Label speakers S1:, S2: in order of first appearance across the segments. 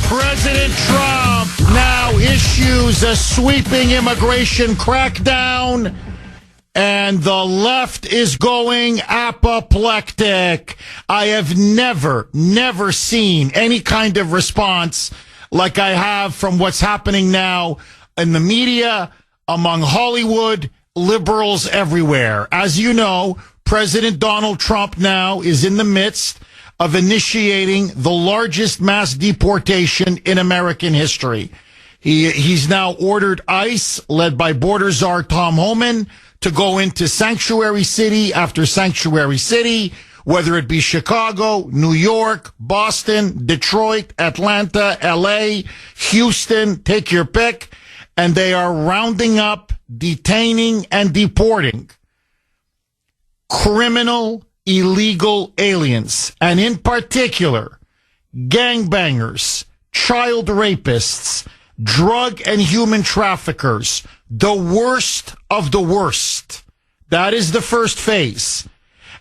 S1: President Trump now issues a sweeping immigration crackdown, and the left is going apoplectic. I have never seen any kind of response like I have from what's happening now in the media, among Hollywood, liberals everywhere. As you know, President Donald Trump now is in the midst of initiating the largest mass deportation in American history. He's now ordered ICE, led by border czar Tom Homan, to go into sanctuary city after sanctuary city, whether it be Chicago, New York, Boston, Detroit, Atlanta, LA, Houston, take your pick. And they are rounding up, detaining, and deporting criminal, illegal aliens, and in particular, gangbangers, child rapists, drug and human traffickers, the worst of the worst. That is the first phase.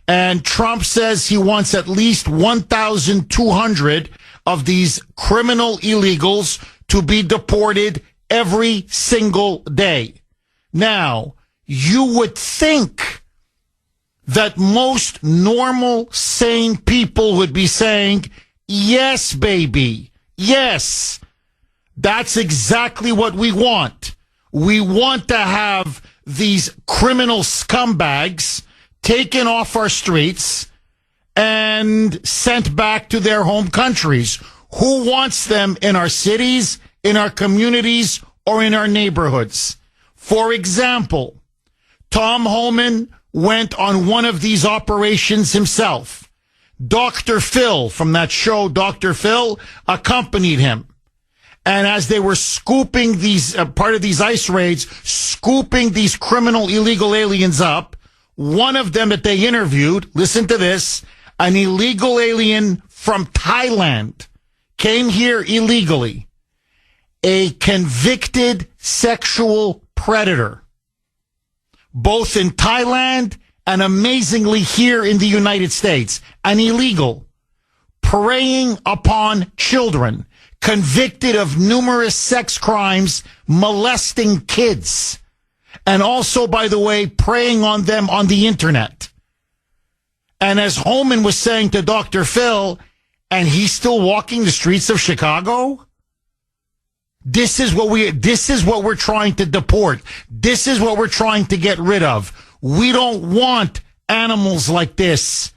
S1: And Trump says he wants at least 1,200 of these criminal illegals to be deported every single day. Now, you would think that most normal, sane people would be saying, yes, baby, yes, that's exactly what we want. We want to have these criminal scumbags taken off our streets and sent back to their home countries. Who wants them in our cities, in our communities, or in our neighborhoods? For example, Tom Homan went on one of these operations himself. Dr. Phil from that show, Dr. Phil, accompanied him. And as they were scooping these, part of these ICE raids, scooping these criminal illegal aliens up, one of them that they interviewed, listen to this, an illegal alien from Thailand came here illegally. A convicted sexual predator, both in Thailand and amazingly here in the United States, an illegal, preying upon children, convicted of numerous sex crimes, molesting kids, and also, by the way, preying on them on the internet. And as Homan was saying to Dr. Phil, and he's still walking the streets of Chicago? This is what we're trying to deport. This is what we're trying to get rid of. We don't want animals like this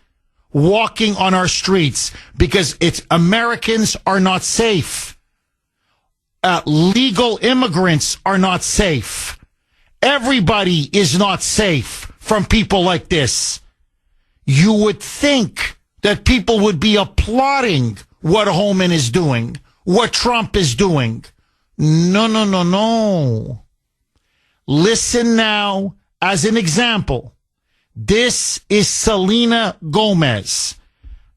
S1: walking on our streets because Americans are not safe. Legal immigrants are not safe. Everybody is not safe from people like this. You would think that people would be applauding what Homan is doing, what Trump is doing. No. Listen now as an example. This is Selena Gomez.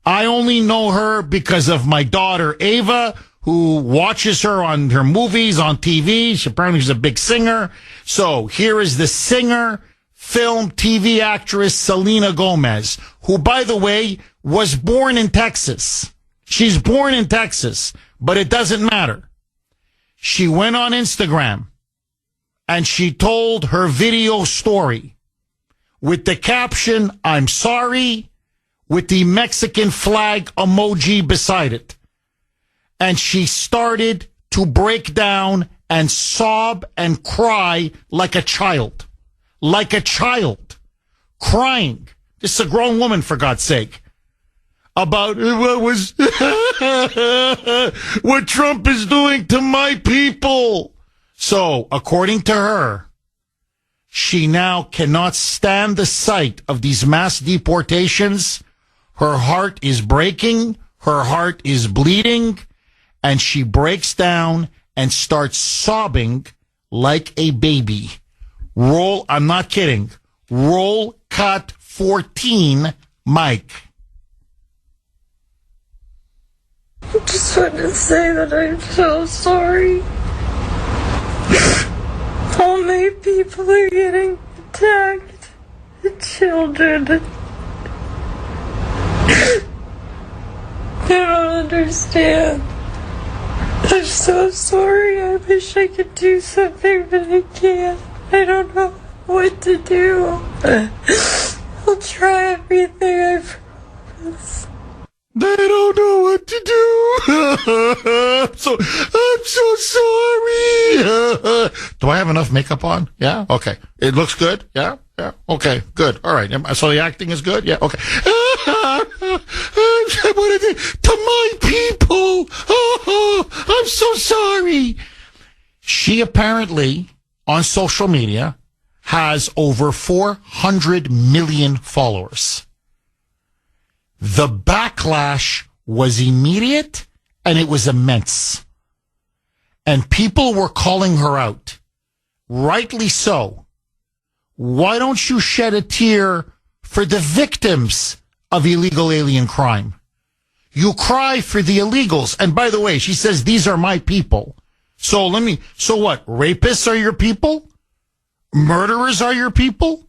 S1: I only know her because of my daughter Ava, who watches her on her movies on TV. She apparently is a big singer. So here is the singer, film, TV actress Selena Gomez, who, by the way, was born in Texas. She's born in Texas, but it doesn't matter. She went on Instagram and she told her video story with the caption, "I'm sorry," with the Mexican flag emoji beside it. And she started to break down and sob and cry like a child, crying. This is a grown woman, for God's sake, about what Trump is doing to my people. So, according to her, she now cannot stand the sight of these mass deportations. Her heart is breaking. Her heart is bleeding. And she breaks down and starts sobbing like a baby. Roll, I'm not kidding. Roll cut 14, Mike.
S2: I just wanted to say that I'm so sorry. How many people are getting attacked? The children. I don't understand. I'm so sorry. I wish I could do something, but I can't. I don't know what to do. I'll try everything, I promise.
S1: They don't know what to do. I'm so sorry. Do I have enough makeup on? Yeah? Okay. It looks good? Yeah? Yeah. Okay. Good. All right. So the acting is good? Yeah. Okay. To my people. I'm so sorry. She apparently, on social media, has over 400 million followers. The backlash was immediate and it was immense. And people were calling her out. Rightly so. Why don't you shed a tear for the victims of illegal alien crime? You cry for the illegals. And by the way, she says, these are my people. So what? Rapists are your people? Murderers are your people?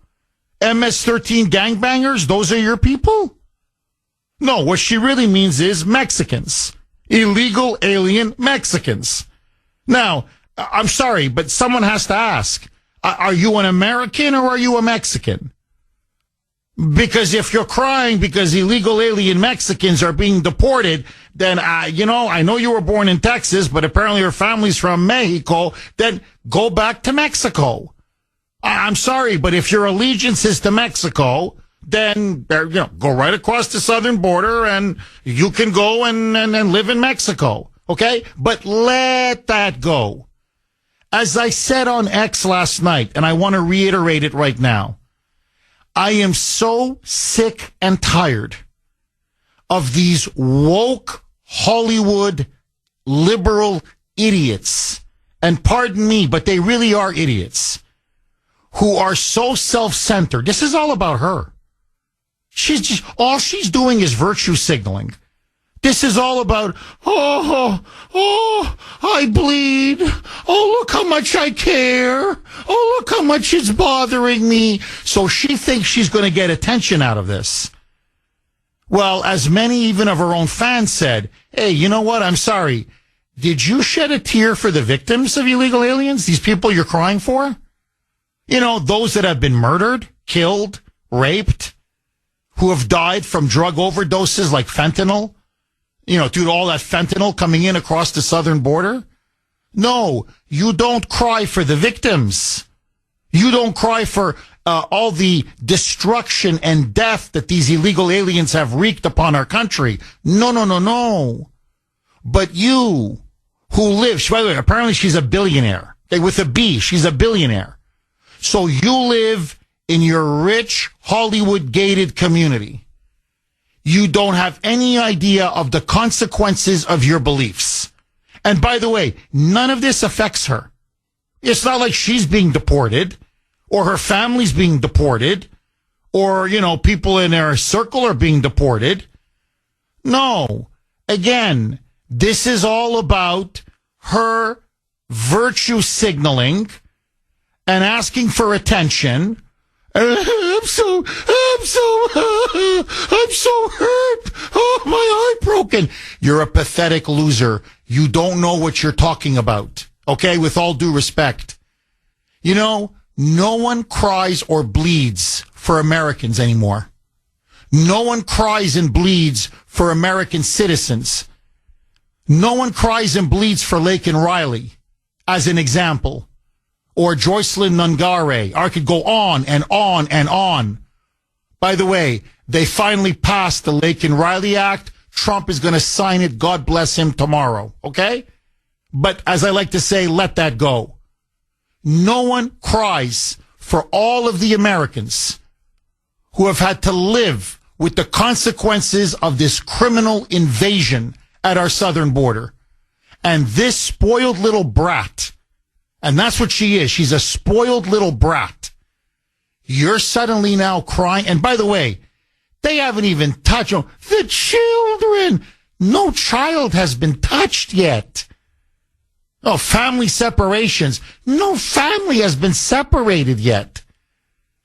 S1: MS-13 gangbangers, those are your people? No, what she really means is Mexicans. Illegal alien Mexicans. Now, I'm sorry, but someone has to ask, are you an American or are you a Mexican? Because if you're crying because illegal alien Mexicans are being deported, then, I know you were born in Texas, but apparently your family's from Mexico, then go back to Mexico. I'm sorry, but if your allegiance is to Mexico, then go right across the southern border and you can go and live in Mexico. Okay? But let that go. As I said on X last night, and I want to reiterate it right now, I am so sick and tired of these woke Hollywood liberal idiots. And pardon me, but they really are idiots who are so self-centered. This is all about her. All she's doing is virtue signaling. This is all about, I bleed. Oh, look how much I care. Oh, look how much it's bothering me. So she thinks she's going to get attention out of this. Well, as many even of her own fans said, hey, you know what? I'm sorry. Did you shed a tear for the victims of illegal aliens? These people you're crying for? Those that have been murdered, killed, raped, who have died from drug overdoses like fentanyl. Due to all that fentanyl coming in across the southern border. No, you don't cry for the victims. You don't cry for all the destruction and death that these illegal aliens have wreaked upon our country. No. But you, who live, by the way, apparently she's a billionaire. With a B, she's a billionaire. So you live in your rich Hollywood gated community. You don't have any idea of the consequences of your beliefs. And by the way, none of this affects her. It's not like she's being deported or her family's being deported or, people in her circle are being deported. No. Again, this is all about her virtue signaling and asking for attention. I'm so hurt. Oh, my heart broken. You're a pathetic loser. You don't know what you're talking about. Okay? With all due respect. No one cries or bleeds for Americans anymore. No one cries and bleeds for American citizens. No one cries and bleeds for Laken Riley, as an example. Or Joycelyn Nungare. I could go on and on and on. By the way, they finally passed the Laken Riley Act. Trump is going to sign it. God bless him tomorrow. Okay? But as I like to say, let that go. No one cries for all of the Americans who have had to live with the consequences of this criminal invasion at our southern border. And this spoiled little brat, and that's what she is. She's a spoiled little brat. You're suddenly now crying. And by the way, they haven't even touched the children. No child has been touched yet. Oh, family separations. No family has been separated yet.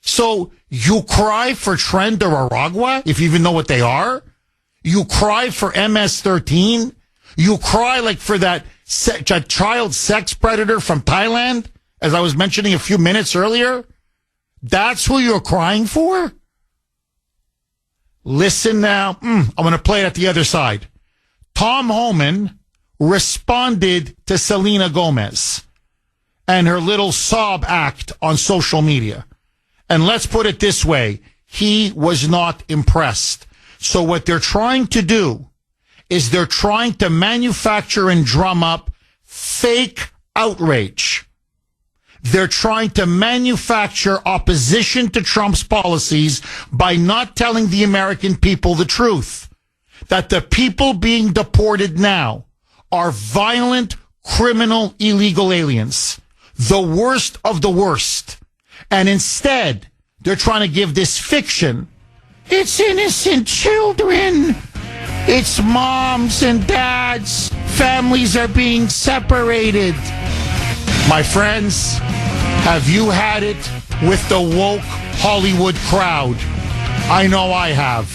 S1: So you cry for Tren de Aragua, if you even know what they are? You cry for MS-13? You cry like for that a child sex predator from Thailand, as I was mentioning a few minutes earlier? That's who you're crying for? Listen now. I'm going to play it at the other side. Tom Homan responded to Selena Gomez and her little sob act on social media. And let's put it this way. He was not impressed. So what they're trying to do is they're trying to manufacture and drum up fake outrage. They're trying to manufacture opposition to Trump's policies by not telling the American people the truth. That the people being deported now are violent, criminal, illegal aliens. The worst of the worst. And instead, they're trying to give this fiction. It's innocent children. It's moms and dads. Families are being separated. My friends, have you had it with the woke Hollywood crowd? I know I have.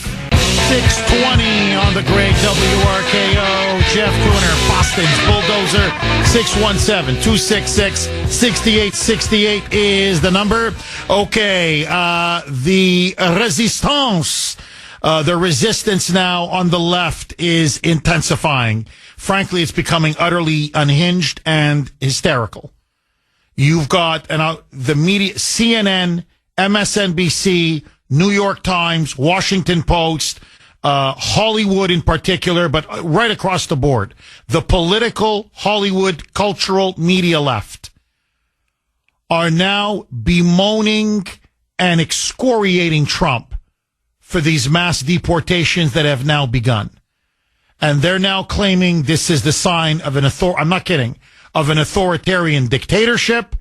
S1: 620 on the great WRKO. Jeff Kuhner, Boston's Bulldozer. 617-266-6868 is the number. Okay, the resistance, the resistance now on the left is intensifying. Frankly, it's becoming utterly unhinged and hysterical. You've got the media, CNN, MSNBC, New York Times, Washington Post, Hollywood in particular, but right across the board. The political, Hollywood, cultural media left are now bemoaning and excoriating Trump for these mass deportations that have now begun. And they're now claiming this is the sign of I'm not kidding, of an authoritarian dictatorship.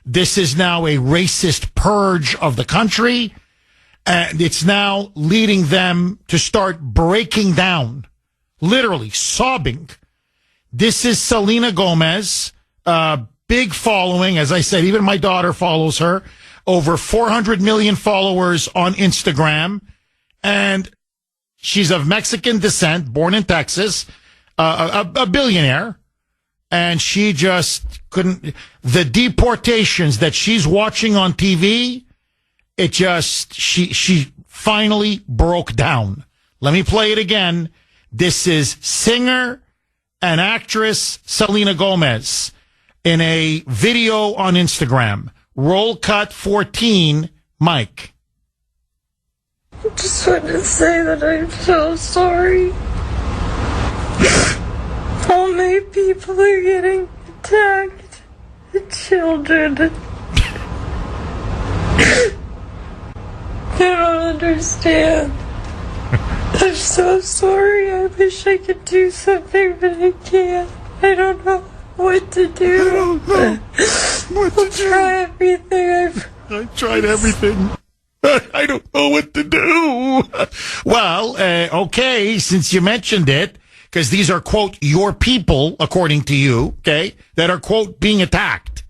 S1: This is now a racist purge of the country. And it's now leading them to start breaking down, literally sobbing. This is Selena Gomez, big following. As I said, even my daughter follows her. Over 400 million followers on Instagram. And she's of Mexican descent, born in Texas, a billionaire. And she just couldn't. The deportations that she's watching on TV, she finally broke down. Let me play it again. This is singer and actress Selena Gomez in a video on Instagram. Roll cut 14, Mike.
S2: I just want to say that I'm so sorry. All my people are getting attacked. The children. I don't understand. I'm so sorry. I wish I could do something, but I can't. I don't know what to do.
S1: I don't know what to do.
S2: Try everything.
S1: I've tried everything. I don't know what to do. Well, okay, since you mentioned it, because these are, quote, your people, according to you, okay, that are, quote, being attacked.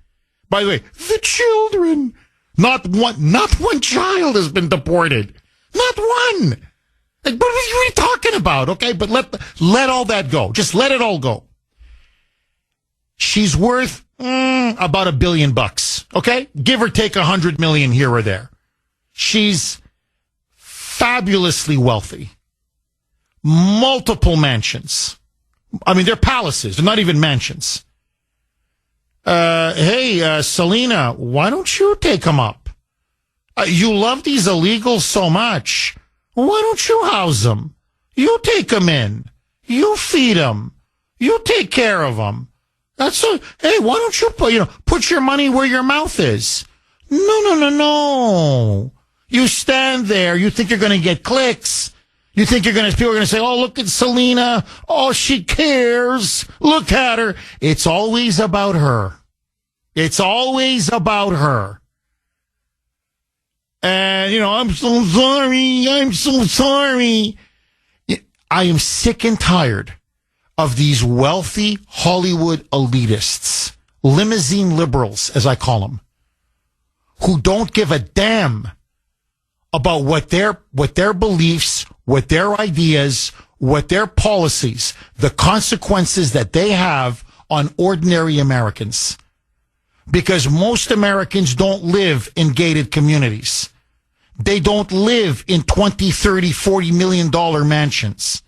S1: By the way, the children. Not one child has been deported. Not one. Like, what are you talking about? Okay, but let all that go. Just let it all go. She's worth about $1 billion. Okay, give or take 100 million here or there. She's fabulously wealthy. Multiple mansions. I mean, they're palaces. They're not even mansions. Hey, Selena, why don't you take them up? You love these illegals so much. Why don't you house them? You take them in. You feed them. You take care of them. Hey, why don't you put your money where your mouth is? No. You stand there. You think you're going to get clicks. You think people are going to say, oh, look at Selena. Oh, she cares. Look at her. It's always about her. It's always about her. And, I'm so sorry. I'm so sorry. I am sick and tired of these wealthy Hollywood elitists, limousine liberals, as I call them, who don't give a damn about what their beliefs, what their ideas, what their policies, the consequences that they have on ordinary Americans. Because most Americans don't live in gated communities. They don't live in 20, 30, $40 million mansions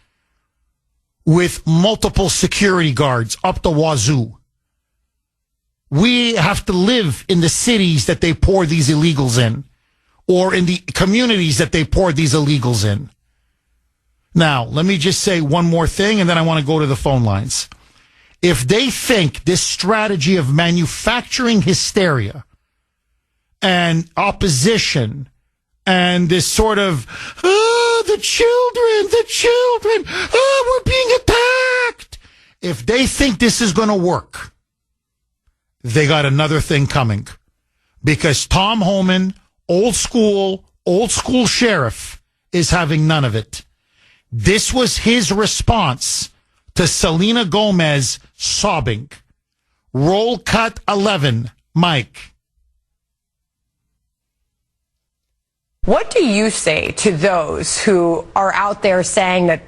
S1: with multiple security guards up the wazoo. We have to live in the cities that they pour these illegals in, or in the communities that they pour these illegals in. Now, let me just say one more thing, and then I want to go to the phone lines. If they think this strategy of manufacturing hysteria and opposition and this sort of, the children, we're being attacked. If they think this is going to work, they got another thing coming. Because Tom Homan, old school sheriff, is having none of it. This was his response to Selena Gomez sobbing. Roll cut 11, Mike.
S3: What do you say to those who are out there saying that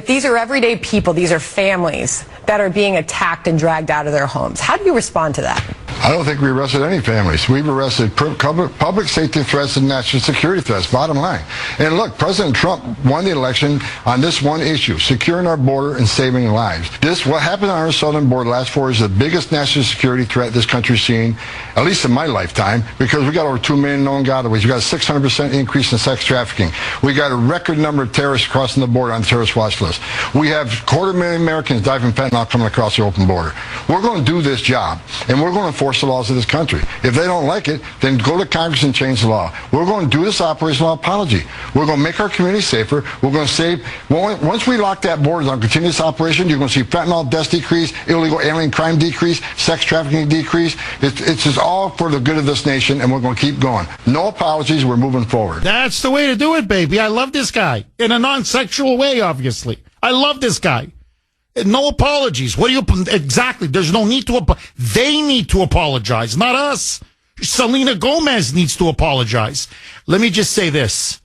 S3: these are everyday people, these are families that are being attacked and dragged out of their homes? How do you respond to that?
S4: I don't think we arrested any families. We've arrested public safety threats and national security threats, bottom line. And look, President Trump won the election on this one issue, securing our border and saving lives. What happened on our southern border last 4 years is the biggest national security threat this country's seen, at least in my lifetime, because we got over 2 million known gotaways. We got a 600% increase in sex trafficking. We got a record number of terrorists crossing the border on the terrorist watch list. We have 250,000 Americans die from fentanyl coming across the open border. We're going to do this job, and we're going to enforce the laws of this country. If they don't like it, then go to Congress and change the law. We're going to do this operational apology. We're going to make our community safer. We're going to save. Once we lock that border on continuous operation, you're going to see fentanyl deaths decrease, illegal alien crime decrease, sex trafficking decrease. It's just all for the good of this nation, and we're going to keep going. No apologies. We're moving forward.
S1: That's the way to do it, baby. I love this guy. In a non-sexual way, obviously. I love this guy. No apologies. What do you exactly? There's no need to. They need to apologize, not us. Selena Gomez needs to apologize. Let me just say this: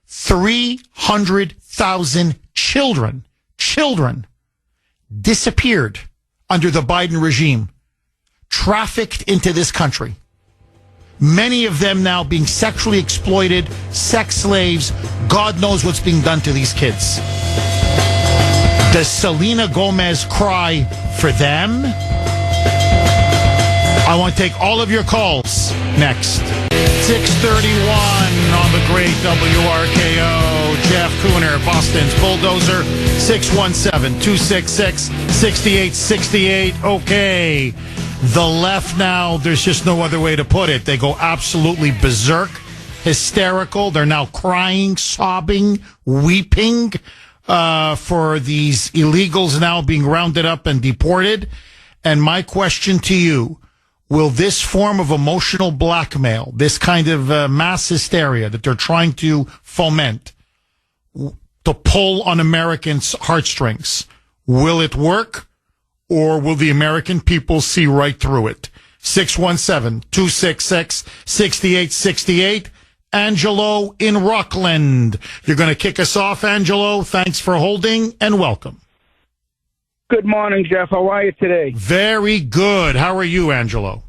S1: 300,000 children disappeared under the Biden regime, trafficked into this country. Many of them now being sexually exploited, sex slaves. God knows what's being done to these kids. Does Selena Gomez cry for them? I want to take all of your calls next. 6:31 on the great WRKO. Jeff Kuhner, Boston's Bulldozer. 617-266-6868. Okay. The left now, there's just no other way to put it. They go absolutely berserk, hysterical. They're now crying, sobbing, weeping. For these illegals now being rounded up and deported. And my question to you, will this form of emotional blackmail, this kind of mass hysteria that they're trying to foment, to pull on Americans' heartstrings, will it work, or will the American people see right through it? 617-266-6868. Angelo in Rockland. You're going to kick us off, Angelo. Thanks for holding and welcome.
S5: Good morning, Jeff. How are you today?
S1: Very good. How are you, Angelo?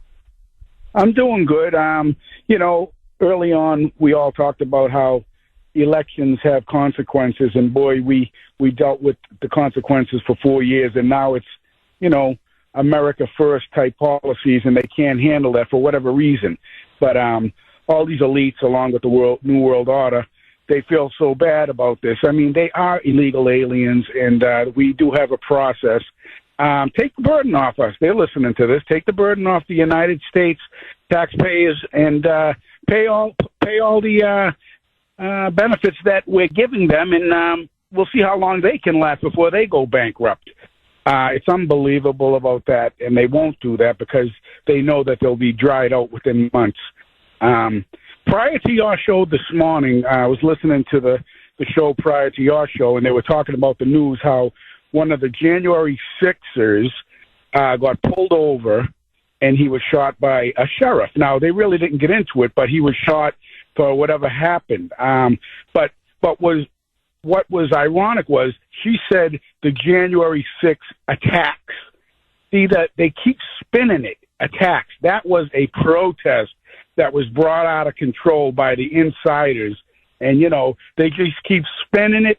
S5: I'm doing good. Early on, we all talked about how elections have consequences, and boy, we dealt with the consequences for 4 years, and now it's, America first type policies, and they can't handle that for whatever reason. But, all these elites, along with the New World Order, they feel so bad about this. I mean, they are illegal aliens, and we do have a process. Take the burden off us. They're listening to this. Take the burden off the United States taxpayers and pay all the benefits that we're giving them, and we'll see how long they can last before they go bankrupt. It's unbelievable about that, and they won't do that because they know that they'll be dried out within months. Prior to your show this morning, I was listening to the show prior to your show, and they were talking about the news, how one of the January 6ers got pulled over, and he was shot by a sheriff. Now, they really didn't get into it, but he was shot for whatever happened. But what was ironic was she said the January 6th attacks see that they keep spinning it, attacks. That was a protest that was brought out of control by the insiders. And, they just keep spinning it.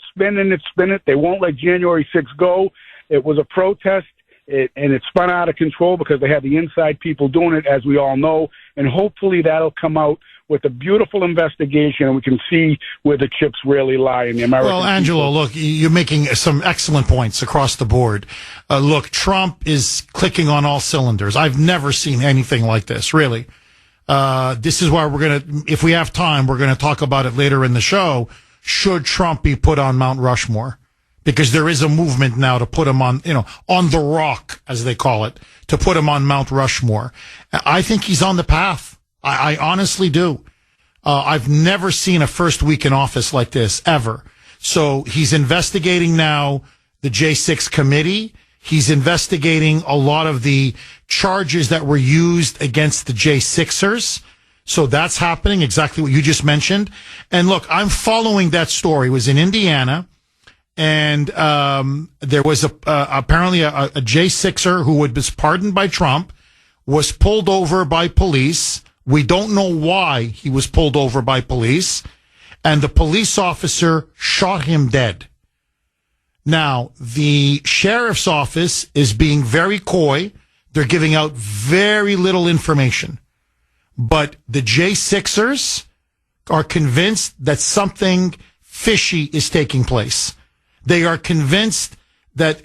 S5: They won't let January 6th go. It was a protest, and it spun out of control because they had the inside people doing it, as we all know. And hopefully that'll come out with a beautiful investigation, and we can see where the chips really lie in the American
S1: Well, Angelo,
S5: people.
S1: look, you're making some excellent points across the board. Look, Trump is clicking on all cylinders. I've never seen anything like this, really. This is why if we have time, we're going to talk about it later in the show. Should Trump be put on Mount Rushmore? Because there is a movement now to put him on, on the rock, as they call it, to put him on Mount Rushmore. I think he's on the path. I honestly do. I've never seen a first week in office like this, ever. So he's investigating now the J6 committee. He's investigating a lot of the charges that were used against the J6ers. So that's happening, exactly what you just mentioned. And look, I'm following that story. It was in Indiana. And there was apparently a J6er who was pardoned by Trump, was pulled over by police. We don't know why he was pulled over by police. And the police officer shot him dead. Now, the sheriff's office is being very coy. They're giving out very little information. But the J6ers are convinced that something fishy is taking place. They are convinced that,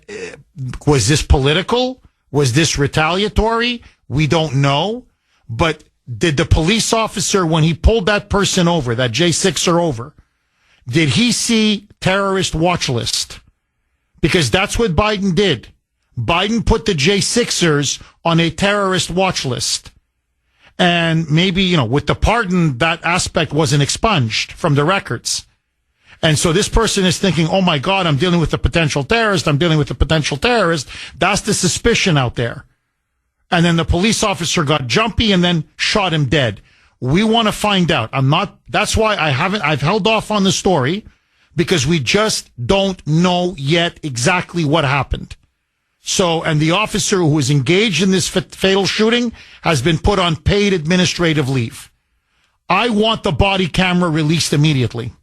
S1: was this political? Was this retaliatory? We don't know. But did the police officer, when he pulled that person over, that J6er over, did he see terrorist watch list? Because that's what Biden did. Biden put the J6ers on a terrorist watch list. And maybe, with the pardon, that aspect wasn't expunged from the records. And so this person is thinking, oh my God, I'm dealing with a potential terrorist. That's the suspicion out there. And then the police officer got jumpy and then shot him dead. We want to find out. That's why I've held off on the story, because we just don't know yet exactly what happened. So, and the officer who was engaged in this fatal shooting has been put on paid administrative leave. I want the body camera released immediately.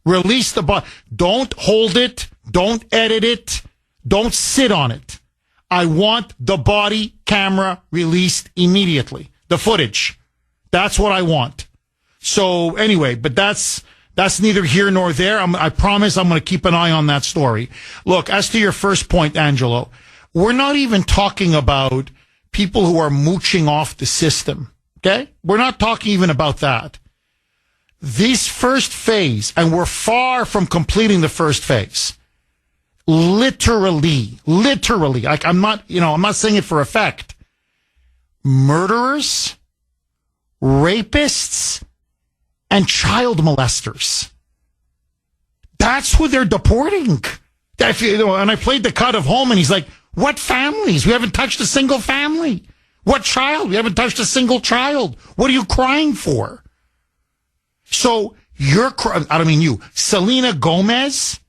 S1: Release the body. Don't hold it. Don't edit it. Don't sit on it. I want the body camera released immediately. The footage. That's what I want. So anyway, but that's neither here nor there. I promise I'm going to keep an eye on that story. Look, as to your first point, Angelo, we're not even talking about people who are mooching off the system. Okay? We're not talking even about that. This first phase, and we're far from completing the first phase. Literally, like I'm not saying it for effect. Murderers, rapists, and child molesters. That's who they're deporting. And I played the cut of home, and he's like, what families? We haven't touched a single family. What child? We haven't touched a single child. What are you crying for? So I don't mean you, Selena Gomez,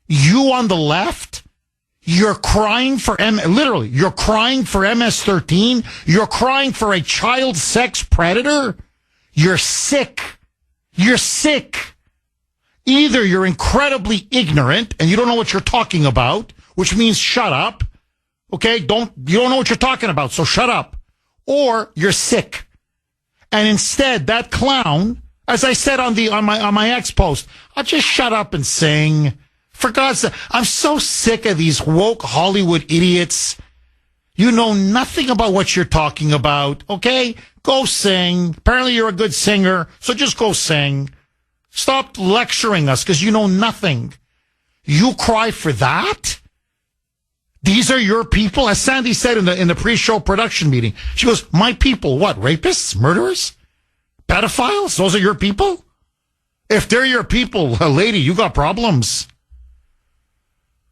S1: you on the left, you're crying for literally, you're crying for MS-13. You're crying for a child sex predator. You're sick. You're sick. Either you're incredibly ignorant and you don't know what you're talking about, which means shut up. Okay? You don't know what you're talking about, so shut up. Or you're sick. And instead, that clown, as I said on my X post, I'll just shut up and sing. For God's sake, I'm so sick of these woke Hollywood idiots. You know nothing about what you're talking about, okay? Go sing. Apparently you're a good singer, so just go sing. Stop lecturing us because you know nothing. You cry for that? These are your people? As Sandy said in the pre-show production meeting, she goes, my people, what, rapists, murderers, pedophiles? Those are your people? If they're your people, lady, you got problems.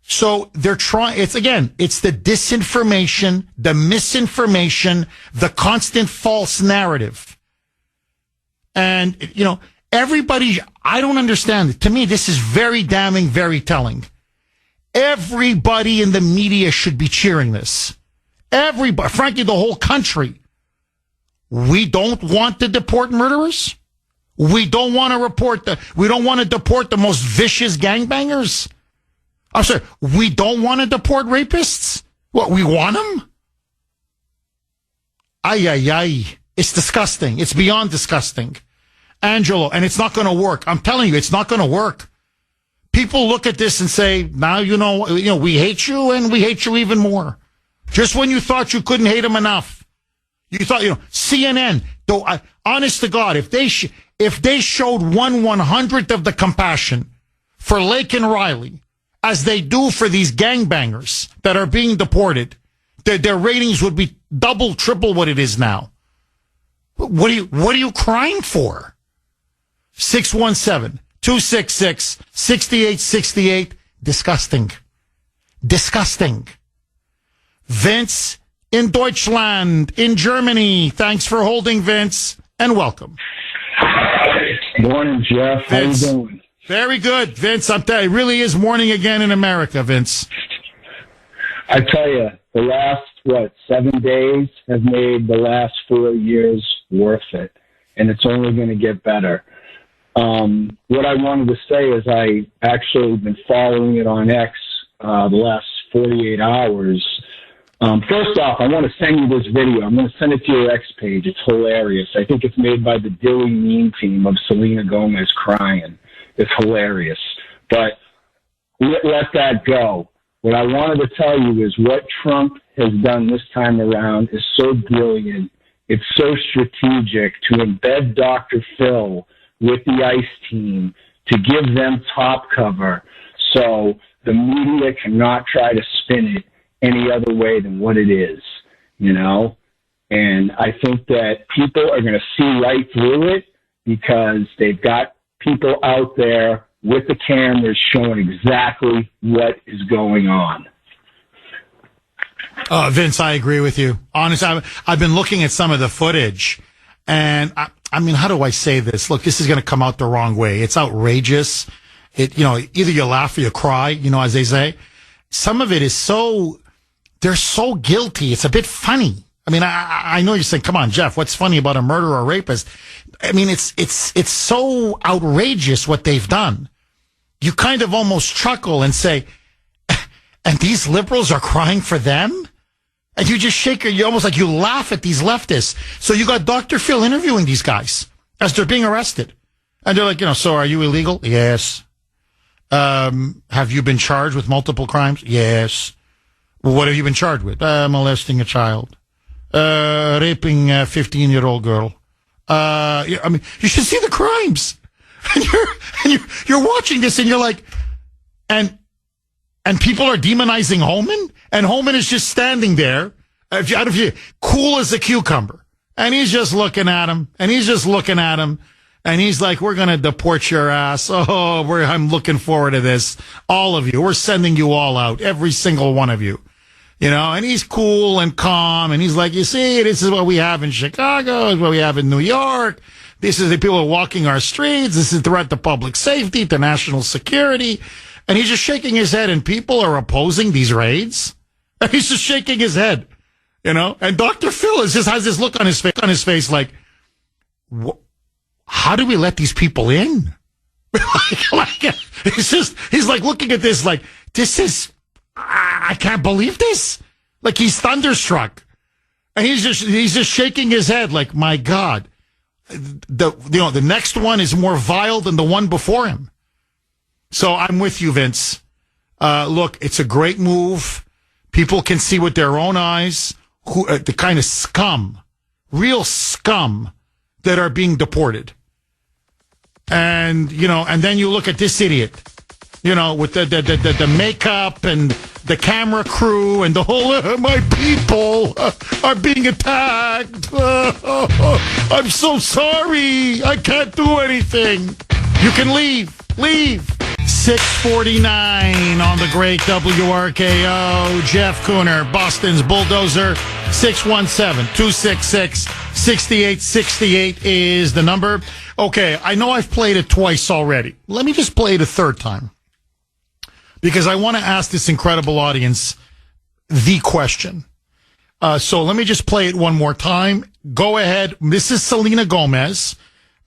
S1: So they're trying, it's the disinformation, the misinformation, the constant false narrative. And, everybody, I don't understand. To me, this is very damning, very telling. Everybody in the media should be cheering this. everybody, frankly, the whole country. We don't want to deport murderers. We don't want to deport the most vicious gangbangers. I'm sorry, we don't want to deport rapists? What, we want them? Ay, ay, ay. It's disgusting. It's beyond disgusting. Angelo, and it's not going to work. I'm telling you, it's not going to work. People look at this and say, now, you know, we hate you and we hate you even more. Just when you thought you couldn't hate them enough. You thought, CNN, though, honest to God, if they showed 1/100th of the compassion for Lake and Riley as they do for these gangbangers that are being deported, their ratings would be double, triple what it is now. What are you crying for? 617-266-6868. Disgusting. Disgusting. Vince in Deutschland, in Germany. Thanks for holding, Vince, and welcome.
S6: Morning, Jeff. How you doing?
S1: Very good, Vince. It really is morning again in America, Vince.
S6: I tell you, the last, 7 days have made the last 4 years worth it, and it's only going to get better. What I wanted to say is I actually been following it on X the last 48 hours. First off, I want to send you this video. I'm going to send it to your X page. It's hilarious. I think it's made by the Dilly meme team of Selena Gomez crying. It's hilarious. But let that go. What I wanted to tell you is what Trump has done this time around is so brilliant. It's so strategic to embed Dr. Phil with the ICE team to give them top cover so the media cannot try to spin it any other way than what it is, And I think that people are going to see right through it because they've got people out there with the cameras showing exactly what is going on.
S1: Vince, I agree with you. Honestly, I've been looking at some of the footage, and I mean, how do I say this? Look, this is going to come out the wrong way. It's outrageous. Either you laugh or you cry, as they say. Some of it is they're so guilty. It's a bit funny. I mean, I know you're saying, come on, Jeff, what's funny about a murderer or a rapist? I mean, it's so outrageous what they've done. You kind of almost chuckle and say, and these liberals are crying for them? And you just you almost like you laugh at these leftists. So you got Dr. Phil interviewing these guys as they're being arrested. And they're like, so are you illegal? Yes. Have you been charged with multiple crimes? Yes. Well, what have you been charged with? Molesting a child. Raping a 15-year-old girl. I mean, you should see the crimes. And you're watching this and you're like, and people are demonizing Holman, and Holman is just standing there, cool as a cucumber, and he's just looking at him, and he's like, we're gonna deport your ass. I'm looking forward to this. All of you, we're sending you all out, every single one of you. And he's cool and calm, and he's like, you see, this is what we have in Chicago, this is what we have in New York. This is the people walking our streets. This is a threat to public safety, to national security. And he's just shaking his head, and people are opposing these raids. And he's just shaking his head, And Dr. Phil just has this look on his face like, how do we let these people in? He's like looking at this like, I can't believe this. Like he's thunderstruck. And he's just shaking his head like, my God. The next one is more vile than the one before him. So I'm with you, Vince. Look, it's a great move. People can see with their own eyes the kind of scum, real scum that are being deported. And then you look at this idiot, with the makeup and the camera crew and the whole, my people are being attacked. I'm so sorry. I can't do anything. You can leave. 6:49 on the great WRKO. Jeff Kuhner, Boston's bulldozer. 617-266-6868 is the number. Okay, I know I've played it twice already. Let me just play it a third time, because I want to ask this incredible audience the question. So let me just play it one more time. Go ahead. This is Selena Gomez,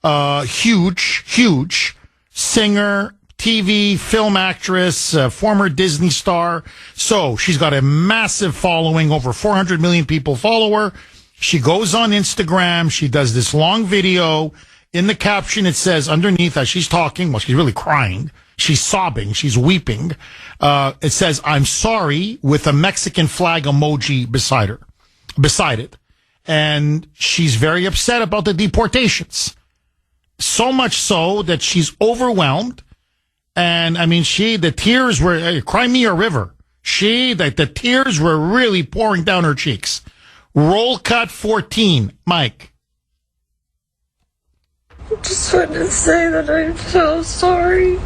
S1: huge singer, TV, film actress, former Disney star. So she's got a massive following. Over 400 million people follow her. She goes on Instagram. She does this long video. In the caption, it says underneath as she's talking, well, she's really crying. She's sobbing. She's weeping. It says, "I'm sorry," with a Mexican flag emoji beside it. And she's very upset about the deportations. So much so that she's overwhelmed. And I mean, the tears were, cry me a river. The tears were really pouring down her cheeks. Roll cut 14. Mike.
S2: I just want to say that I'm so sorry.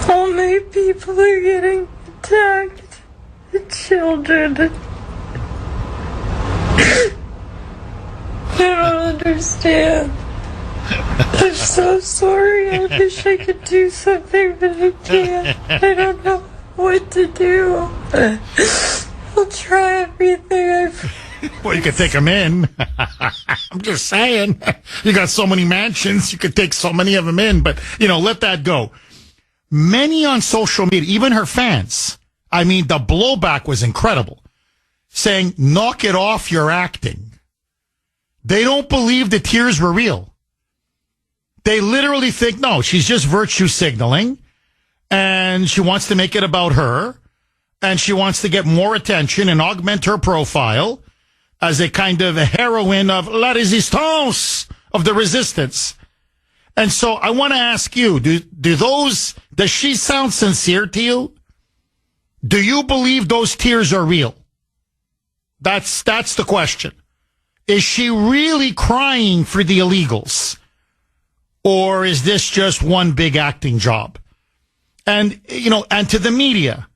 S2: How many people are getting attacked? The children. I don't understand. I'm so sorry. I wish I could do something, but I can't. I don't know what to do. I'll try everything.
S1: Well, you could take them in. I'm just saying. You got so many mansions, you could take so many of them in, but, let that go. Many on social media, even her fans, I mean, the blowback was incredible, saying, knock it off, you're acting. They don't believe the tears were real. They literally think, no, she's just virtue signaling, and she wants to make it about her, and she wants to get more attention and augment her profile as a kind of a heroine of la résistance, of the resistance. And so I want to ask you, does she sound sincere to you? Do you believe those tears are real? That's the question. Is she really crying for the illegals? Or is this just one big acting job? And, and to the media,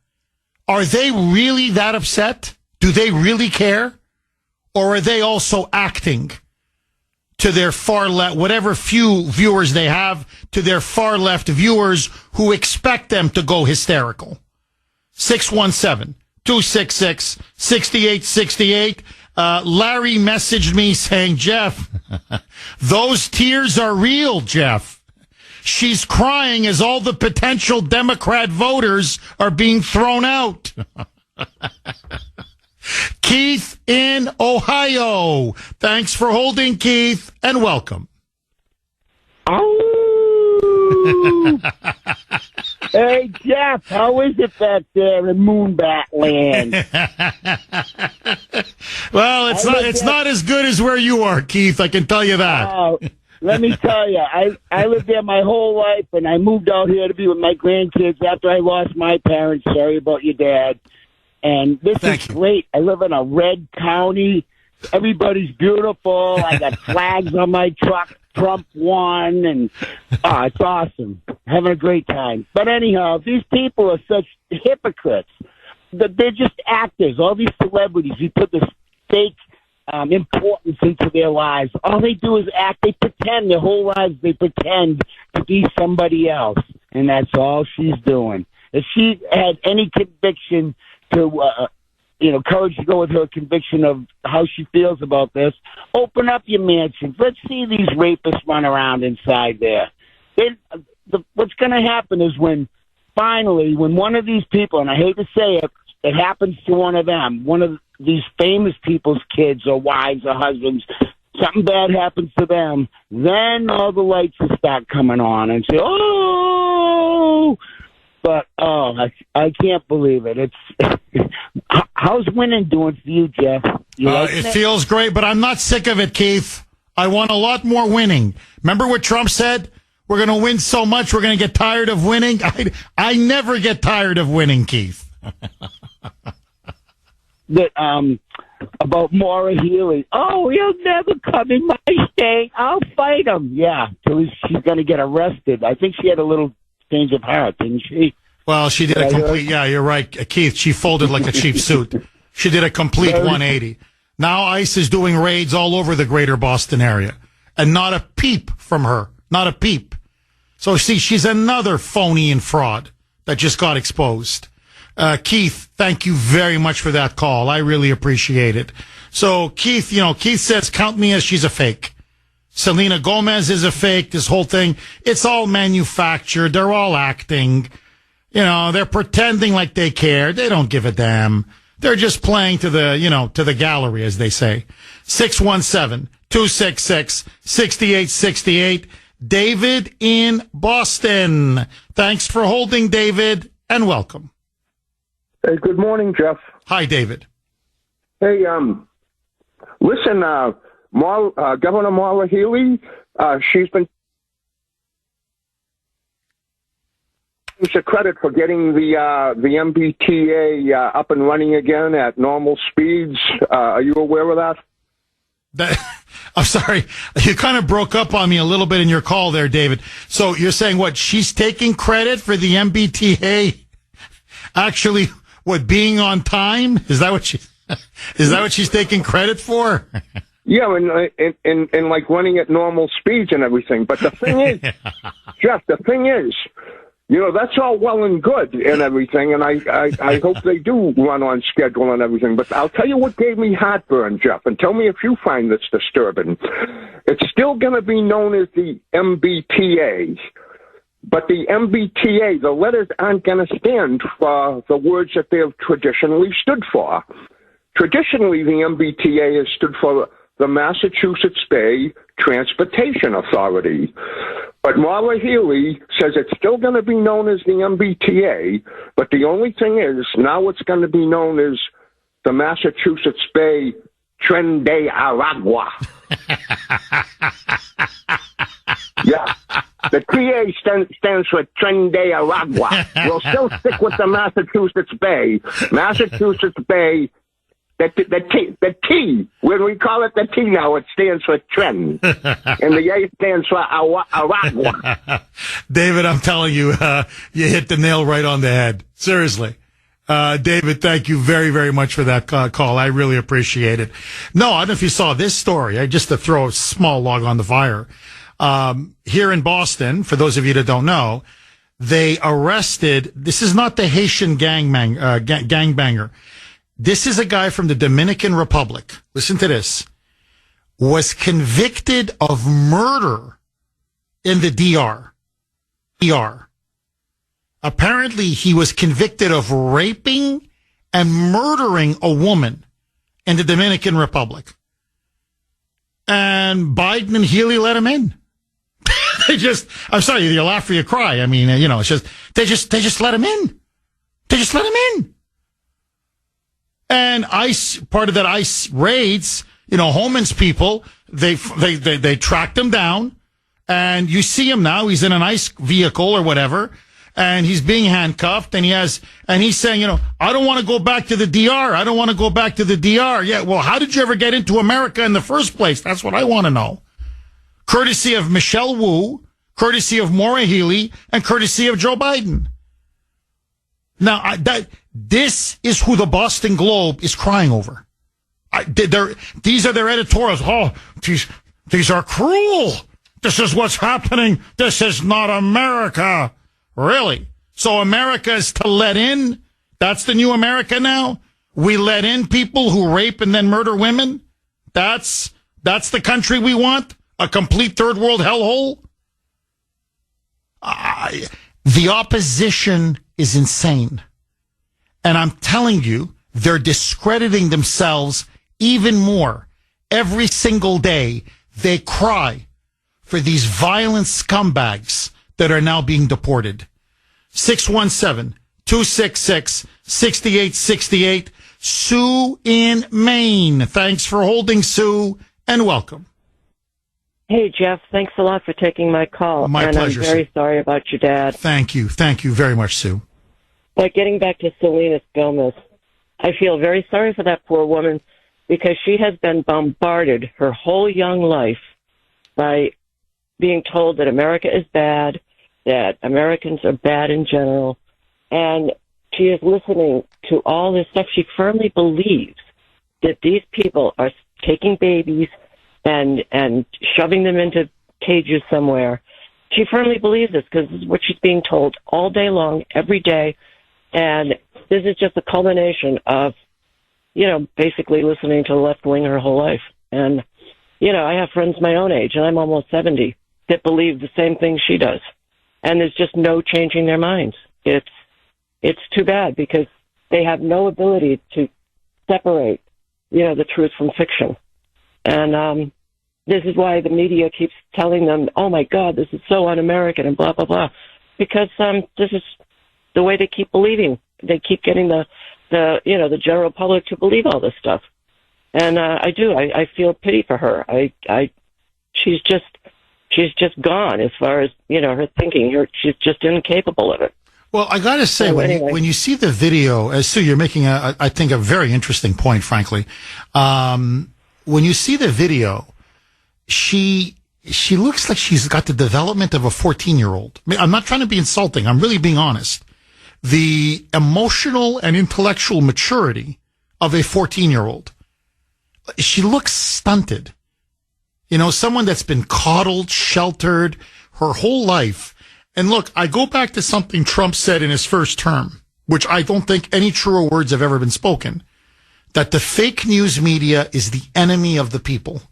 S1: are they really that upset? Do they really care? Or are they also acting to their far left, whatever few viewers they have, to their far left viewers who expect them to go hysterical? 617-266-6868. Larry messaged me saying, Jeff, those tears are real, Jeff. She's crying as all the potential Democrat voters are being thrown out. Keith in Ohio. Thanks for holding, Keith, and welcome.
S7: Oh. Hey, Jeff, how is it back there in Moonbat Land?
S1: Well, it's not as good as where you are, Keith, I can tell you that.
S7: Let me tell you, I lived there my whole life, and I moved out here to be with my grandkids after I lost my parents. Sorry about your dad. And this is great. I live in a red county. Everybody's beautiful. I got flags on my truck. Trump won, and it's awesome. Having a great time. But anyhow, these people are such hypocrites. They're just actors. All these celebrities, you put this fake importance into their lives. All they do is act. They pretend their whole lives. They pretend to be somebody else, and that's all she's doing. If she had any conviction to, courage to go with her conviction of how she feels about this, open up your mansions. Let's see these rapists run around inside there. What's going to happen is when one of these people, and I hate to say it, it happens to one of them, one of these famous people's kids or wives or husbands, something bad happens to them, then all the lights will start coming on and say, oh! But, I can't believe it. It's how's winning doing for you, Jeff?
S1: It feels great, but I'm not sick of it, Keith. I want a lot more winning. Remember what Trump said? We're going to win so much, we're going to get tired of winning. I never get tired of winning, Keith.
S7: About Maura Healey. Oh, he'll never come in my state. I'll fight him. Yeah, till she's going to get arrested. I think she had a little change of heart, didn't she?
S1: Well, she did a complete, yeah, you're right, Keith. She folded like a cheap suit. She did a complete 180. Now ICE is doing raids all over the greater Boston area. And not a peep from her. Not a peep. So, see, she's another phony and fraud that just got exposed. Keith, thank you very much for that call. I really appreciate it. So, Keith, Keith says, count me as she's a fake. Selena Gomez is a fake. This whole thing, it's all manufactured. They're all acting. They're pretending like they care. They don't give a damn. They're just playing to the gallery, as they say. 617-266-6868. David in Boston. Thanks for holding, David, and welcome.
S8: Hey, good morning, Jeff.
S1: Hi, David.
S8: Hey, listen, Governor Marla Healy, she's been credit for getting the MBTA up and running again at normal speeds. Are you aware of that?
S1: I'm sorry, you kind of broke up on me a little bit in your call there, David. So you're saying what? She's taking credit for the MBTA actually being on time? Is that what she's taking credit for?
S8: Yeah, and like running at normal speeds and everything. But the thing is, Jeff, that's all well and good and everything, and I hope they do run on schedule and everything. But I'll tell you what gave me heartburn, Jeff, and tell me if you find this disturbing. It's still going to be known as the MBTA, but the MBTA, the letters aren't going to stand for the words that they have traditionally stood for. Traditionally, the MBTA has stood for the Massachusetts Bay Transportation Authority. But Marla Healy says it's still going to be known as the MBTA, but the only thing is, now it's going to be known as the Massachusetts Bay Tren de Aragua. Yeah, the TA stands for Tren de Aragua. We'll still stick with the Massachusetts Bay. Massachusetts Bay. The T, when we call it the T now, it stands for Tren. And the A stands for Aragua.
S1: David, I'm telling you, you hit the nail right on the head. Seriously. David, thank you very, very much for that call. I really appreciate it. No, I don't know if you saw this story. Just to throw a small log on the fire. Here in Boston, for those of you that don't know, they arrested, this is not the Haitian gangbanger. This is a guy from the Dominican Republic. Listen to this. Was convicted of murder in the DR. Apparently, he was convicted of raping and murdering a woman in the Dominican Republic. And Biden and Healy let him in. I'm sorry, you laugh or you cry. I mean, it's just, they just let him in. They just let him in. And part of that ICE raids, Holman's people, they tracked him down, and you see him now. He's in an ICE vehicle or whatever, and he's being handcuffed, and he's saying, I don't want to go back to the DR. I don't want to go back to the DR. Yeah, well, how did you ever get into America in the first place? That's what I want to know. Courtesy of Michelle Wu, courtesy of Maura Healey, and courtesy of Joe Biden. Now, this is who the Boston Globe is crying over. These are their editorials. Oh, these are cruel. This is what's happening. This is not America. Really? So America is to let in? That's the new America now? We let in people who rape and then murder women? That's the country we want? A complete third world hellhole? The opposition is insane. And I'm telling you, they're discrediting themselves even more. Every single day, they cry for these violent scumbags that are now being deported. 617-266-6868. Sue in Maine. Thanks for holding, Sue, and welcome.
S9: Hey, Jeff, thanks a lot for taking my call.
S1: My pleasure,
S9: I'm very sorry about your dad.
S1: Thank you. Thank you very much, Sue.
S9: But getting back to Selena Gomez, I feel very sorry for that poor woman because she has been bombarded her whole young life by being told that America is bad, that Americans are bad in general, and she is listening to all this stuff. She firmly believes that these people are taking babies and shoving them into cages somewhere. She firmly believes this because this is what she's being told all day long, every day. And this is just a culmination of, basically listening to the left wing her whole life. And, I have friends my own age, and I'm almost 70, that believe the same thing she does. And there's just no changing their minds. It's too bad because they have no ability to separate, the truth from fiction. And this is why the media keeps telling them, oh, my God, this is so un-American and blah, blah, blah. Because this is the way they keep believing. They keep getting the general public to believe all this stuff. And I feel pity for her. She's just gone as far as, her thinking. She's just incapable of it.
S1: Well, I got to say,
S9: So
S1: when you see the video, Sue, you're making, I think, a very interesting point, frankly. When you see the video, she looks like she's got the development of a 14-year-old. I mean, I'm not trying to be insulting. I'm really being honest. The emotional and intellectual maturity of a 14-year-old. She looks stunted. Someone that's been coddled, sheltered her whole life. And look, I go back to something Trump said in his first term, which I don't think any truer words have ever been spoken, that the fake news media is the enemy of the people.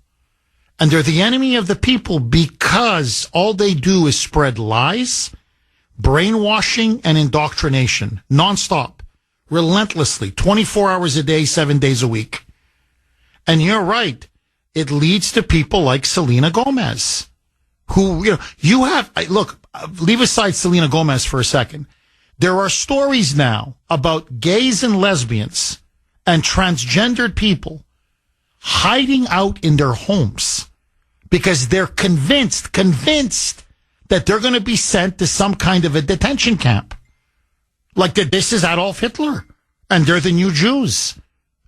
S1: And they're the enemy of the people because all they do is spread lies, brainwashing, and indoctrination, nonstop, relentlessly, 24 hours a day, 7 days a week. And you're right. It leads to people like Selena Gomez, who, look, leave aside Selena Gomez for a second. There are stories now about gays and lesbians and transgendered people hiding out in their homes because they're convinced that they're going to be sent to some kind of a detention camp. Like that this is Adolf Hitler and they're the new Jews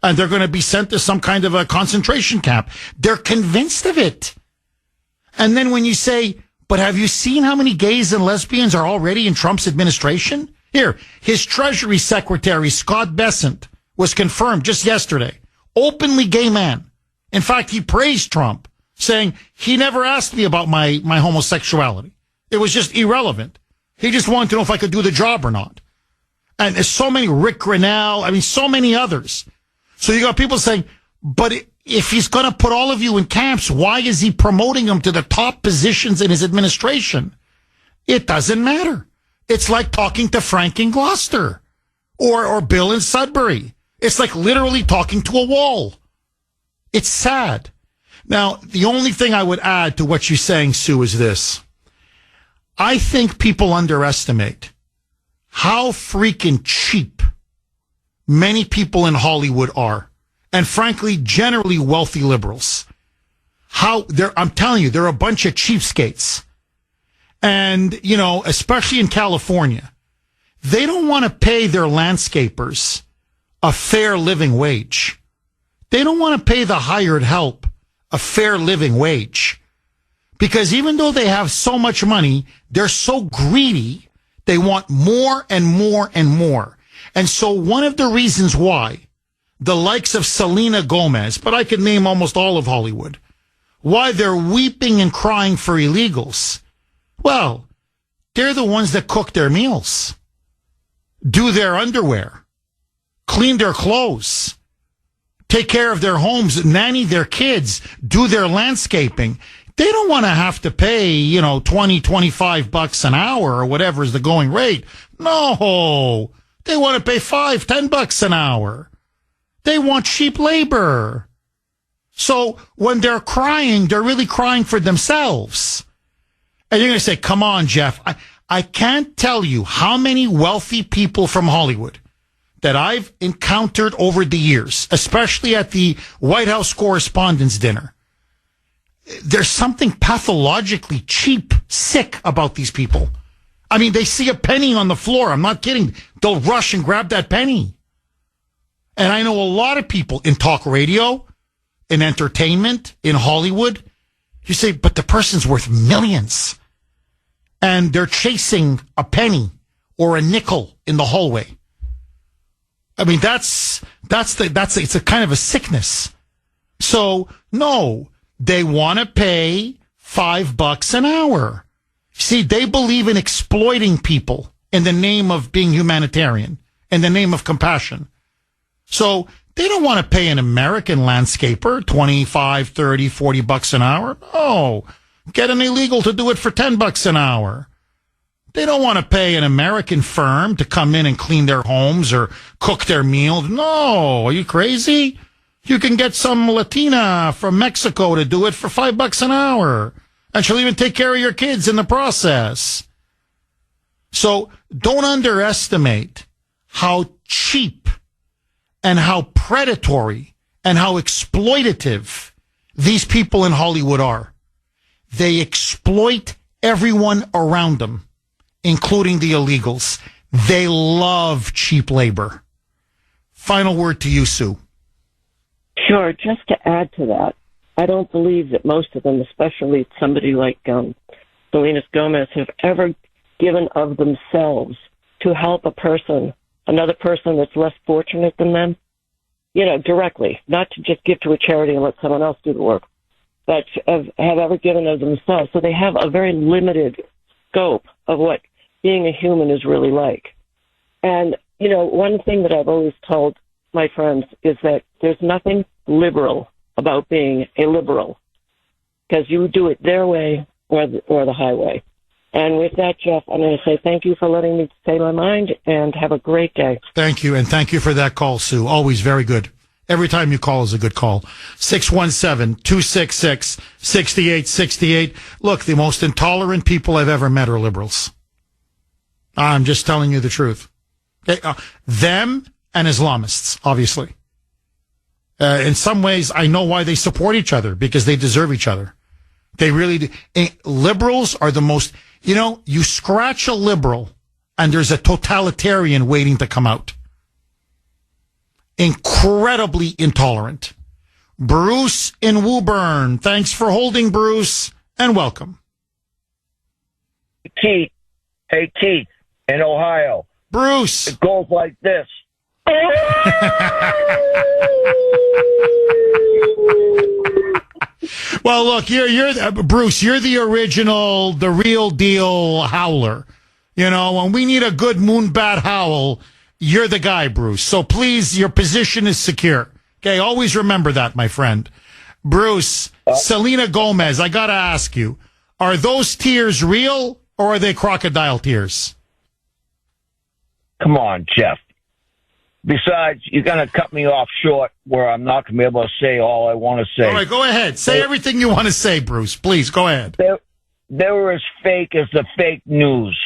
S1: and they're going to be sent to some kind of a concentration camp. They're convinced of it. And then when you say, but have you seen how many gays and lesbians are already in Trump's administration? Here, his Treasury Secretary, Scott Bessent, was confirmed just yesterday. Openly gay man. In fact, he praised Trump, saying he never asked me about my homosexuality. It was just irrelevant. He just wanted to know if I could do the job or not. And there's so many, Rick Grinnell, so many others. So you got people saying, but if he's going to put all of you in camps, why is he promoting them to the top positions in his administration? It doesn't matter. It's like talking to Frank in Gloucester or Bill in Sudbury. It's like literally talking to a wall. It's sad. Now, the only thing I would add to what you're saying, Sue, is this. I think people underestimate how freaking cheap many people in Hollywood are. And frankly, generally wealthy liberals. I'm telling you, they're a bunch of cheapskates. And, especially in California, they don't want to pay their landscapers a fair living wage. They don't want to pay the hired help a fair living wage. Because even though they have so much money, they're so greedy, they want more and more and more. And so one of the reasons why the likes of Selena Gomez, but I could name almost all of Hollywood, why they're weeping and crying for illegals. Well, they're the ones that cook their meals, do their underwear, clean their clothes, take care of their homes, nanny their kids, do their landscaping. They don't want to have to pay, $20-25 an hour or whatever is the going rate. No, they want to pay $5-10 an hour. They want cheap labor. So when they're crying, they're really crying for themselves. And you're going to say, come on, Jeff. I can't tell you how many wealthy people from Hollywood that I've encountered over the years, especially at the White House Correspondents' Dinner. There's something pathologically cheap, sick about these people. They see a penny on the floor. I'm not kidding. They'll rush and grab that penny. And I know a lot of people in talk radio, in entertainment, in Hollywood. You say, but the person's worth millions. And they're chasing a penny or a nickel in the hallway. It's a kind of a sickness. So, no, they want to pay $5 an hour. See, they believe in exploiting people in the name of being humanitarian, in the name of compassion. So they don't want to pay an American landscaper 25, 30, 40 bucks an hour. No, get an illegal to do it for 10 bucks an hour. They don't want to pay an American firm to come in and clean their homes or cook their meals. No, are you crazy? You can get some Latina from Mexico to do it for $5 an hour. And she'll even take care of your kids in the process. So don't underestimate how cheap and how predatory and how exploitative these people in Hollywood are. They exploit everyone around them, including the illegals. They love cheap labor. Final word to you, Sue.
S9: Sure. Just to add to that, I don't believe that most of them, especially somebody like Salinas Gomez, have ever given of themselves to help another person that's less fortunate than them, directly, not to just give to a charity and let someone else do the work, but have ever given of themselves. So they have a very limited scope of what being a human is really like. And, one thing that I've always told my friends is that there's nothing liberal about being a liberal, because you do it their way or the highway. And with that, Jeff, I'm going to say thank you for letting me say my mind, and have a great day.
S1: Thank you, and thank you for that call, Sue. Always very good. Every time you call is a good call. 617-266-6868. Look, the most intolerant people I've ever met are liberals. I'm just telling you the truth. Okay? Them and Islamists, obviously. In some ways, I know why they support each other, because they deserve each other. They really do. Liberals are the most, you scratch a liberal and there's a totalitarian waiting to come out. Incredibly intolerant. Bruce in Woburn. Thanks for holding, Bruce, and welcome.
S10: Keith. Hey, Keith, in Ohio.
S1: Bruce.
S10: It goes like this.
S1: Well, look, you're Bruce. You're the original, the real deal howler. When we need a good moonbat howl, you're the guy, Bruce. So please, your position is secure. Okay, always remember that, my friend. Bruce, Selena Gomez, I gotta ask you, are those tears real or are they crocodile tears?
S10: Come on, Jeff. Besides, you're going to cut me off short where I'm not going to be able to say all I want to say.
S1: All right, go ahead. Say everything you want to say, Bruce. Please, go ahead.
S10: They were as fake as the fake news.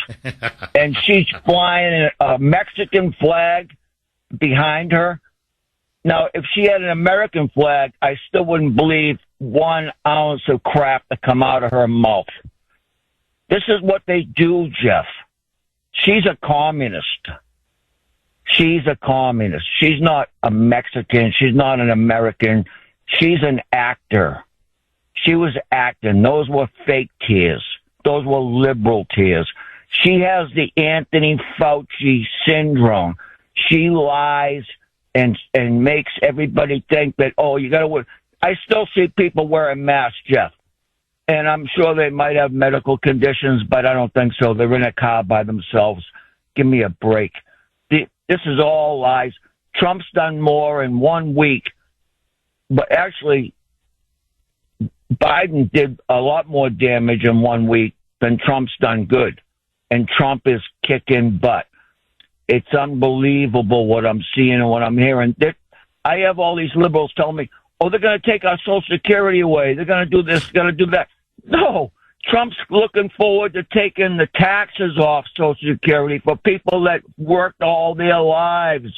S10: And she's flying a Mexican flag behind her. Now, if she had an American flag, I still wouldn't believe 1 ounce of crap to come out of her mouth. This is what they do, Jeff. She's a communist. She's a communist. She's not a Mexican. She's not an American. She's an actor. She was acting. Those were fake tears. Those were liberal tears. She has the Anthony Fauci syndrome. She lies and makes everybody think that, you got to wear. I still see people wearing masks, Jeff. And I'm sure they might have medical conditions, but I don't think so. They're in a car by themselves. Give me a break. This is all lies. Trump's done more in 1 week, but actually, Biden did a lot more damage in 1 week than Trump's done good. And Trump is kicking butt. It's unbelievable what I'm seeing and what I'm hearing. I have all these liberals telling me, they're going to take our Social Security away. They're going to do this, going to do that. No. Trump's looking forward to taking the taxes off Social Security for people that worked all their lives.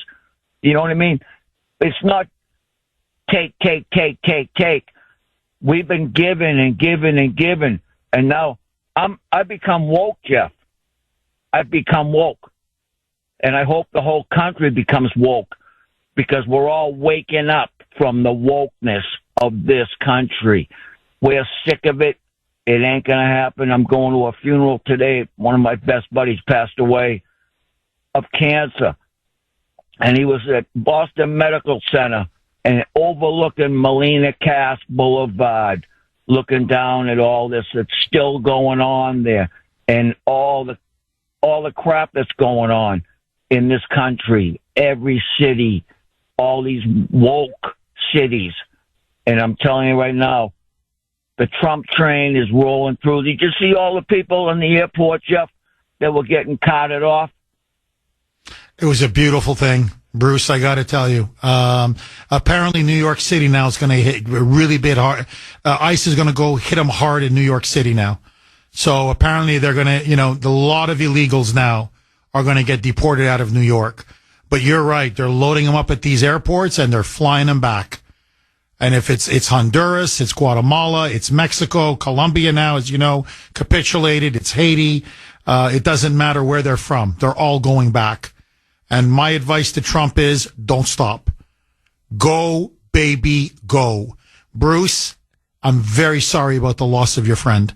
S10: You know what I mean? It's not take. We've been giving and giving and giving. And now I've become woke, Jeff. I've become woke. And I hope the whole country becomes woke, because we're all waking up from the wokeness of this country. We're sick of it. It ain't going to happen. I'm going to a funeral today. One of my best buddies passed away of cancer. And he was at Boston Medical Center and overlooking Melina Cass Boulevard, looking down at all this that's still going on there and all the crap that's going on. in this country, every city, all these woke cities. And I'm telling you right now, the Trump train is rolling through. Did you see all the people in the airport, Jeff, that were getting carted off?
S1: It was a beautiful thing, Bruce, I got to tell you. Apparently New York City now is going to hit really bit hard. ICE is going to go hit them hard in New York City now. So apparently they're going to, a lot of illegals now are going to get deported out of New York. But you're right. They're loading them up at these airports and they're flying them back. And if it's Honduras, it's Guatemala, it's Mexico, Colombia now, as you know, capitulated, it's Haiti. It doesn't matter where they're from. They're all going back. And my advice to Trump is don't stop. Go, baby, go. Bruce, I'm very sorry about the loss of your friend.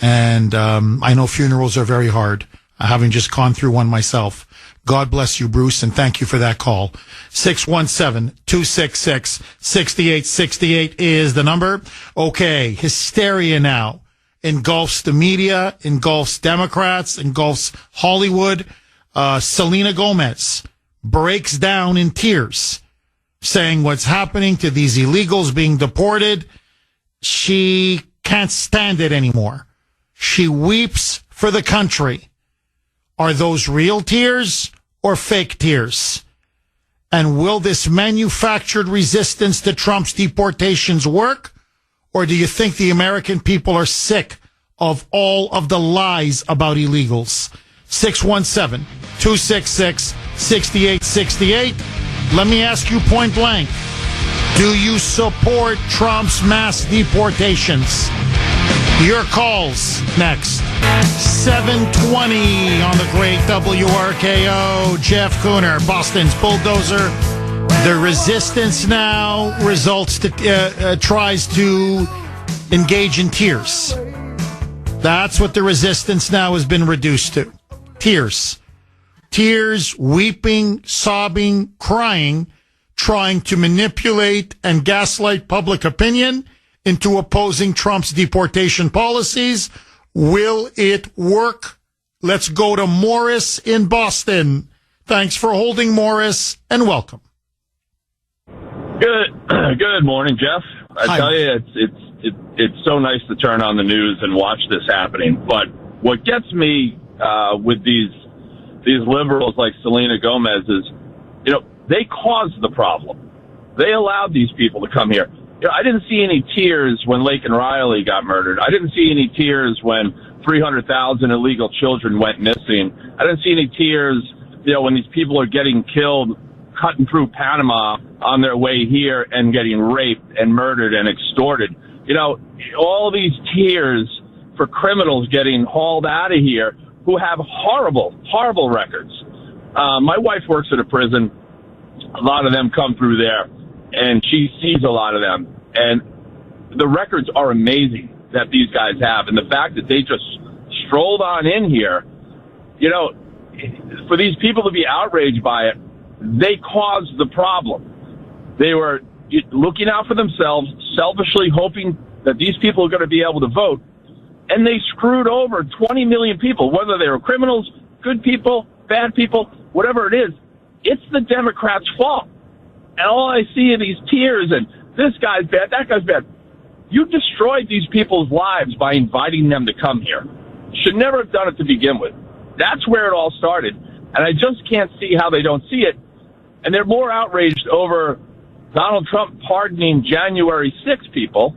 S1: And I know funerals are very hard, having just gone through one myself. God bless you, Bruce, and thank you for that call. 617-266-6868 is the number. Okay, hysteria now engulfs the media, engulfs Democrats, engulfs Hollywood. Selena Gomez breaks down in tears, saying what's happening to these illegals being deported. She can't stand it anymore. She weeps for the country. Are those real tears or fake tears? And will this manufactured resistance to Trump's deportations work? Or do you think the American people are sick of all of the lies about illegals? 617-266-6868. Let me ask you point blank. Do you support Trump's mass deportations? Your calls next. 7:20 on the great WRKO. Jeff Kuhner, Boston's bulldozer. The resistance now tries to engage in tears. That's what the resistance now has been reduced to. Tears. Tears, weeping, sobbing, crying, trying to manipulate and gaslight public opinion into opposing Trump's deportation policies. Will it work? Let's go to Morris in Boston. Thanks for holding, Morris, and welcome.
S11: Good morning, Jeff. I tell you, it's so nice to turn on the news and watch this happening. But what gets me with these liberals like Selena Gomez is, they caused the problem. They allowed these people to come here. I didn't see any tears when Lake and Riley got murdered. I didn't see any tears when 300,000 illegal children went missing. I didn't see any tears, when these people are getting killed, cutting through Panama on their way here and getting raped and murdered and extorted. All these tears for criminals getting hauled out of here who have horrible, horrible records. My wife works at a prison. A lot of them come through there, and she sees a lot of them. And the records are amazing that these guys have. And the fact that they just strolled on in here, for these people to be outraged by it, they caused the problem. They were looking out for themselves, selfishly hoping that these people are going to be able to vote. And they screwed over 20 million people, whether they were criminals, good people, bad people, whatever it is. It's the Democrats' fault. And all I see are these tears and this guy's bad, that guy's bad. You destroyed these people's lives by inviting them to come here. Should never have done it to begin with. That's where it all started. And I just can't see how they don't see it. And they're more outraged over Donald Trump pardoning January 6 people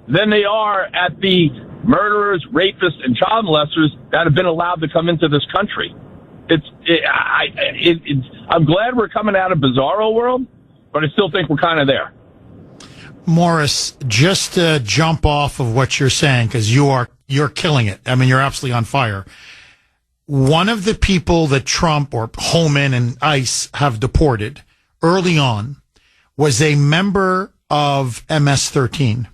S11: than they are at the murderers, rapists, and child molesters that have been allowed to come into this country. I'm glad we're coming out of bizarro world, but I still think we're kind of there.
S1: Morris, just to jump off of what you're saying, because you're killing it. I mean, you're absolutely on fire. One of the people that Trump or Homan and ICE have deported early on was a member of MS-13.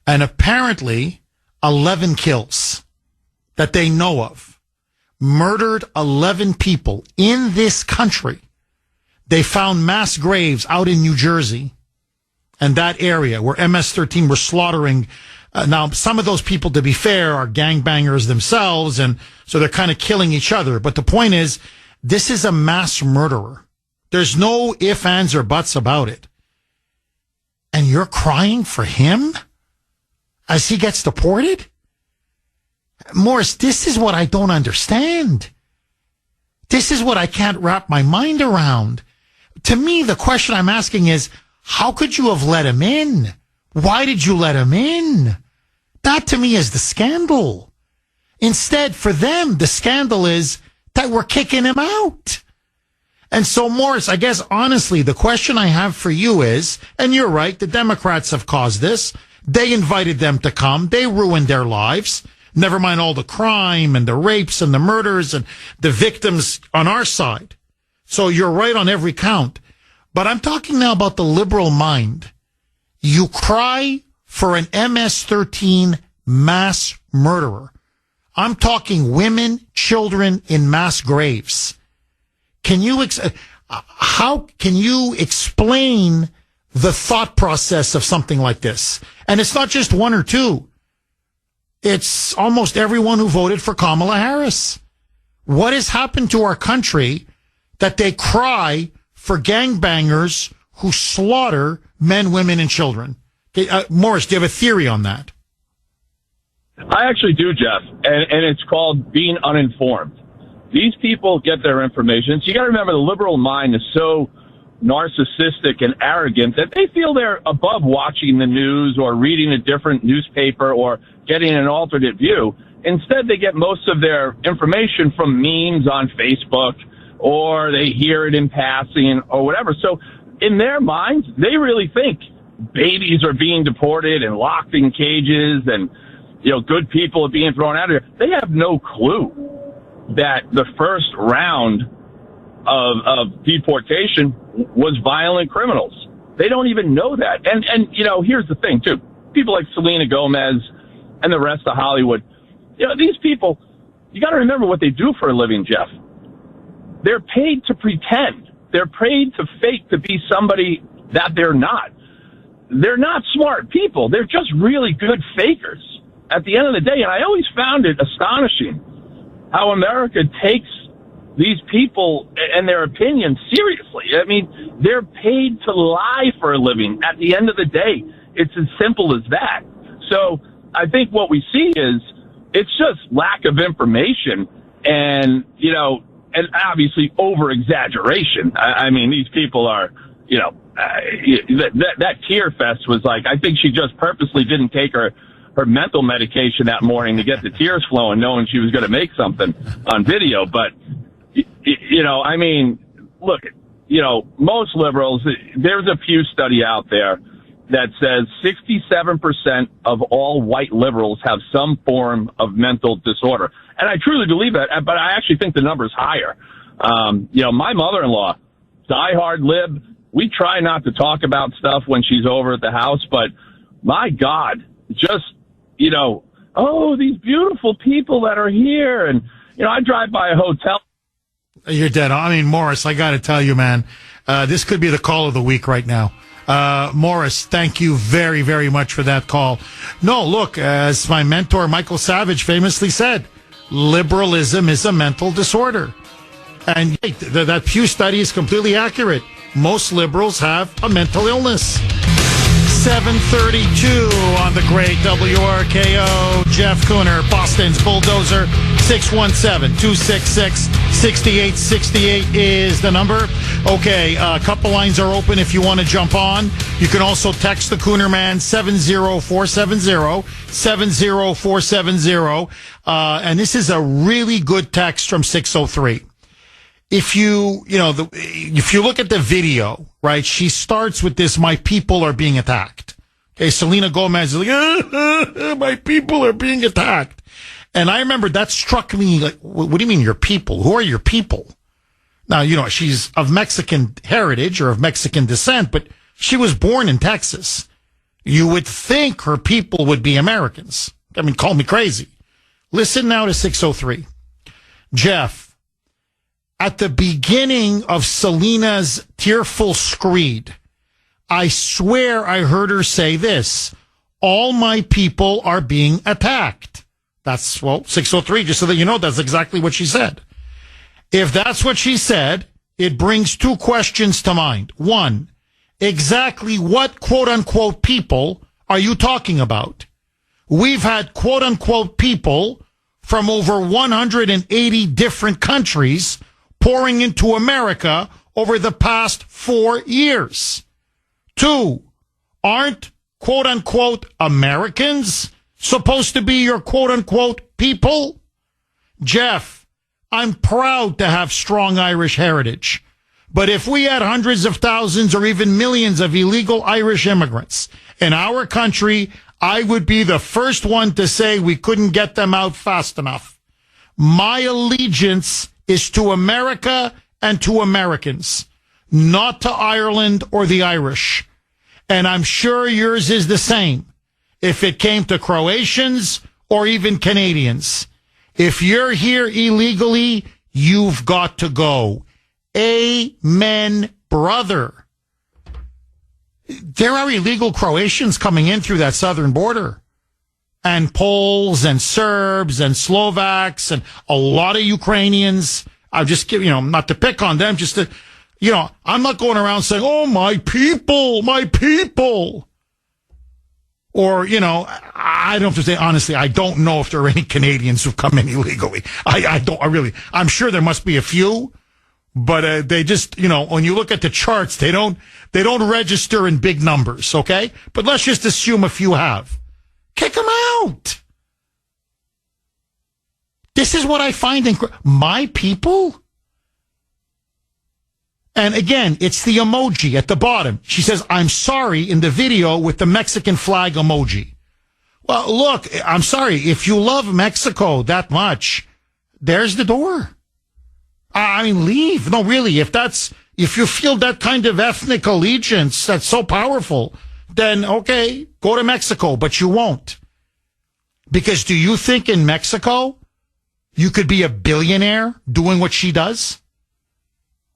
S1: And apparently 11 kills that they know of. Murdered 11 people in this country. They found mass graves out in New Jersey and that area where MS-13 were slaughtering. Now, some of those people, to be fair, are gangbangers themselves, and so they're kind of killing each other. But the point is, This is a mass murderer. There's no ifs, ands, or buts about it. And you're crying for him as he gets deported? Morris, this is what I don't understand. This is what I can't wrap my mind around. To me, the question I'm asking is, how could you have let him in? Why did you let him in? That to me is the scandal. Instead, for them, the scandal is that we're kicking him out. And so, Morris, I guess, honestly, the question I have for you is, and you're right, the Democrats have caused this. They invited them to come. They ruined their lives. Never mind all the crime and the rapes and the murders and the victims on our side. So you're right on every count. But I'm talking now about the liberal mind. You cry for an MS-13 mass murderer. I'm talking women, children in mass graves. How can you explain the thought process of something like this? And it's not just one or two. It's almost everyone who voted for Kamala Harris. What has happened to our country that they cry for gangbangers who slaughter men, women, and children? Morris, do you have a theory on that?
S11: I actually do, Jeff, and it's called being uninformed. These people get their information. So you got to remember, the liberal mind is so narcissistic and arrogant that they feel they're above watching the news or reading a different newspaper or getting an alternate view. Instead, they get most of their information from memes on Facebook, or they hear it in passing or whatever. So in their minds, they really think babies are being deported and locked in cages and, good people are being thrown out of here. They have no clue that the first round of deportation was violent criminals. They don't even know that. And here's the thing, too. People like Selena Gomez and the rest of Hollywood, these people, you got to remember what they do for a living, Jeff. They're paid to pretend. They're paid to fake to be somebody that they're not. They're not smart people. They're just really good fakers at the end of the day. And I always found it astonishing how America takes these people and their opinions seriously. I mean, they're paid to lie for a living at the end of the day. It's as simple as that. So I think what we see is it's just lack of information and, and obviously over exaggeration. I mean, these people are, that tear fest was like, I think she just purposely didn't take her mental medication that morning to get the tears flowing, knowing she was going to make something on video. But, I mean, look, most liberals, there's a Pew study out there that says 67% of all white liberals have some form of mental disorder. And I truly believe that, but I actually think the number's higher. My mother-in-law, diehard lib, we try not to talk about stuff when she's over at the house, but my God, just, these beautiful people that are here. And, I drive by a hotel.
S1: You're dead. I mean, Morris, I got to tell you, man, this could be the call of the week right now. Morris, thank you very, very much for that call. No, look, as my mentor, Michael Savage, famously said, liberalism is a mental disorder. And that Pew study is completely accurate. Most liberals have a mental illness. 7:32 on the great WRKO. Jeff Kuhner, Boston's Bulldozer. 617-266-6868 is the number. Okay, a couple lines are open if you want to jump on. You can also text the Kuhner Man 70470, 70470. And this is a really good text from 603. If you look at the video, right, she starts with this, my people are being attacked. Okay, Selena Gomez is like, my people are being attacked. And I remember that struck me like, what do you mean your people? Who are your people? Now, she's of Mexican heritage or of Mexican descent, but she was born in Texas. You would think her people would be Americans. I mean, call me crazy. Listen now to 603. Jeff, at the beginning of Selena's tearful screed, I swear I heard her say this: all my people are being attacked. That's, 603, just so that you know, that's exactly what she said. If that's what she said, it brings two questions to mind. One, exactly what quote-unquote people are you talking about? We've had quote-unquote people from over 180 different countries pouring into America over the past 4 years. Two, aren't quote-unquote Americans supposed to be your quote-unquote people? Jeff, I'm proud to have strong Irish heritage. But if we had hundreds of thousands or even millions of illegal Irish immigrants in our country, I would be the first one to say we couldn't get them out fast enough. My allegiance is to America and to Americans, not to Ireland or the Irish. And I'm sure yours is the same if it came to Croatians or even Canadians. If you're here illegally, you've got to go. Amen, brother. There are illegal Croatians coming in through that southern border. And Poles and Serbs and Slovaks and a lot of Ukrainians. I'll just give, not to pick on them, just to, I'm not going around saying, oh, my people, my people. Or, I don't have to say, honestly, I don't know if there are any Canadians who've come in illegally. I'm sure there must be a few, but they just, when you look at the charts, they don't register in big numbers, okay? But let's just assume a few have. Kick them out. This is what I find my people? And again, it's the emoji at the bottom. She says, I'm sorry in the video with the Mexican flag emoji. Well, look, I'm sorry. If you love Mexico that much, there's the door. I mean, leave. No, really, if you feel that kind of ethnic allegiance that's so powerful, then okay, go to Mexico, but you won't. Because do you think in Mexico you could be a billionaire doing what she does?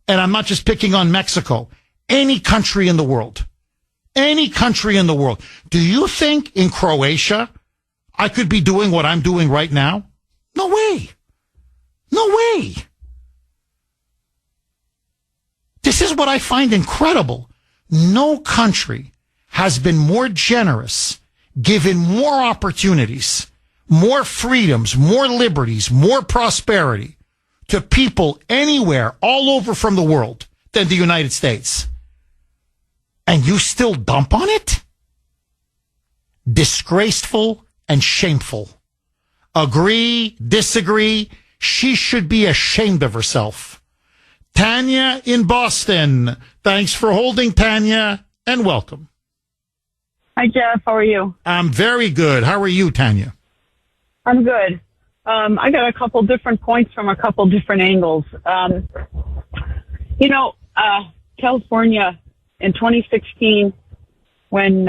S1: And I'm not just picking on Mexico. Any country in the world. Any country in the world. Do you think in Croatia I could be doing what I'm doing right now? No way. No way. This is what I find incredible. No country has been more generous, given more opportunities, more freedoms, more liberties, more prosperity to people anywhere, all over from the world than the United States. And you still dump on it? Disgraceful and shameful. Agree, disagree. She should be ashamed of herself. Tanya in Boston. Thanks for holding, Tanya, and welcome.
S12: Hi, Jeff. How are you?
S1: I'm very good. How are you, Tanya?
S12: I'm good. I got a couple different points from a couple different angles. California in 2016, when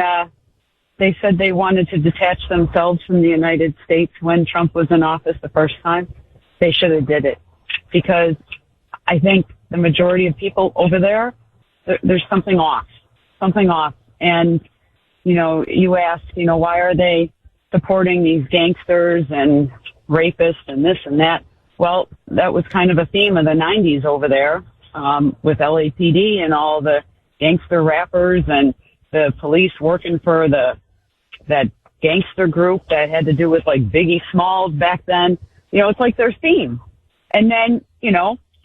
S12: they said they wanted to detach themselves from the United States when Trump was in office the first time, they should have did it. Because I think the majority of people over there, there's something off. And, you ask, why are they supporting these gangsters and rapists and this and that? Well, that was kind of a theme of the 90s over there, with LAPD and all the gangster rappers and the police working for that gangster group that had to do with like Biggie Smalls back then. It's like their theme. And then,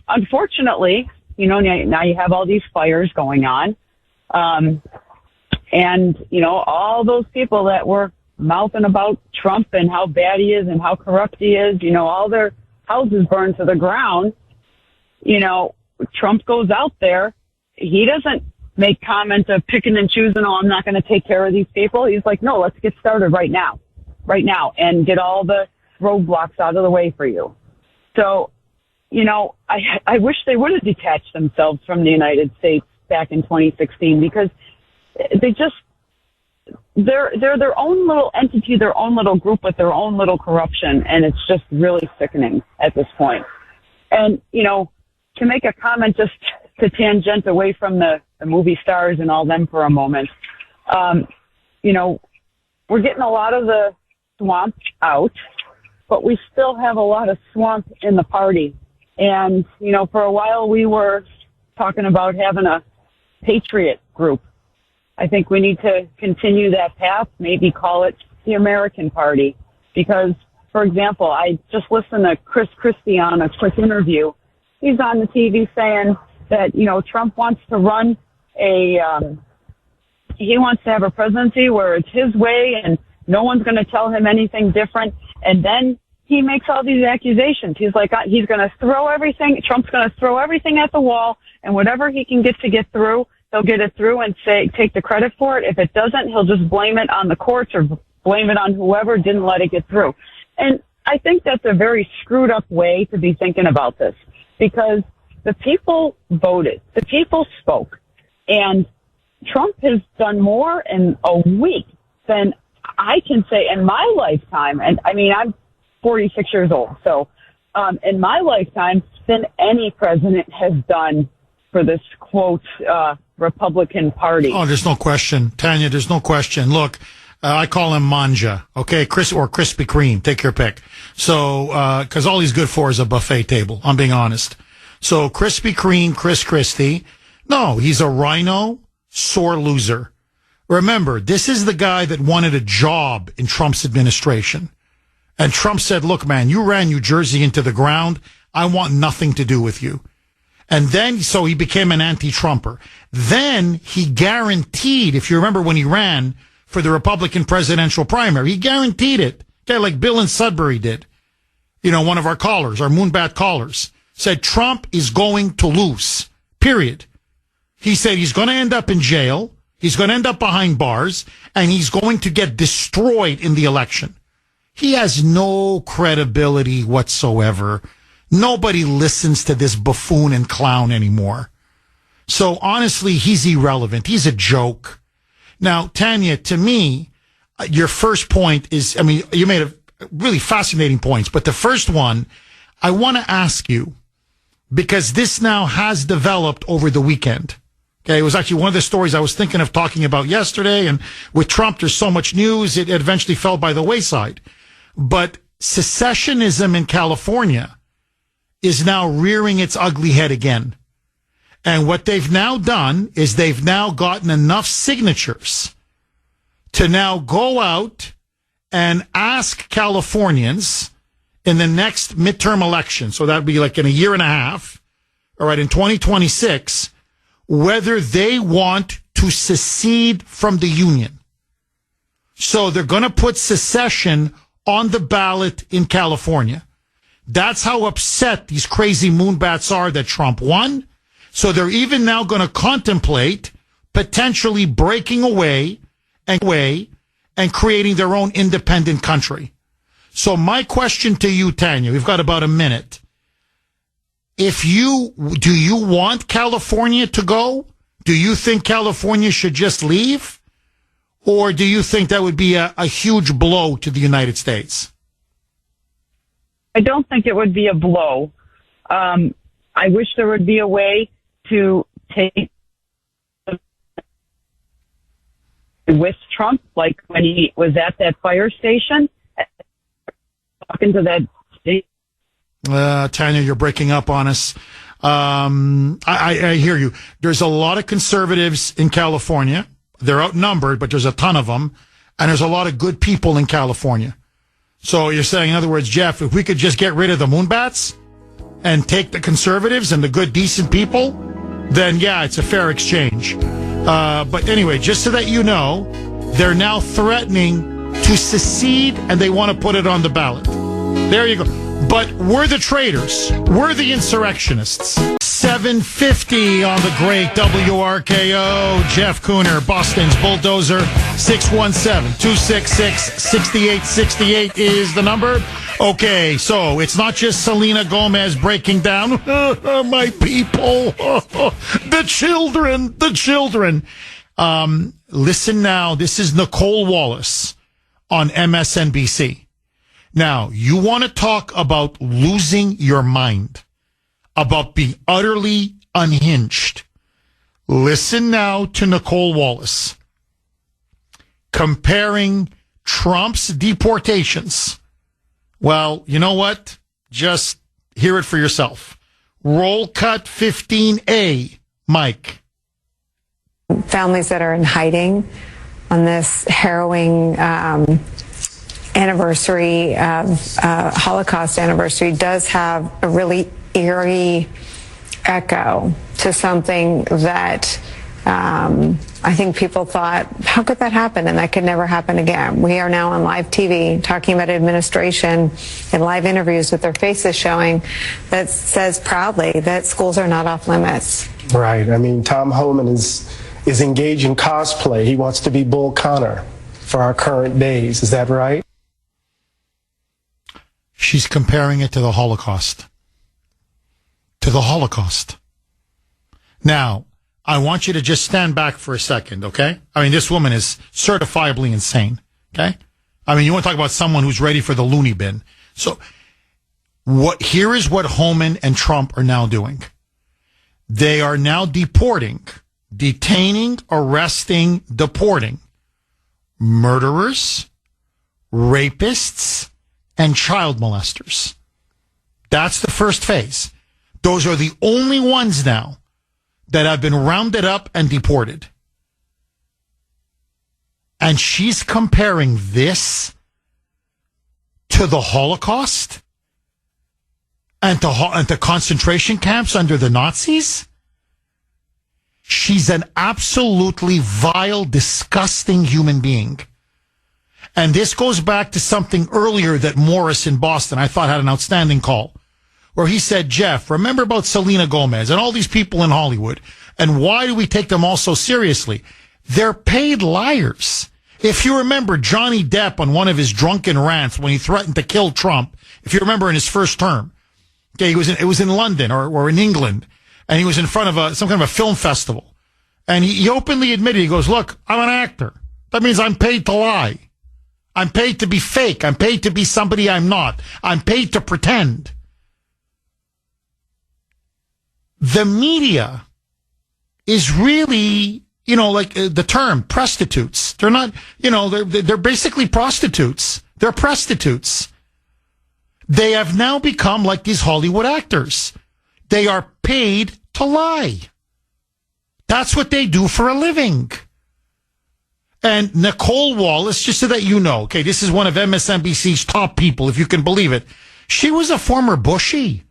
S12: unfortunately, now you have all these fires going on. And, all those people that were mouthing about Trump and how bad he is and how corrupt he is, all their houses burned to the ground. Trump goes out there. He doesn't make comments of picking and choosing, I'm not going to take care of these people. He's like, no, let's get started right now, and get all the roadblocks out of the way for you. So, I wish they would have detached themselves from the United States back in 2016, because they're their own little entity, their own little group with their own little corruption, and it's just really sickening at this point. And, to make a comment just to tangent away from the movie stars and all them for a moment, we're getting a lot of the swamp out, but we still have a lot of swamp in the party. And, you know, for a while we were talking about having a patriot group. I think we need to continue that path, maybe call it the American Party. Because, for example, I just listened to Chris Christie on a quick interview. He's on the TV saying that, you know, Trump wants to run he wants to have a presidency where it's his way and no one's going to tell him anything different. And then he makes all these accusations. He's like, he's going to throw everything, Trump's going to throw everything at the wall, and whatever he can get through, he'll get it through and take the credit for it. If it doesn't, he'll just blame it on the courts or blame it on whoever didn't let it get through. And I think that's a very screwed up way to be thinking about this, because the people voted, the people spoke, and Trump has done more in a week than I can say in my lifetime. And I mean, I'm 46 years old. So, in my lifetime, than any president has done for this quote, Republican Party.
S1: Oh, there's no question. Tanya, there's no question. Look, I call him Manja, okay? Or Krispy Kreme, take your pick. So, cause all he's good for is a buffet table, I'm being honest. So Krispy Kreme, Chris Christie, no, he's a rhino, sore loser. Remember, this is the guy that wanted a job in Trump's administration. And Trump said, look, man, you ran New Jersey into the ground. I want nothing to do with you. And then, so he became an anti-Trumper. Then he guaranteed, if you remember when he ran for the Republican presidential primary, he guaranteed it. Okay, like Bill in Sudbury did. You know, one of our callers, our Moonbat callers, said Trump is going to lose, period. He said he's going to end up in jail, he's going to end up behind bars, and he's going to get destroyed in the election. He has no credibility whatsoever. Nobody listens to this buffoon and clown anymore. So honestly, he's irrelevant. He's a joke. Now, Tanya, to me, your first point is, I mean, you made a really fascinating points, but the first one, I want to ask you, because this now has developed over the weekend. Okay, it was actually one of the stories I was thinking of talking about yesterday, and with Trump, there's so much news, it eventually fell by the wayside. But secessionism in California is now rearing its ugly head again. And what they've now done is they've now gotten enough signatures to now go out and ask Californians in the next midterm election, so that'd be like in a year and a half, all right, in 2026, whether they want to secede from the Union. So they're going to put secession on the ballot in California. That's how upset these crazy moonbats are that Trump won. So they're even now going to contemplate potentially breaking away and creating their own independent country. So my question to you, Tanya, we've got about a minute. Do you want California to go? Do you think California should just leave? Or do you think that would be a huge blow to the United States?
S12: I don't think it would be a blow. I wish there would be a way to take with Trump, like when he was at that fire station, talking to that state.
S1: Tanya, you're breaking up on us. I hear you. There's a lot of conservatives in California. They're outnumbered, but there's a ton of them. And there's a lot of good people in California. So you're saying, in other words, Jeff, if we could just get rid of the moonbats and take the conservatives and the good, decent people, then yeah, it's a fair exchange. But anyway, just so that you know, they're now threatening to secede and they want to put it on the ballot. There you go. But we're the traitors. We're the insurrectionists. 750 on the great WRKO. Jeff Kuhner, Boston's Bulldozer. 617-266-6868 is the number. Okay, so it's not just Selena Gomez breaking down. My people. The children. Listen now. This is Nicole Wallace on MSNBC. Now, you want to talk about losing your mind, about being utterly unhinged. Listen now to Nicole Wallace comparing Trump's deportations. Well, you know what? Just hear it for yourself. Roll cut 15A, Mike.
S13: Families that are in hiding on this harrowing anniversary of Holocaust anniversary does have a really eerie echo to something that I think people thought, how could that happen? And that could never happen again. We are now on live TV talking about administration in live interviews with their faces showing that says proudly that schools are not off limits.
S14: Right. I mean, Tom Homan is engaged in cosplay. He wants to be Bull Connor for our current days. Is that right?
S1: She's comparing it to the Holocaust. To the Holocaust. Now, I want you to just stand back for a second, okay? I mean, this woman is certifiably insane, okay? I mean, you want to talk about someone who's ready for the loony bin. So, here is what Homan and Trump are now doing. They are now detaining, arresting, deporting murderers, rapists, and child molesters. That's the first phase. Those are the only ones now that have been rounded up and deported. And she's comparing this to the Holocaust and to concentration camps under the Nazis? She's an absolutely vile, disgusting human being. And this goes back to something earlier that Morris in Boston, I thought, had an outstanding call, where he said, Jeff, remember about Selena Gomez and all these people in Hollywood, and why do we take them all so seriously? They're paid liars. If you remember Johnny Depp on one of his drunken rants when he threatened to kill Trump, if you remember in his first term, okay, it was in London or in England, and he was in front of some kind of a film festival, and he openly admitted, he goes, look, I'm an actor. That means I'm paid to lie. I'm paid to be fake. I'm paid to be somebody I'm not. I'm paid to pretend. The media is really, like the term prostitutes. They're not, they're basically prostitutes. They're prostitutes. They have now become like these Hollywood actors. They are paid to lie. That's what they do for a living. And Nicole Wallace, just so that you know, okay, this is one of MSNBC's top people, if you can believe it. She was a former Bushie.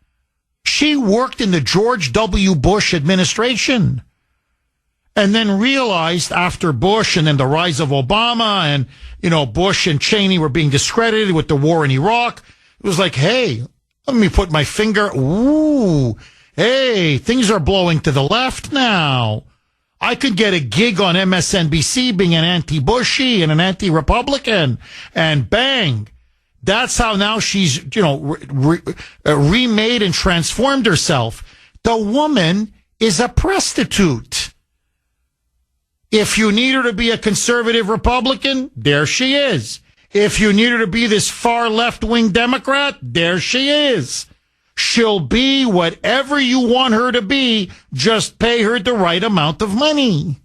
S1: She worked in the George W. Bush administration and then realized after Bush and then the rise of Obama and, Bush and Cheney were being discredited with the war in Iraq. It was like, hey, let me put my finger. Ooh, hey, things are blowing to the left now. I could get a gig on MSNBC being an anti-Bushy and an anti-Republican, and bang. That's how now she's, remade and transformed herself. The woman is a prostitute. If you need her to be a conservative Republican, there she is. If you need her to be this far left-wing Democrat, there she is. She'll be whatever you want her to be. Just pay her the right amount of money.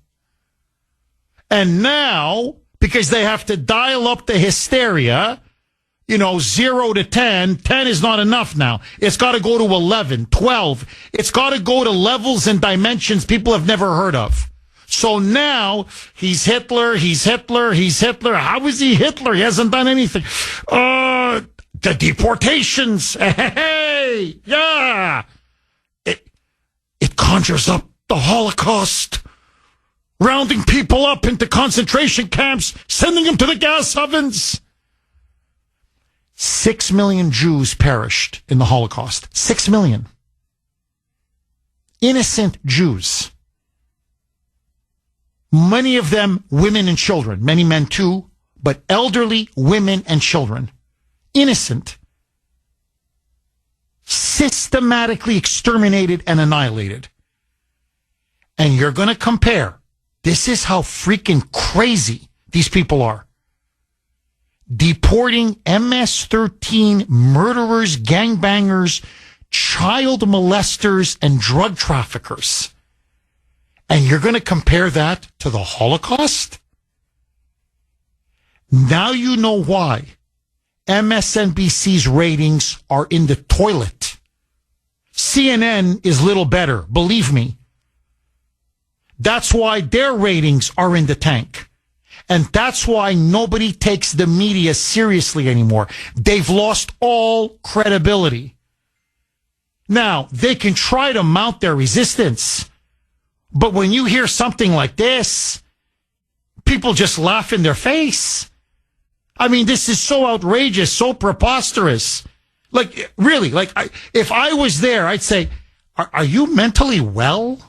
S1: And now, because they have to dial up the hysteria, 0 to 10, 10 is not enough now. It's got to go to 11, 12. It's got to go to levels and dimensions people have never heard of. So now, he's Hitler, he's Hitler, he's Hitler. How is he Hitler? He hasn't done anything. The deportations. Hey, yeah. It conjures up the Holocaust. Rounding people up into concentration camps, sending them to the gas ovens. 6 million Jews perished in the Holocaust. 6 million. Innocent Jews. Many of them women and children. Many men too, but elderly women and children. Innocent. Systematically exterminated and annihilated. And you're going to compare. This is how freaking crazy these people are. Deporting MS-13 murderers, gangbangers, child molesters, and drug traffickers. And you're going to compare that to the Holocaust? Now you know why MSNBC's ratings are in the toilet. CNN is little better, believe me. That's why their ratings are in the tank. And that's why nobody takes the media seriously anymore. They've lost all credibility. Now, they can try to mount their resistance, but when you hear something like this, people just laugh in their face. I mean, this is so outrageous, so preposterous. Like, really, like, if I was there, I'd say, are you mentally well?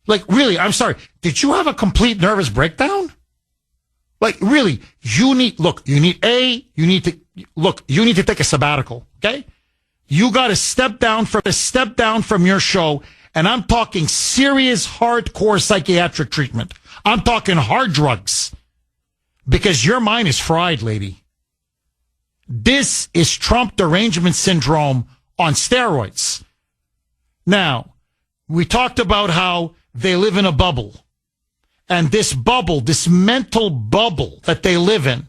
S1: Like, really, I'm sorry. Did you have a complete nervous breakdown? Like, really, you need to take a sabbatical, okay? You got to step down from your show, and I'm talking serious, hardcore psychiatric treatment. I'm talking hard drugs, because your mind is fried, lady. This is Trump derangement syndrome on steroids. Now, we talked about how they live in a bubble. And this bubble, this mental bubble that they live in,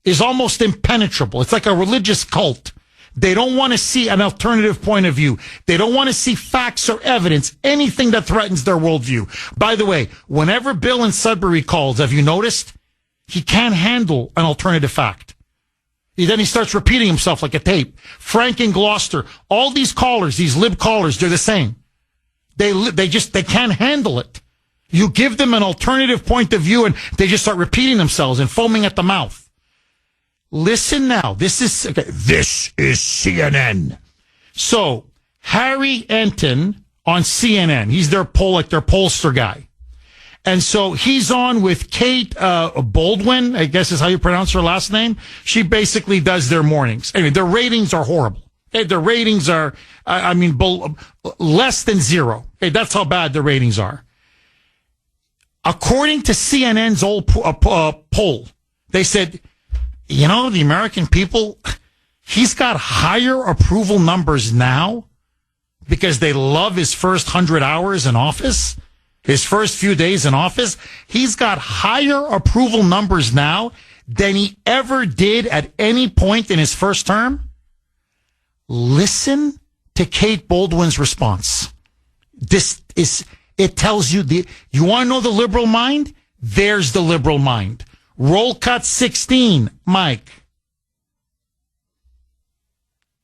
S1: is almost impenetrable. It's like a religious cult. They don't want to see an alternative point of view. They don't want to see facts or evidence, anything that threatens their worldview. By the way, whenever Bill in Sudbury calls, have you noticed? He can't handle an alternative fact. Then he starts repeating himself like a tape. Frank in Gloucester, all these callers, these lib callers, they're the same. They can't handle it. You give them an alternative point of view and they just start repeating themselves and foaming at the mouth. Listen now. This is CNN. So Harry Enton on CNN, he's their pollster guy. And so he's on with Kate Baldwin, I guess is how you pronounce her last name. She basically does their mornings. Anyway, their ratings are horrible. Okay, their ratings are, less than zero. Okay, that's how bad the ratings are. According to CNN's old poll, they said, the American people, he's got higher approval numbers now because they love his first 100 hours in office, his first few days in office. He's got higher approval numbers now than he ever did at any point in his first term. Listen to Kate Baldwin's response. It tells you you want to know the liberal mind? There's the liberal mind. Roll cut 16, Mike.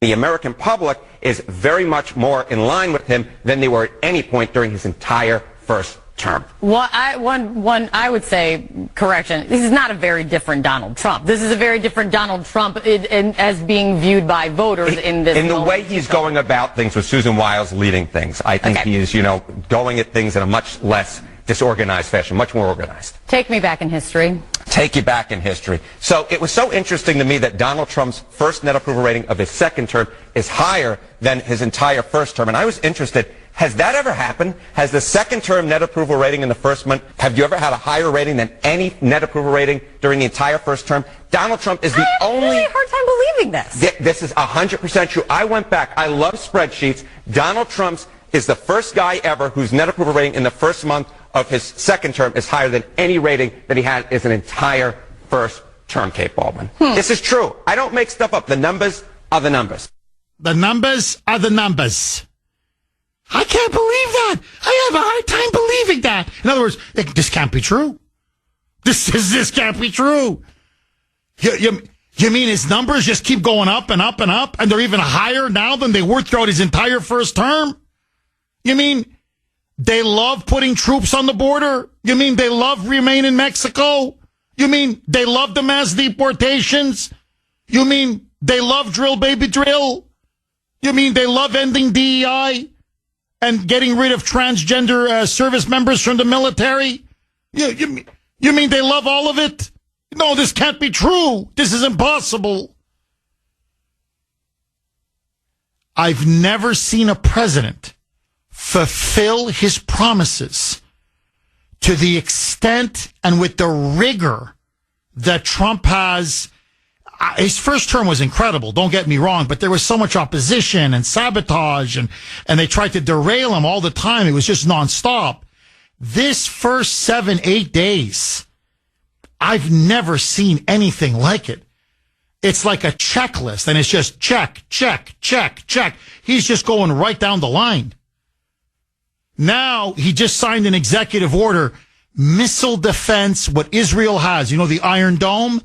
S15: The American public is very much more in line with him than they were at any point during his entire first term.
S16: Well, I would say, correction, this is not a very different Donald Trump. This is a very different Donald Trump as being viewed by voters in this
S15: In the way he's going about things with Susan Wiles leading things. I think he is, going at things in a much less disorganized fashion, much more organized.
S16: Take me back in history.
S15: Take you back in history. So it was so interesting to me that Donald Trump's first net approval rating of his second term is higher than his entire first term. And I was interested, has that ever happened? Has the second term net approval rating in the first month, have you ever had a higher rating than any net approval rating during the entire first term? Donald Trump is the only...
S16: I have a hard time believing this.
S15: This is 100% true. I went back. I love spreadsheets. Donald Trump is the first guy ever whose net approval rating in the first month of his second term is higher than any rating that he had as an entire first term, Kate Baldwin. This is true. I don't make stuff up. The numbers are the numbers.
S1: The numbers are the numbers. I can't believe that. I have a hard time believing that. In other words, this can't be true. This can't be true. You mean his numbers just keep going up and up and up, and they're even higher now than they were throughout his entire first term? You mean they love putting troops on the border? You mean they love remain in Mexico? You mean they love the mass deportations? You mean they love drill baby drill? You mean they love ending DEI and getting rid of transgender service members from the military? You mean they love all of it? No, this can't be true. This is impossible. I've never seen a president fulfill his promises to the extent and with the rigor that Trump has. His first term was incredible, don't get me wrong, but there was so much opposition and sabotage, and they tried to derail him all the time. It was just nonstop. This first 7-8 days, I've never seen anything like it. It's like a checklist, and it's just check, check, check, check. He's just going right down the line. Now, he just signed an executive order, missile defense, what Israel has, the Iron Dome.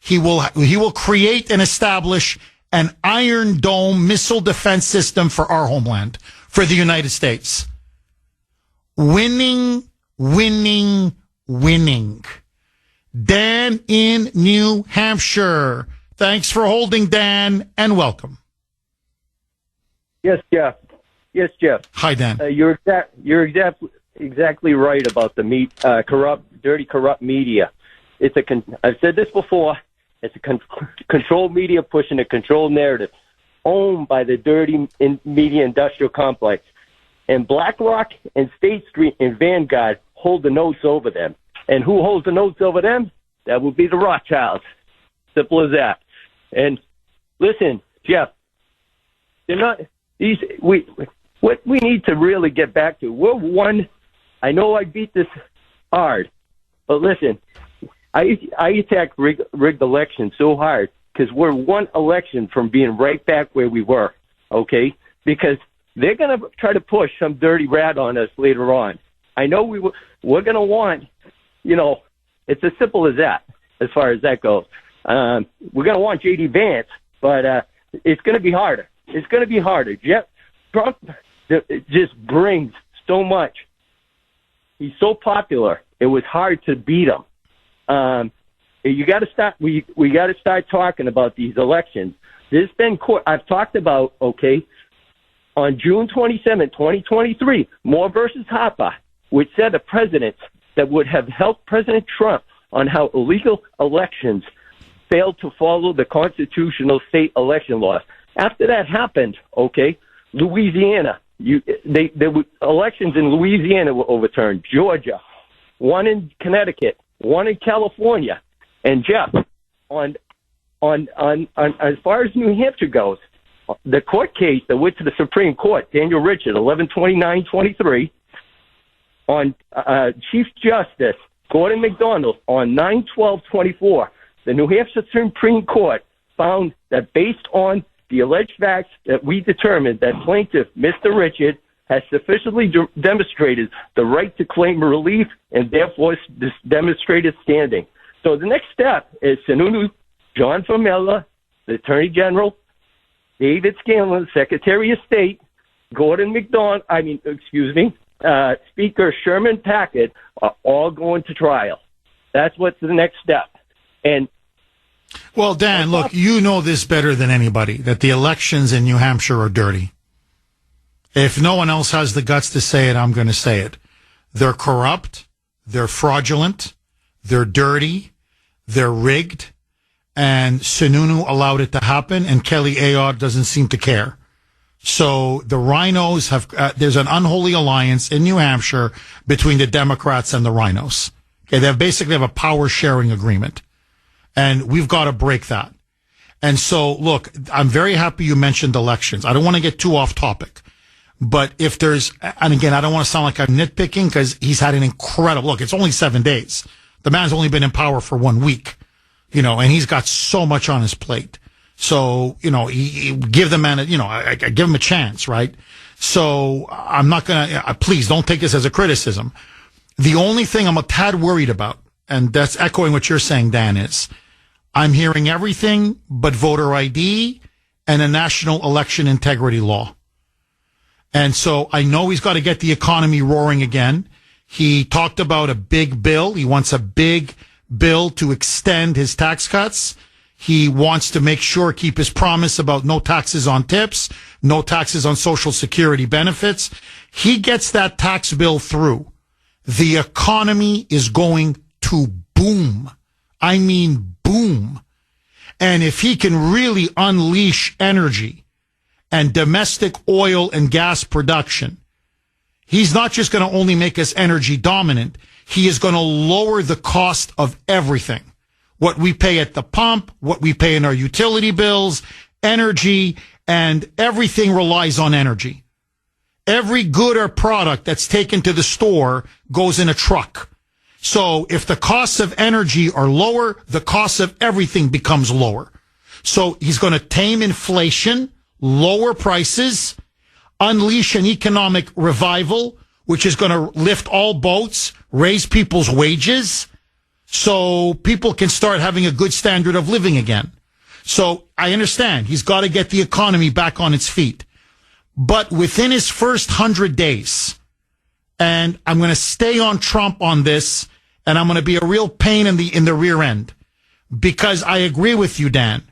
S1: He will create and establish an Iron Dome missile defense system for our homeland, for the United States. Winning, winning, winning. Dan in New Hampshire. Thanks for holding, Dan, and welcome.
S17: Yes, Jeff.
S1: Hi, Dan.
S17: You're exactly right about the dirty, corrupt media. I've said this before. It's a controlled media pushing a controlled narrative, owned by the dirty media industrial complex. And BlackRock and State Street and Vanguard hold the notes over them. And who holds the notes over them? That would be the Rothschilds. Simple as that. And listen, Jeff, what we need to really get back to, we're one. I know I beat this hard, but listen, I attacked rigged elections so hard because we're one election from being right back where we were, okay? Because they're going to try to push some dirty rat on us later on. I know we're going to want, it's as simple as that, as far as that goes. We're going to want J.D. Vance, but it's going to be harder. It's going to be harder. Trump just brings so much. He's so popular. It was hard to beat him. You got to start. We got to start talking about these elections. There's been court. I've talked about on June 27, 2023, Moore versus Harper, which said a precedent that would have helped President Trump on how illegal elections failed to follow the constitutional state election laws. After that happened, Louisiana, elections in Louisiana were overturned. Georgia, one in Connecticut, one in California, and Jeff, on as far as New Hampshire goes, the court case that went to the Supreme Court, Daniel Richard, 1129-23, on Chief Justice Gordon McDonald on 9/12/24, the New Hampshire Supreme Court found that based on the alleged facts that we determined that plaintiff, Mr. Richard, has sufficiently demonstrated the right to claim relief and therefore demonstrated standing. So the next step is Sununu, John Formella, the Attorney General, David Scanlon, Secretary of State, Speaker Sherman Packard are all going to trial. That's what's the next step. And
S1: well, Dan, look, you know this better than anybody, that the elections in New Hampshire are dirty. If no one else has the guts to say it, I'm going to say it. They're corrupt, they're fraudulent, they're dirty, they're rigged, and Sununu allowed it to happen, and Kelly Ayotte doesn't seem to care. So the rhinos there's an unholy alliance in New Hampshire between the Democrats and the rhinos. Okay, they basically have a power sharing agreement. And we've got to break that. And so, look, I'm very happy you mentioned elections. I don't want to get too off topic. But if there's, and again, I don't want to sound like I'm nitpicking because he's had an incredible, look, it's only 7 days. The man's only been in power for 1 week, and he's got so much on his plate. So, he give the man, I give him a chance, right? So I'm not going to, please don't take this as a criticism. The only thing I'm a tad worried about, and that's echoing what you're saying, Dan, is I'm hearing everything but voter ID and a national election integrity law. And so I know he's got to get the economy roaring again. He talked about a big bill. He wants a big bill to extend his tax cuts. He wants to make sure, keep his promise about no taxes on tips, no taxes on Social Security benefits. He gets that tax bill through. The economy is going to boom. I mean, boom. And if he can really unleash energy and domestic oil and gas production, he's not just going to only make us energy dominant. He is going to lower the cost of everything. What we pay at the pump, what we pay in our utility bills, energy, and everything relies on energy. Every good or product that's taken to the store goes in a truck. So if the costs of energy are lower, the cost of everything becomes lower. So he's going to tame inflation, lower prices, unleash an economic revival, which is going to lift all boats, raise people's wages, so people can start having a good standard of living again. So I understand he's got to get the economy back on its feet. But within his first 100 days, and I'm going to stay on Trump on this, and I'm going to be a real pain in the rear end, because I agree with you, Dan.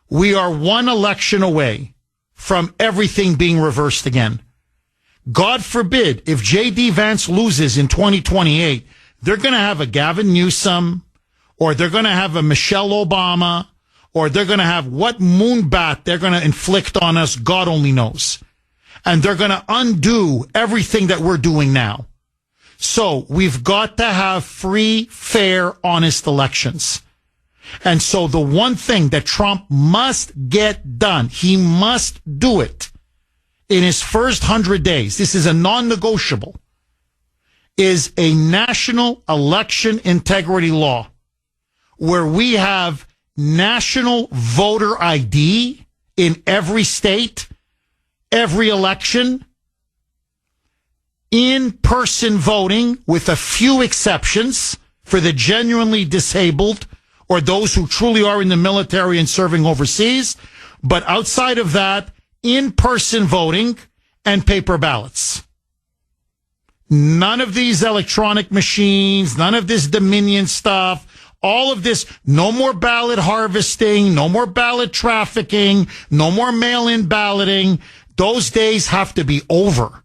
S1: We are one election away from everything being reversed again. God forbid, if J.D. Vance loses in 2028, they're going to have a Gavin Newsom, or they're going to have a Michelle Obama, or they're going to have what moonbat they're going to inflict on us, God only knows. And they're going to undo everything that we're doing now. So we've got to have free, fair, honest elections. And so the one thing that Trump must get done, he must do it in his first 100 days, this is a non-negotiable, is a national election integrity law where we have national voter ID in every state, every election, in-person voting with a few exceptions for the genuinely disabled or those who truly are in the military and serving overseas. But outside of that, in-person voting and paper ballots. None of these electronic machines, none of this Dominion stuff, all of this, no more ballot harvesting, no more ballot trafficking, no more mail-in balloting. Those days have to be over.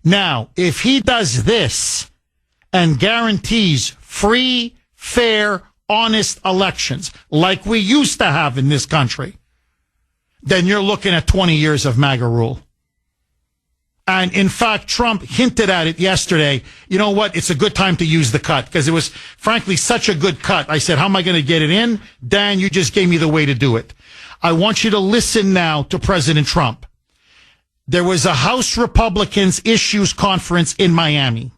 S1: Now, if he does this and guarantees free, fair, honest elections like we used to have in this country, then you're looking at 20 years of MAGA rule. And in fact, Trump hinted at it yesterday. You know what? It's a good time to use the cut because it was frankly such a good cut. I said, how am I going to get it in? Dan, you just gave me the way to do it. I want you to listen now to President Trump. There was a House Republicans Issues Conference in Miami.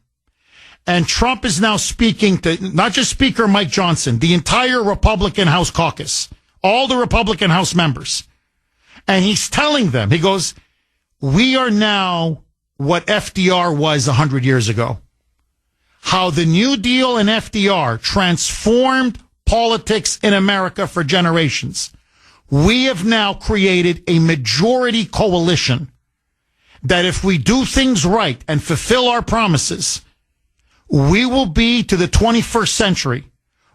S1: And Trump is now speaking to not just Speaker Mike Johnson, the entire Republican House caucus, all the Republican House members. And he's telling them, he goes, we are now what FDR was 100 years ago. How the New Deal and FDR transformed politics in America for generations. We have now created a majority coalition that if we do things right and fulfill our promises, we will be to the 21st century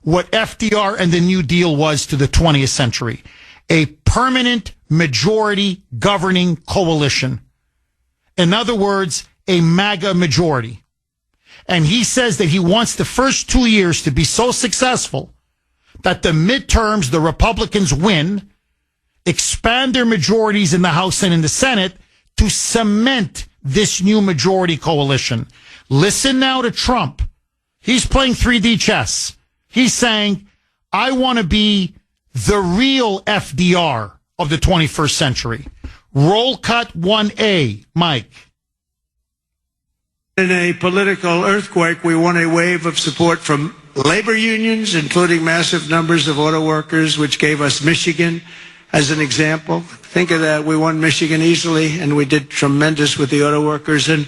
S1: what FDR and the New Deal was to the 20th century. A permanent majority governing coalition. In other words, a MAGA majority. And he says that he wants the first 2 years to be so successful that the midterms, the Republicans win, expand their majorities in the House and in the Senate to cement this new majority coalition. Listen now to Trump. He's playing 3D chess. He's saying, I want to be the real FDR of the 21st century. Roll cut 1A, Mike.
S18: In a political earthquake, we won a wave of support from labor unions, including massive numbers of auto workers, which gave us Michigan as an example. Think of that. We won Michigan easily, and we did tremendous with the auto workers. And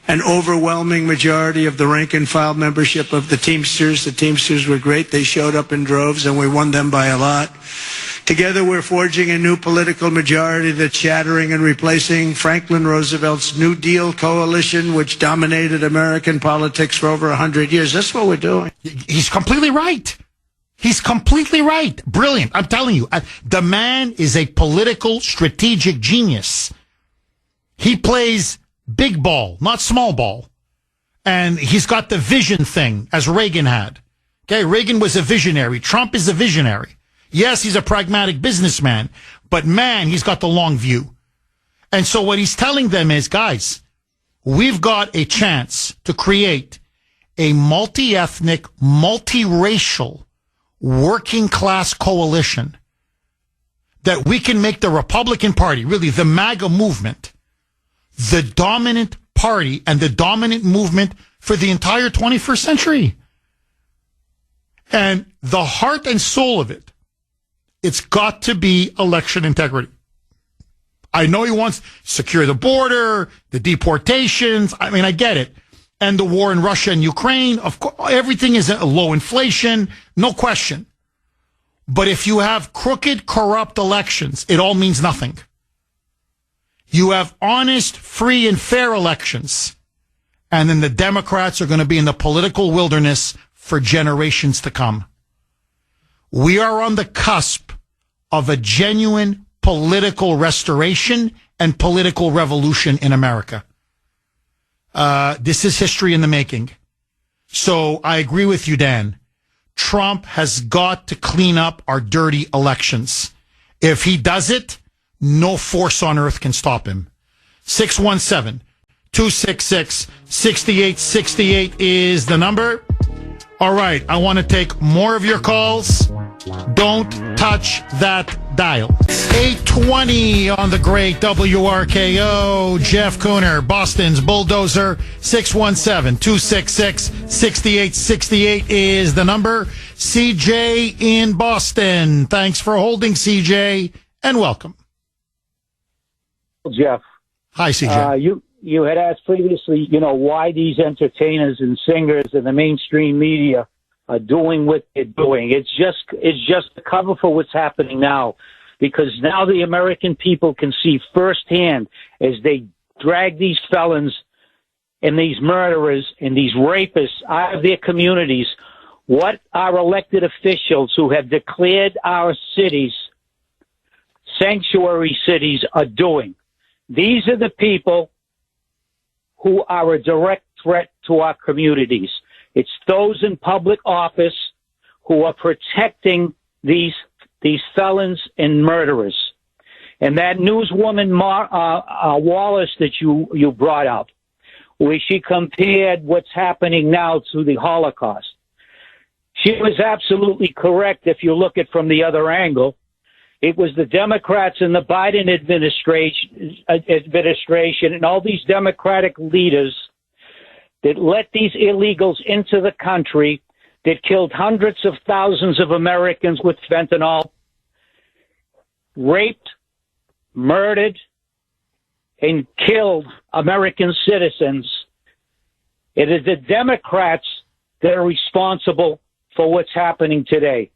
S18: an overwhelming majority of the rank and file membership of the Teamsters. The Teamsters were great. They showed up in droves, and we won them by a lot. Together, we're forging a new political majority that's shattering and replacing Franklin Roosevelt's New Deal coalition, which dominated American politics for over 100 years. That's what we're doing.
S1: He's completely right. He's completely right. Brilliant. I'm telling you, the man is a political strategic genius. He plays big ball, not small ball. And he's got the vision thing, as Reagan had. Okay, Reagan was a visionary. Trump is a visionary. Yes, he's a pragmatic businessman, but man, he's got the long view. And so what he's telling them is, guys, we've got a chance to create a multi-ethnic, multiracial, working class coalition that we can make the Republican Party, really the MAGA movement, the dominant party and the dominant movement for the entire 21st century. And the heart and soul of it, It's got to be election integrity. I know he wants to secure the border, the deportations. I mean, I get it. And the war in Russia and Ukraine. Of course, everything is a low inflation. No question. But if you have crooked, corrupt elections, it all means nothing. You have honest, free, and fair elections. And then the Democrats are going to be in the political wilderness for generations to come. We are on the cusp of a genuine political restoration and political revolution in America. This is history in the making. So I agree with you, Dan. Trump has got to clean up our dirty elections. If he does it, no force on earth can stop him. 617-266-6868 is the number. All right, I want to take more of your calls. Don't touch that dial. 820 on the great WRKO. Jeff Kuhner, Boston's Bulldozer. 617-266-6868 is the number. CJ in Boston. Thanks for holding, CJ, and welcome.
S19: Jeff.
S1: Hi, CJ.
S19: You had asked previously, why these entertainers and singers and the mainstream media are doing what they're doing. It's just a cover for what's happening now, because now the American people can see firsthand as they drag these felons and these murderers and these rapists out of their communities, what our elected officials who have declared our cities sanctuary cities are doing. These are the people who are a direct threat to our communities. It's those in public office who are protecting these felons and murderers. And that newswoman Wallace that you brought up, where she compared what's happening now to the Holocaust, she was absolutely correct if you look at it from the other angle. It was the Democrats and the Biden administration and all these Democratic leaders that let these illegals into the country, that killed hundreds of thousands of Americans with fentanyl, raped, murdered, and killed American citizens. It is the Democrats that are responsible for what's happening today.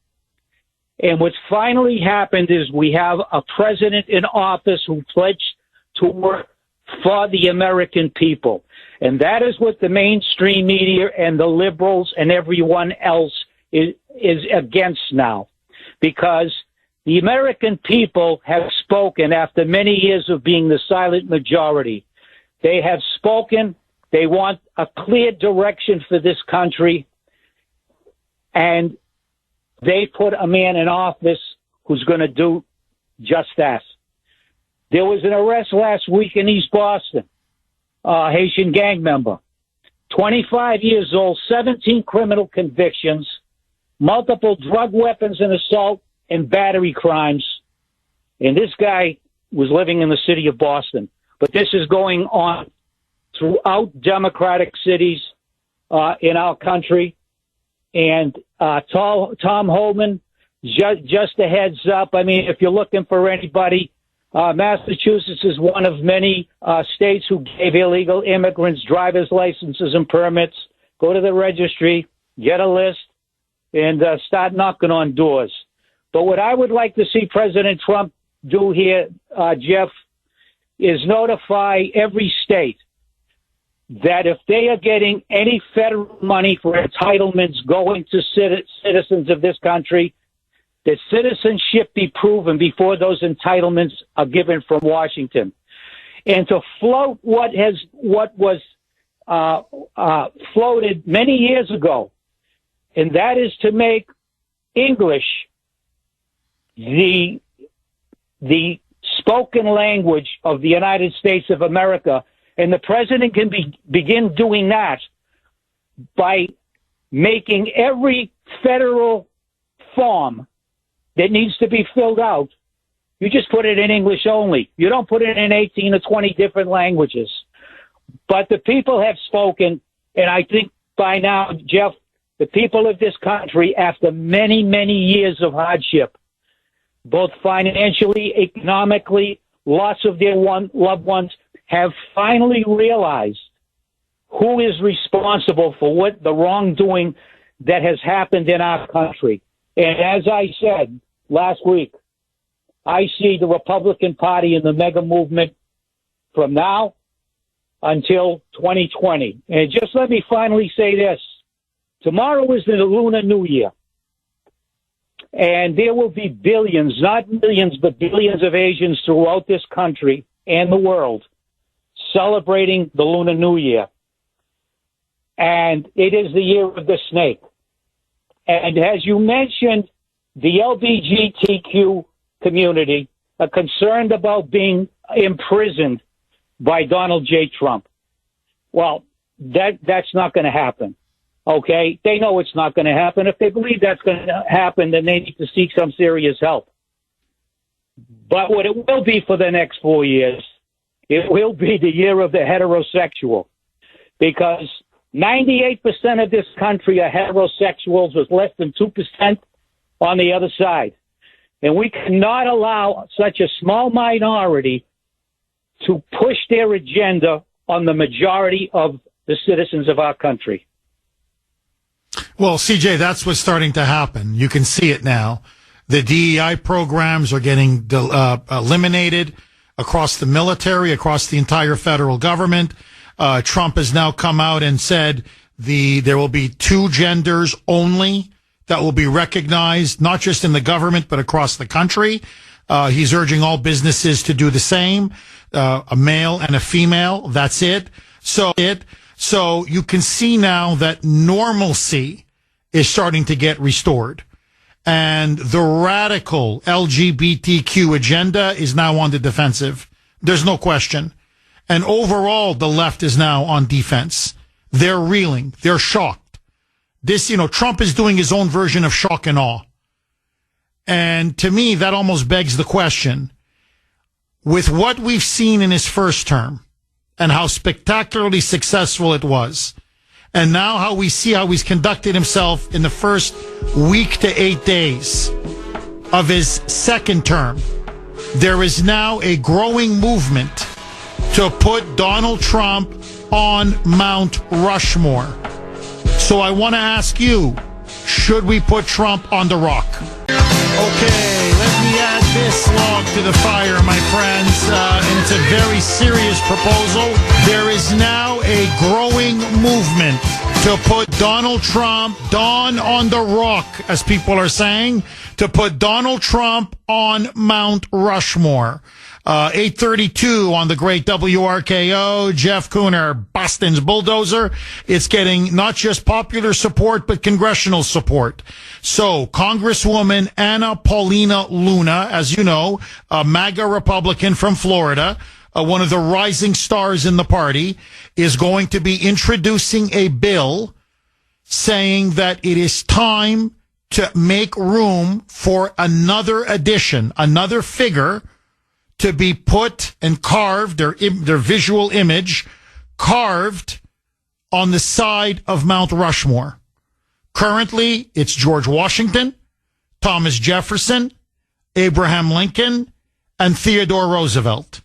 S19: And what's finally happened is we have a president in office who pledged to work for the American people. And that is what the mainstream media and the liberals and everyone else is against now. Because the American people have spoken after many years of being the silent majority. They have spoken. They want a clear direction for this country. And they put a man in office who's going to do just that. There was an arrest last week in East Boston, a Haitian gang member, 25 years old, 17 criminal convictions, multiple drug weapons and assault and battery crimes. And this guy was living in the city of Boston. But this is going on throughout democratic cities in our country. And Tom Homan, just a heads up. I mean, if you're looking for anybody, Massachusetts is one of many states who gave illegal immigrants driver's licenses and permits. Go to the registry, get a list, and start knocking on doors. But what I would like to see President Trump do here, Jeff, is notify every state that if they are getting any federal money for entitlements going to citizens of this country, that citizenship be proven before those entitlements are given from Washington. And to float what was floated many years ago, and that is to make English the spoken language of the United States of America. And the president can begin doing that by making every federal form that needs to be filled out, you just put it in English only. You don't put it in 18 or 20 different languages. But the people have spoken, and I think by now, Jeff, the people of this country, after many, many years of hardship, both financially, economically, loss of their loved ones, have finally realized who is responsible for what the wrongdoing that has happened in our country. And as I said last week, I see the Republican Party and the mega movement from now until 2020. And just let me finally say this. Tomorrow is the Lunar New Year. And there will be billions, not millions, but billions of Asians throughout this country and the world celebrating the Lunar New Year. And it is the year of the snake. And as you mentioned, the LGBTQ community are concerned about being imprisoned by Donald J. Trump. Well, that's not going to happen. Okay? They know it's not going to happen. If they believe that's going to happen, then they need to seek some serious help. But what it will be for the next 4 years, it will be the year of the heterosexual. Because 98% of this country are heterosexuals, with less than 2% on the other side. And we cannot allow such a small minority to push their agenda on the majority of the citizens of our country.
S1: Well, CJ, that's what's starting to happen. You can see it now. The DEI programs are getting eliminated across the military, across the entire federal government. Trump has now come out and said there will be 2 genders only that will be recognized, not just in the government, but across the country. He's urging all businesses to do the same, a male and a female. That's it. So you can see now that normalcy is starting to get restored. And the radical LGBTQ agenda is now on the defensive. There's no question. And overall, the left is now on defense. They're reeling. They're shocked. Trump is doing his own version of shock and awe. And to me, that almost begs the question, with what we've seen in his first term and how spectacularly successful it was, and now how we see how he's conducted himself in the first week to 8 days of his second term, there is now a growing movement to put Donald Trump on Mount Rushmore. So I want to ask you, should we put Trump on the rock? Okay, let me add this log to the fire, my friends, and it's a very serious proposal. There is now a growing movement to put Donald Trump, Don on the rock, as people are saying, to put Donald Trump on Mount Rushmore. 8:32 on the great WRKO, Jeff Kuhner, Boston's bulldozer. It's getting not just popular support, but congressional support. So Congresswoman Anna Paulina Luna, as you know, a MAGA Republican from Florida, one of the rising stars in the party, is going to be introducing a bill saying that it is time to make room for another addition, another figure to be put and carved, their visual image carved on the side of Mount Rushmore. Currently, it's George Washington, Thomas Jefferson, Abraham Lincoln, and Theodore Roosevelt.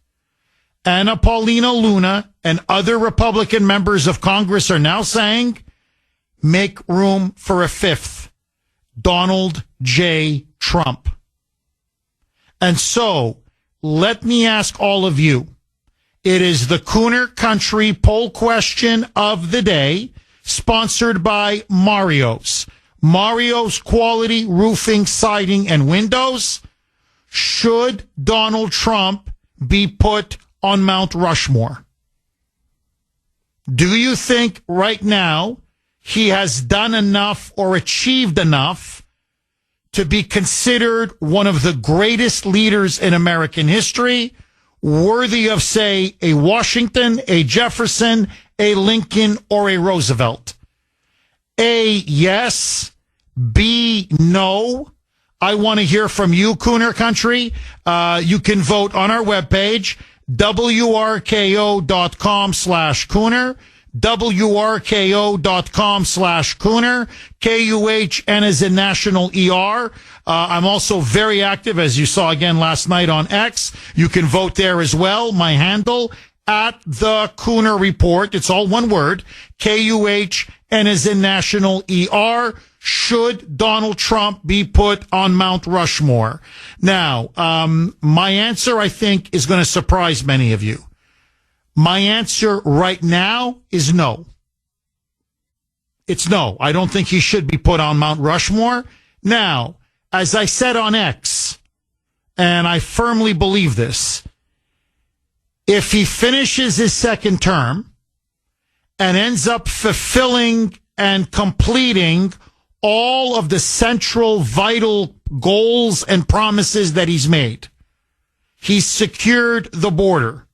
S1: Anna Paulina Luna and other Republican members of Congress are now saying, make room for a fifth, Donald J. Trump. And so, let me ask all of you. It is the Kuhner Country poll question of the day, sponsored by Mario's. Mario's Quality Roofing, Siding, and Windows. Should Donald Trump be put on Mount Rushmore? Do you think right now he has done enough or achieved enough to be considered one of the greatest leaders in American history, worthy of, say, a Washington, a Jefferson, a Lincoln, or a Roosevelt? A, yes. B, no. I want to hear from you, Kuhner Country. You can vote on our webpage, WRKO.com/Kuhner. WRKO.com/Kuhner, KUHN is in National ER. I'm also very active, as you saw again last night on X. You can vote there as well. My handle, at the Kuhner Report. It's all one word. KUHN is in National ER. Should Donald Trump be put on Mount Rushmore? Now, my answer, I think, is going to surprise many of you. My answer right now is no. It's no. I don't think he should be put on Mount Rushmore. Now, as I said on X, and I firmly believe this, if he finishes his second term and ends up fulfilling and completing all of the central vital goals and promises that he's made, he's secured the border.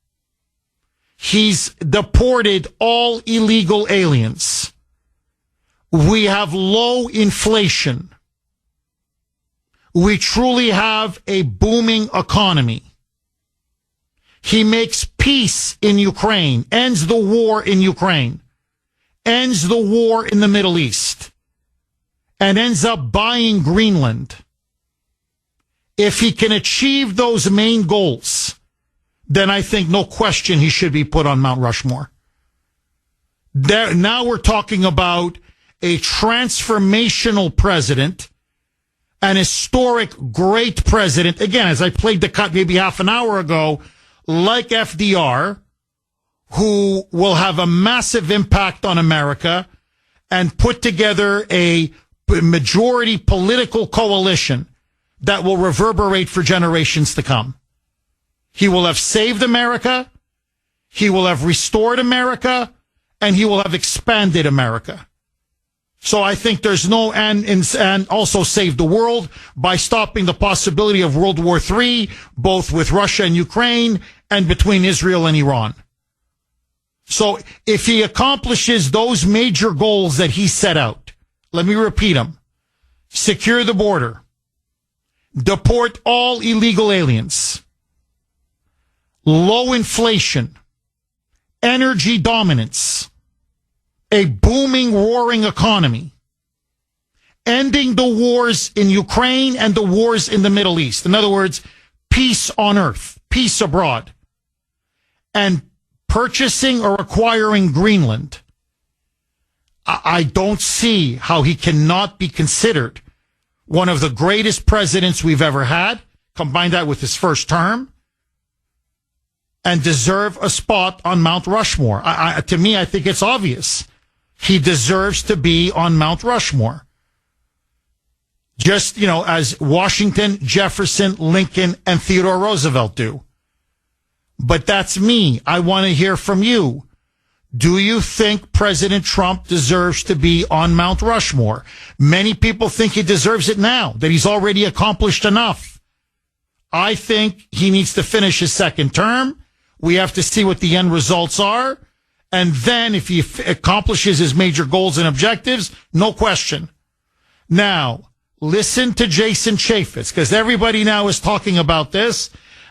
S1: He's deported all illegal aliens. We have low inflation. We truly have a booming economy. He makes peace in Ukraine, ends the war in Ukraine, ends the war in the Middle East, and ends up buying Greenland. If he can achieve those main goals, then I think no question he should be put on Mount Rushmore. Now we're talking about a transformational president, an historic great president. Again, as I played the cut maybe half an hour ago, like FDR, who will have a massive impact on America and put together a majority political coalition that will reverberate for generations to come. He will have saved America, he will have restored America, and he will have expanded America. So I think there's no, and also saved the world by stopping the possibility of World War III, both with Russia and Ukraine and between Israel and Iran. So if he accomplishes those major goals that he set out, let me repeat them: secure the border, deport all illegal aliens, low inflation, energy dominance, a booming, roaring economy, ending the wars in Ukraine and the wars in the Middle East. In other words, peace on earth, peace abroad, and purchasing or acquiring Greenland. I don't see how he cannot be considered one of the greatest presidents we've ever had. Combine that with his first term, and deserve a spot on Mount Rushmore. To me, I think it's obvious. He deserves to be on Mount Rushmore. Just, as Washington, Jefferson, Lincoln, and Theodore Roosevelt do. But that's me. I want to hear from you. Do you think President Trump deserves to be on Mount Rushmore? Many people think he deserves it now, that he's already accomplished enough. I think he needs to finish his second term. We have to see what the end results are. And then if he accomplishes his major goals and objectives, no question. Now, listen to Jason Chaffetz, because everybody now is talking about this,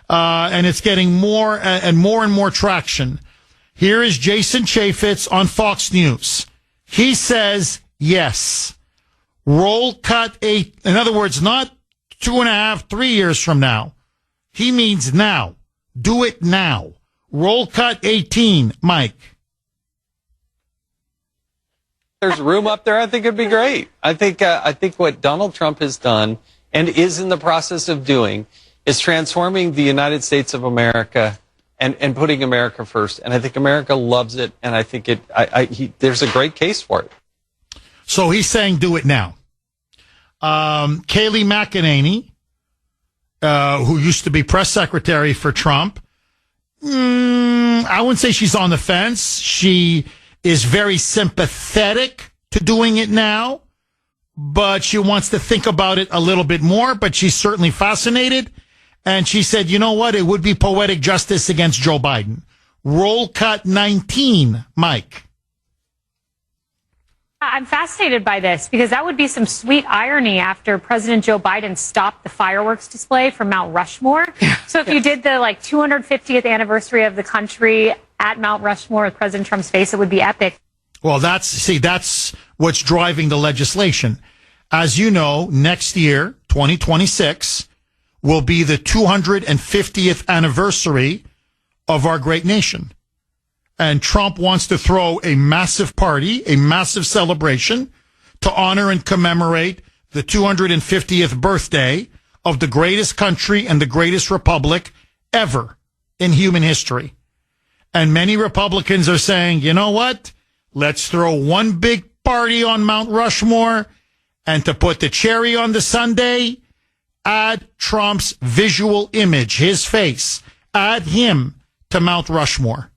S1: and it's getting more and more traction. Here is Jason Chaffetz on Fox News. He says, yes, roll cut 8. In other words, not 2.5, 3 years from now. He means now. Do it now. Roll cut 18, Mike.
S20: There's room up there. I think it'd be great. I think what Donald Trump has done and is in the process of doing is transforming the United States of America and putting America first. And I think America loves it. And I think there's a great case for it.
S1: So he's saying do it now. Kayleigh McEnany, who used to be press secretary for Trump, I wouldn't say she's on the fence. She is very sympathetic to doing it now, but she wants to think about it a little bit more, but she's certainly fascinated. And she said, you know what? It would be poetic justice against Joe Biden. Roll cut 19, Mike.
S21: I'm fascinated by this because that would be some sweet irony after President Joe Biden stopped the fireworks display from Mount Rushmore. So if you did the 250th anniversary of the country at Mount Rushmore with President Trump's face, it would be epic.
S1: Well, that's what's driving the legislation. As you know, next year, 2026, will be the 250th anniversary of our great nation. And Trump wants to throw a massive party, a massive celebration to honor and commemorate the 250th birthday of the greatest country and the greatest republic ever in human history. And many Republicans are saying, you know what? Let's throw one big party on Mount Rushmore, and to put the cherry on the sundae, add Trump's visual image, his face. Add him to Mount Rushmore.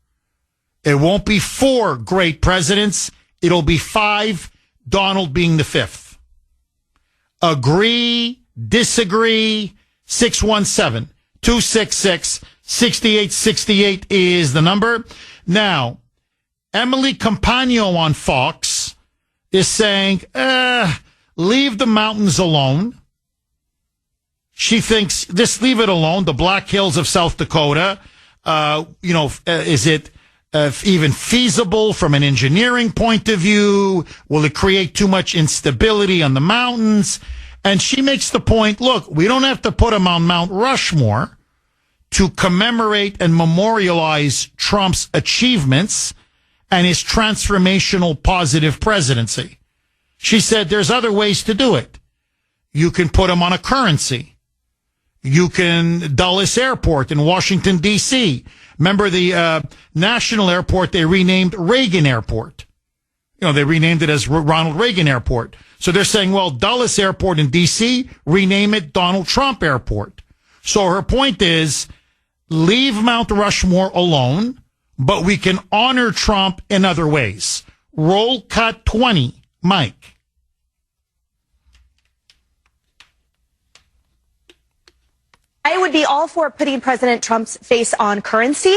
S1: It won't be 4 great presidents. It'll be 5, Donald being the 5th. Agree, disagree, 617-266-6868 is the number. Now, Emily Compagno on Fox is saying, leave the mountains alone. She thinks, just leave it alone. The Black Hills of South Dakota, is it even feasible from an engineering point of view? Will it create too much instability on the mountains? And she makes the point, look, we don't have to put him on Mount Rushmore to commemorate and memorialize Trump's achievements and his transformational positive presidency. She said there's other ways to do it. You can put him on a currency. You can Dulles Airport in Washington, D.C. Remember the national airport they renamed Reagan Airport. They renamed it as Ronald Reagan Airport. So they're saying, well, Dulles Airport in D.C., rename it Donald Trump Airport. So her point is, leave Mount Rushmore alone, but we can honor Trump in other ways. Roll cut 20, Mike.
S3: I would be all for putting President Trump's face on currency,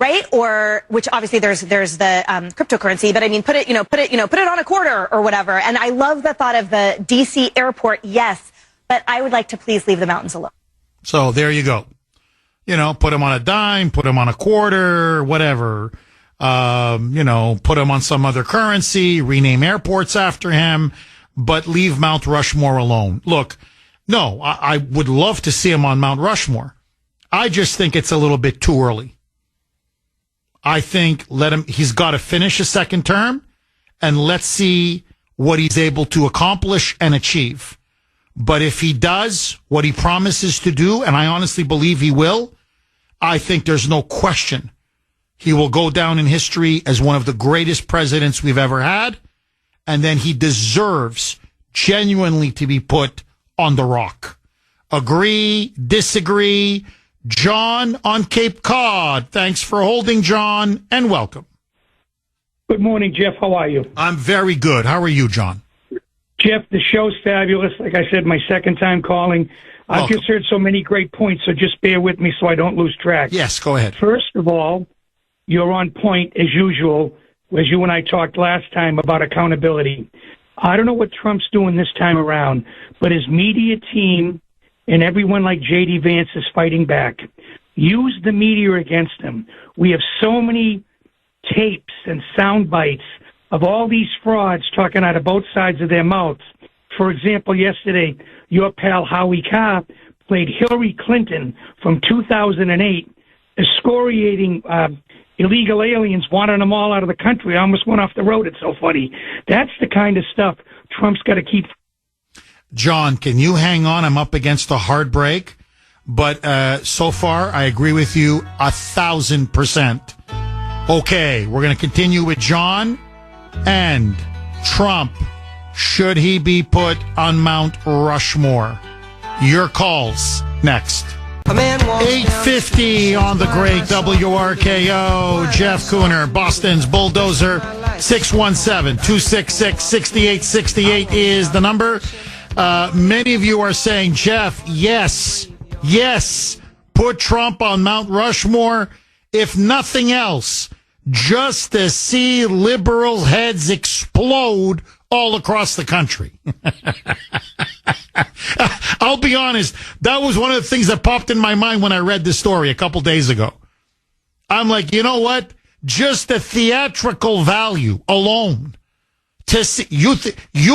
S3: right? Or which obviously there's the cryptocurrency, but I mean put it on a quarter or whatever. And I love the thought of the DC airport, yes, but I would like to please leave the mountains alone.
S1: So there you go. Put him on a dime, put him on a quarter, whatever. Put him on some other currency, rename airports after him, but leave Mount Rushmore alone. Look, no, I would love to see him on Mount Rushmore. I just think it's a little bit too early. I think he's got to finish a second term, and let's see what he's able to accomplish and achieve. But if he does what he promises to do, and I honestly believe he will, I think there's no question he will go down in history as one of the greatest presidents we've ever had, and then he deserves genuinely to be put on the rock. Agree, disagree. John on Cape Cod. Thanks for holding, John, and welcome.
S22: Good morning, Jeff. How are you?
S1: I'm very good. How are you, John?
S22: Jeff, the show's fabulous. Like I said, my second time calling. I've just heard so many great points, so just bear with me so I don't lose track.
S1: Yes, go ahead.
S22: First of all, you're on point, as usual, as you and I talked last time about accountability. I don't know what Trump's doing this time around, but his media team and everyone like J.D. Vance is fighting back. Use the media against him. We have so many tapes and sound bites of all these frauds talking out of both sides of their mouths. For example, yesterday, your pal Howie Carr played Hillary Clinton from 2008, excoriating illegal aliens, wanting them all out of the country. I almost went off the road. It's so funny. That's the kind of stuff Trump's got to keep.
S1: John, can you hang on? I'm up against a hard break. But so far, I agree with you 1,000%. Okay, we're going to continue with John and Trump. Should he be put on Mount Rushmore? Your calls next. 8:50 on the great WRKO. Jeff Kuhner, Boston's Bulldozer. 617-266-6868 is the number. Many of you are saying, Jeff, yes, put Trump on Mount Rushmore. If nothing else, just to see liberal heads explode all across the country. I'll be honest, that was one of the things that popped in my mind when I read this story a couple days ago. I'm like, you know what? just the theatrical value alone. To see, you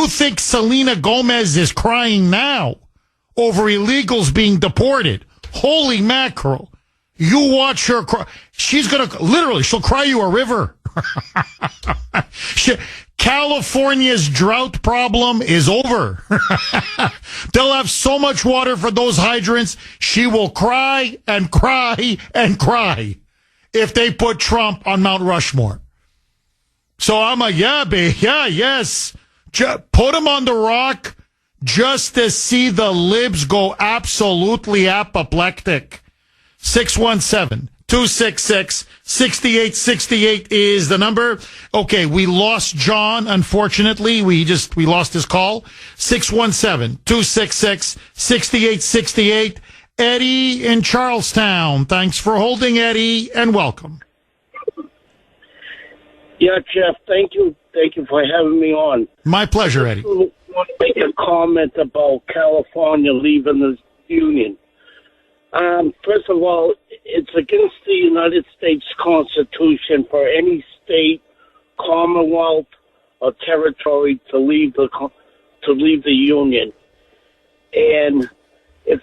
S1: think Selena Gomez is crying now over illegals being deported? Holy mackerel. You watch her cry. She's going to, literally, she'll cry you a river. California's drought problem is over. They'll have so much water for those hydrants. She will cry and cry and cry if they put Trump on Mount Rushmore. So I'm a, yes. Put him on the rock just to see the libs go absolutely apoplectic. 617-266-6868 is the number. Okay, we lost John, unfortunately. We lost his call. 617-266-6868. Eddie in Charlestown. Thanks for holding, Eddie, and welcome.
S4: Yeah, Jeff, thank you. Thank you for having me on.
S1: My pleasure, Eddie.
S4: I want to make a comment about California leaving the Union. First of all, it's against the United States Constitution for any state, commonwealth, or territory to leave the Union. And if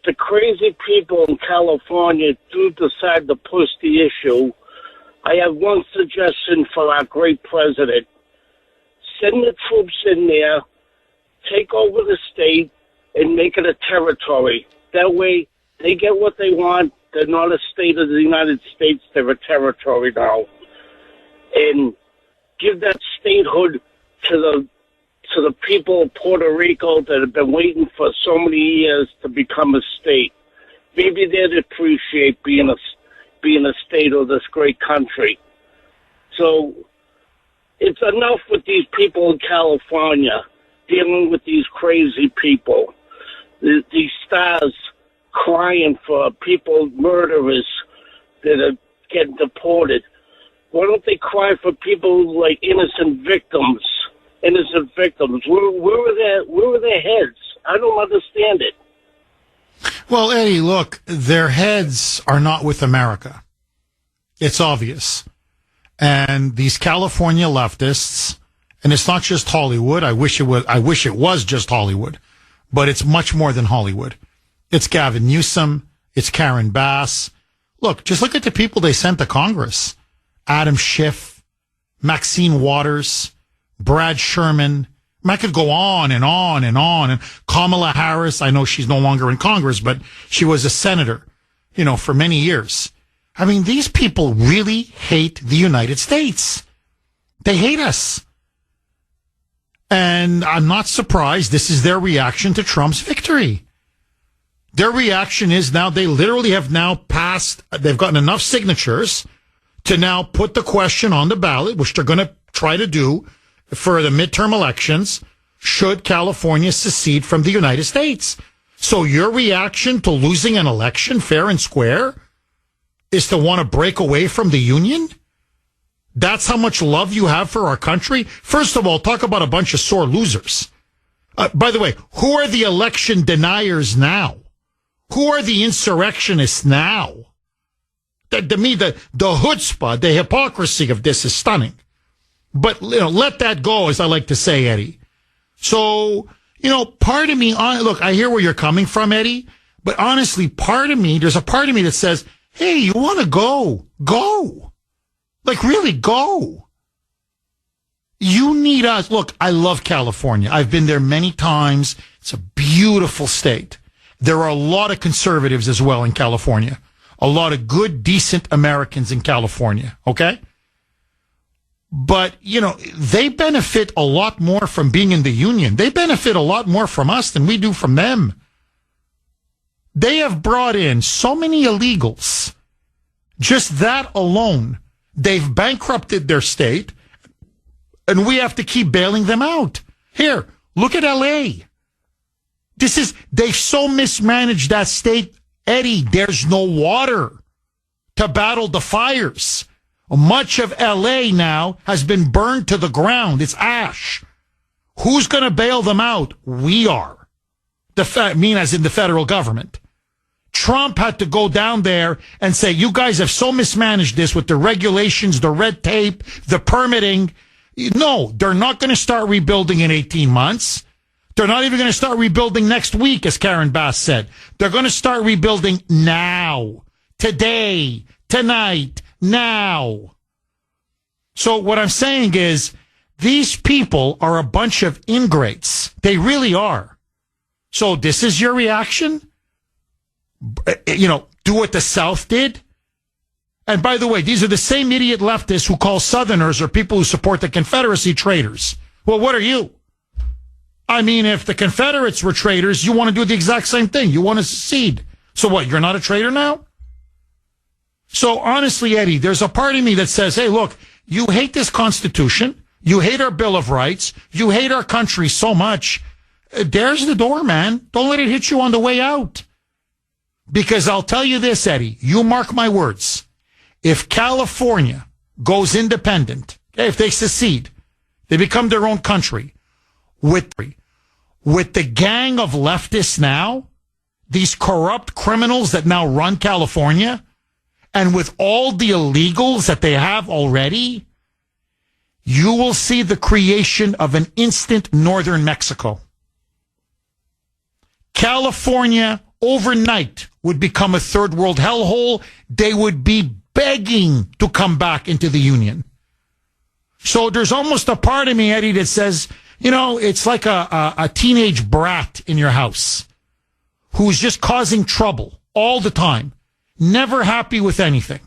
S4: the crazy people in California do decide to push the issue, I have one suggestion for our great president. Send the troops in there, take over the state, and make it a territory. That way, they get what they want. They're not a state of the United States. They're a territory now. And give that statehood to the people of Puerto Rico that have been waiting for so many years to become a state. Maybe they'd appreciate being a state of this great country. So it's enough with these people in California dealing with these crazy people, these stars crying for people, murderers that are getting deported. Why don't they cry for people like innocent victims? Where are their heads? I don't understand it.
S1: Well, Eddie, look, their heads are not with America. It's obvious. And these California leftists, and it's not just Hollywood. I wish it was just Hollywood, but it's much more than Hollywood. It's Gavin Newsom. It's Karen Bass. Look, just look at the people they sent to Congress. Adam Schiff, Maxine Waters, Brad Sherman. I could go on and on and on. And Kamala Harris, I know she's no longer in Congress, but she was a senator, for many years. I mean, these people really hate the United States. They hate us. And I'm not surprised this is their reaction to Trump's victory. Their reaction is now they literally have now passed, they've gotten enough signatures to now put the question on the ballot, which they're going to try to do for the midterm elections, should California secede from the United States. So your reaction to losing an election fair and square is to want to break away from the Union? That's how much love you have for our country? First of all, talk about a bunch of sore losers. By the way, who are the election deniers now? Who are the insurrectionists now? To me, the chutzpah, the hypocrisy of this is stunning. But, let that go, as I like to say, Eddie. So, part of me, look, I hear where you're coming from, Eddie, but honestly, there's a part of me that says, hey, you want to go? Go. Like, really, go. You need us. Look, I love California. I've been there many times. It's a beautiful state. There are a lot of conservatives as well in California. A lot of good, decent Americans in California, okay? But, they benefit a lot more from being in the Union. They benefit a lot more from us than we do from them. They have brought in so many illegals. Just that alone, they've bankrupted their state, and we have to keep bailing them out. Here, look at L.A. They've so mismanaged that state, Eddie, there's no water to battle the fires. Much of L.A. now has been burned to the ground. It's ash. Who's going to bail them out? We are. As in the federal government. Trump had to go down there and say, you guys have so mismanaged this with the regulations, the red tape, the permitting. No, they're not going to start rebuilding in 18 months. They're not even going to start rebuilding next week, as Karen Bass said. They're going to start rebuilding now, today, tonight, now. So what I'm saying is these people are a bunch of ingrates. They really are. So this is your reaction? Do what the South did? And by the way, these are the same idiot leftists who call Southerners or people who support the Confederacy traitors. Well, what are you? I mean, if the Confederates were traitors, you want to do the exact same thing. You want to secede. So what, you're not a traitor now? So honestly, Eddie, there's a part of me that says, hey, look, you hate this Constitution. You hate our Bill of Rights. You hate our country so much. There's the door, man. Don't let it hit you on the way out. Because I'll tell you this, Eddie, you mark my words. If California goes independent, if they secede, they become their own country, with the gang of leftists now, these corrupt criminals that now run California, and with all the illegals that they have already, you will see the creation of an instant northern Mexico. California overnight would become a third world hellhole. They would be begging to come back into the Union. So there's almost a part of me, Eddie, that says, it's like a teenage brat in your house who's just causing trouble all the time, never happy with anything.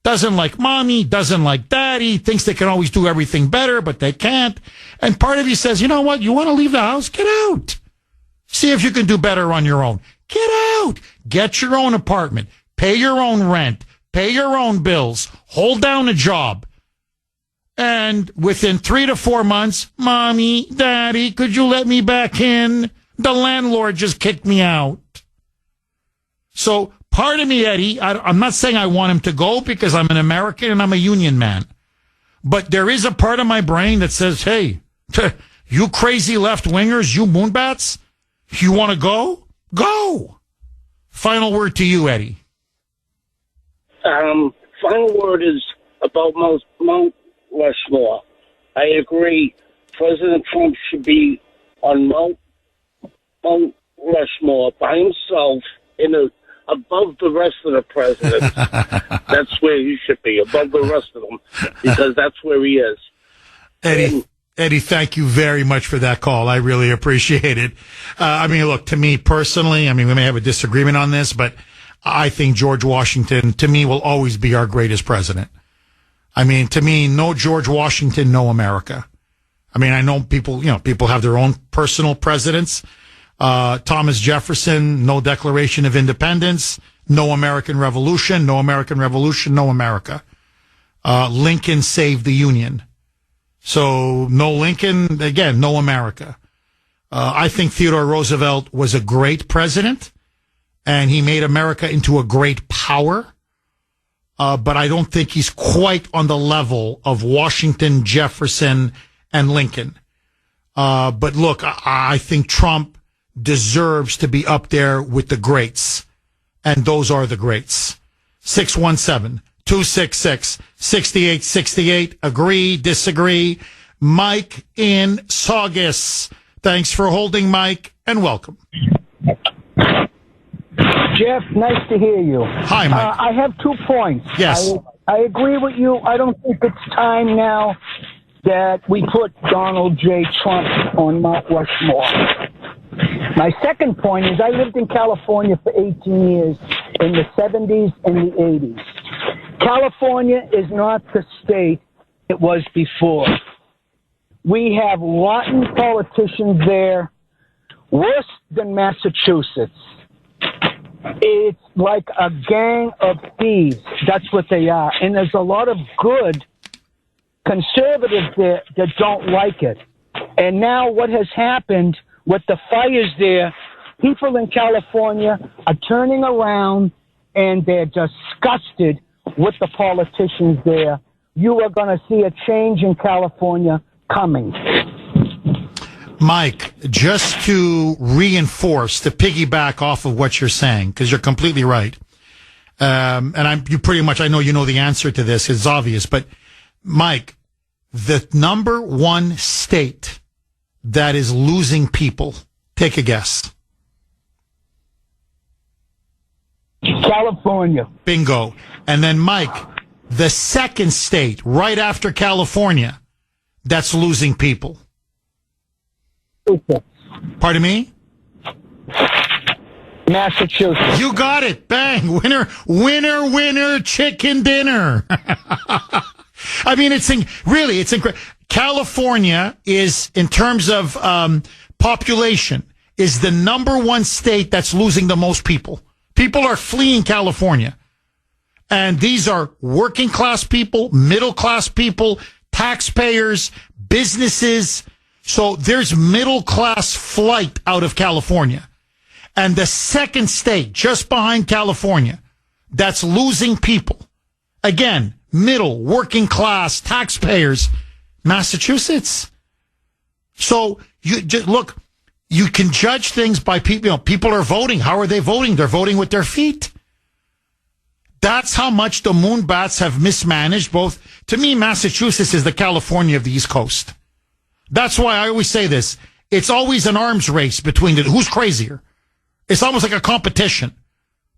S1: Doesn't like mommy, doesn't like daddy, thinks they can always do everything better, but they can't. And part of you says, you know what? You want to leave the house? Get out. See if you can do better on your own. Get out. Get your own apartment. Pay your own rent. Pay your own bills. Hold down a job. And within 3 to 4 months, mommy, daddy, could you let me back in? The landlord just kicked me out. So part of me, Eddie, I'm not saying I want him to go because I'm an American and I'm a union man. But there is a part of my brain that says, hey, you crazy left-wingers, you moonbats, you want to go? Go. Final word to you, Eddie.
S4: Final word is about Mount Rushmore. I agree. President Trump should be on Mount Rushmore by himself above the rest of the presidents. That's where he should be, above the rest of them, because that's where he is.
S1: Eddie, thank you very much for that call. I really appreciate it. Look, to me personally, we may have a disagreement on this, but I think George Washington, to me, will always be our greatest president. To me, no George Washington, no America. I know people have their own personal presidents. Thomas Jefferson, no Declaration of Independence, no American Revolution, no American Revolution, no America. Lincoln saved the Union. So no Lincoln, again, no America. I think Theodore Roosevelt was a great president, and he made America into a great power. But I don't think he's quite on the level of Washington, Jefferson, and Lincoln. But look, I think Trump deserves to be up there with the greats. And those are the greats. 617-266-6868. Agree, disagree. Mike in Saugus. Thanks for holding, Mike, and welcome.
S5: Jeff, nice to hear you.
S1: Hi, Mike.
S5: I have 2 points.
S1: Yes.
S5: I agree with you. I don't think it's time now that we put Donald J. Trump on Mount Rushmore. My second point is I lived in California for 18 years in the 70s and the 80s. California is not the state it was before. We have rotten politicians there, worse than Massachusetts. It's like a gang of thieves. That's what they are. And there's a lot of good conservatives there that don't like it. And now what has happened with the fires there, people in California are turning around and they're disgusted with the politicians there. You are going to see a change in California coming.
S1: Mike, just to reinforce, to piggyback off of what you're saying, because you're completely right. You pretty much, I know you know the answer to this. It's obvious. But, Mike, the number one state that is losing people, take a guess.
S5: California.
S1: Bingo. And then, Mike, the second state right after California that's losing people. Pardon me?
S5: Massachusetts.
S1: You got it. Bang. Winner, winner, winner, chicken dinner. I mean, it's incredible. California is, in terms of population, is the number one state that's losing the most people. People are fleeing California. And these are working class people, middle class people, taxpayers, businesses. So there's middle class flight out of California. And the second state just behind California that's losing people, again, middle, working class, taxpayers, Massachusetts. So you just look, you can judge things by people. You know, people are voting. How are they voting? They're voting with their feet. That's how much the Moonbats have mismanaged both. To me, Massachusetts is the California of the East Coast. That's why I always say this. It's always an arms race between who's crazier. It's almost like a competition.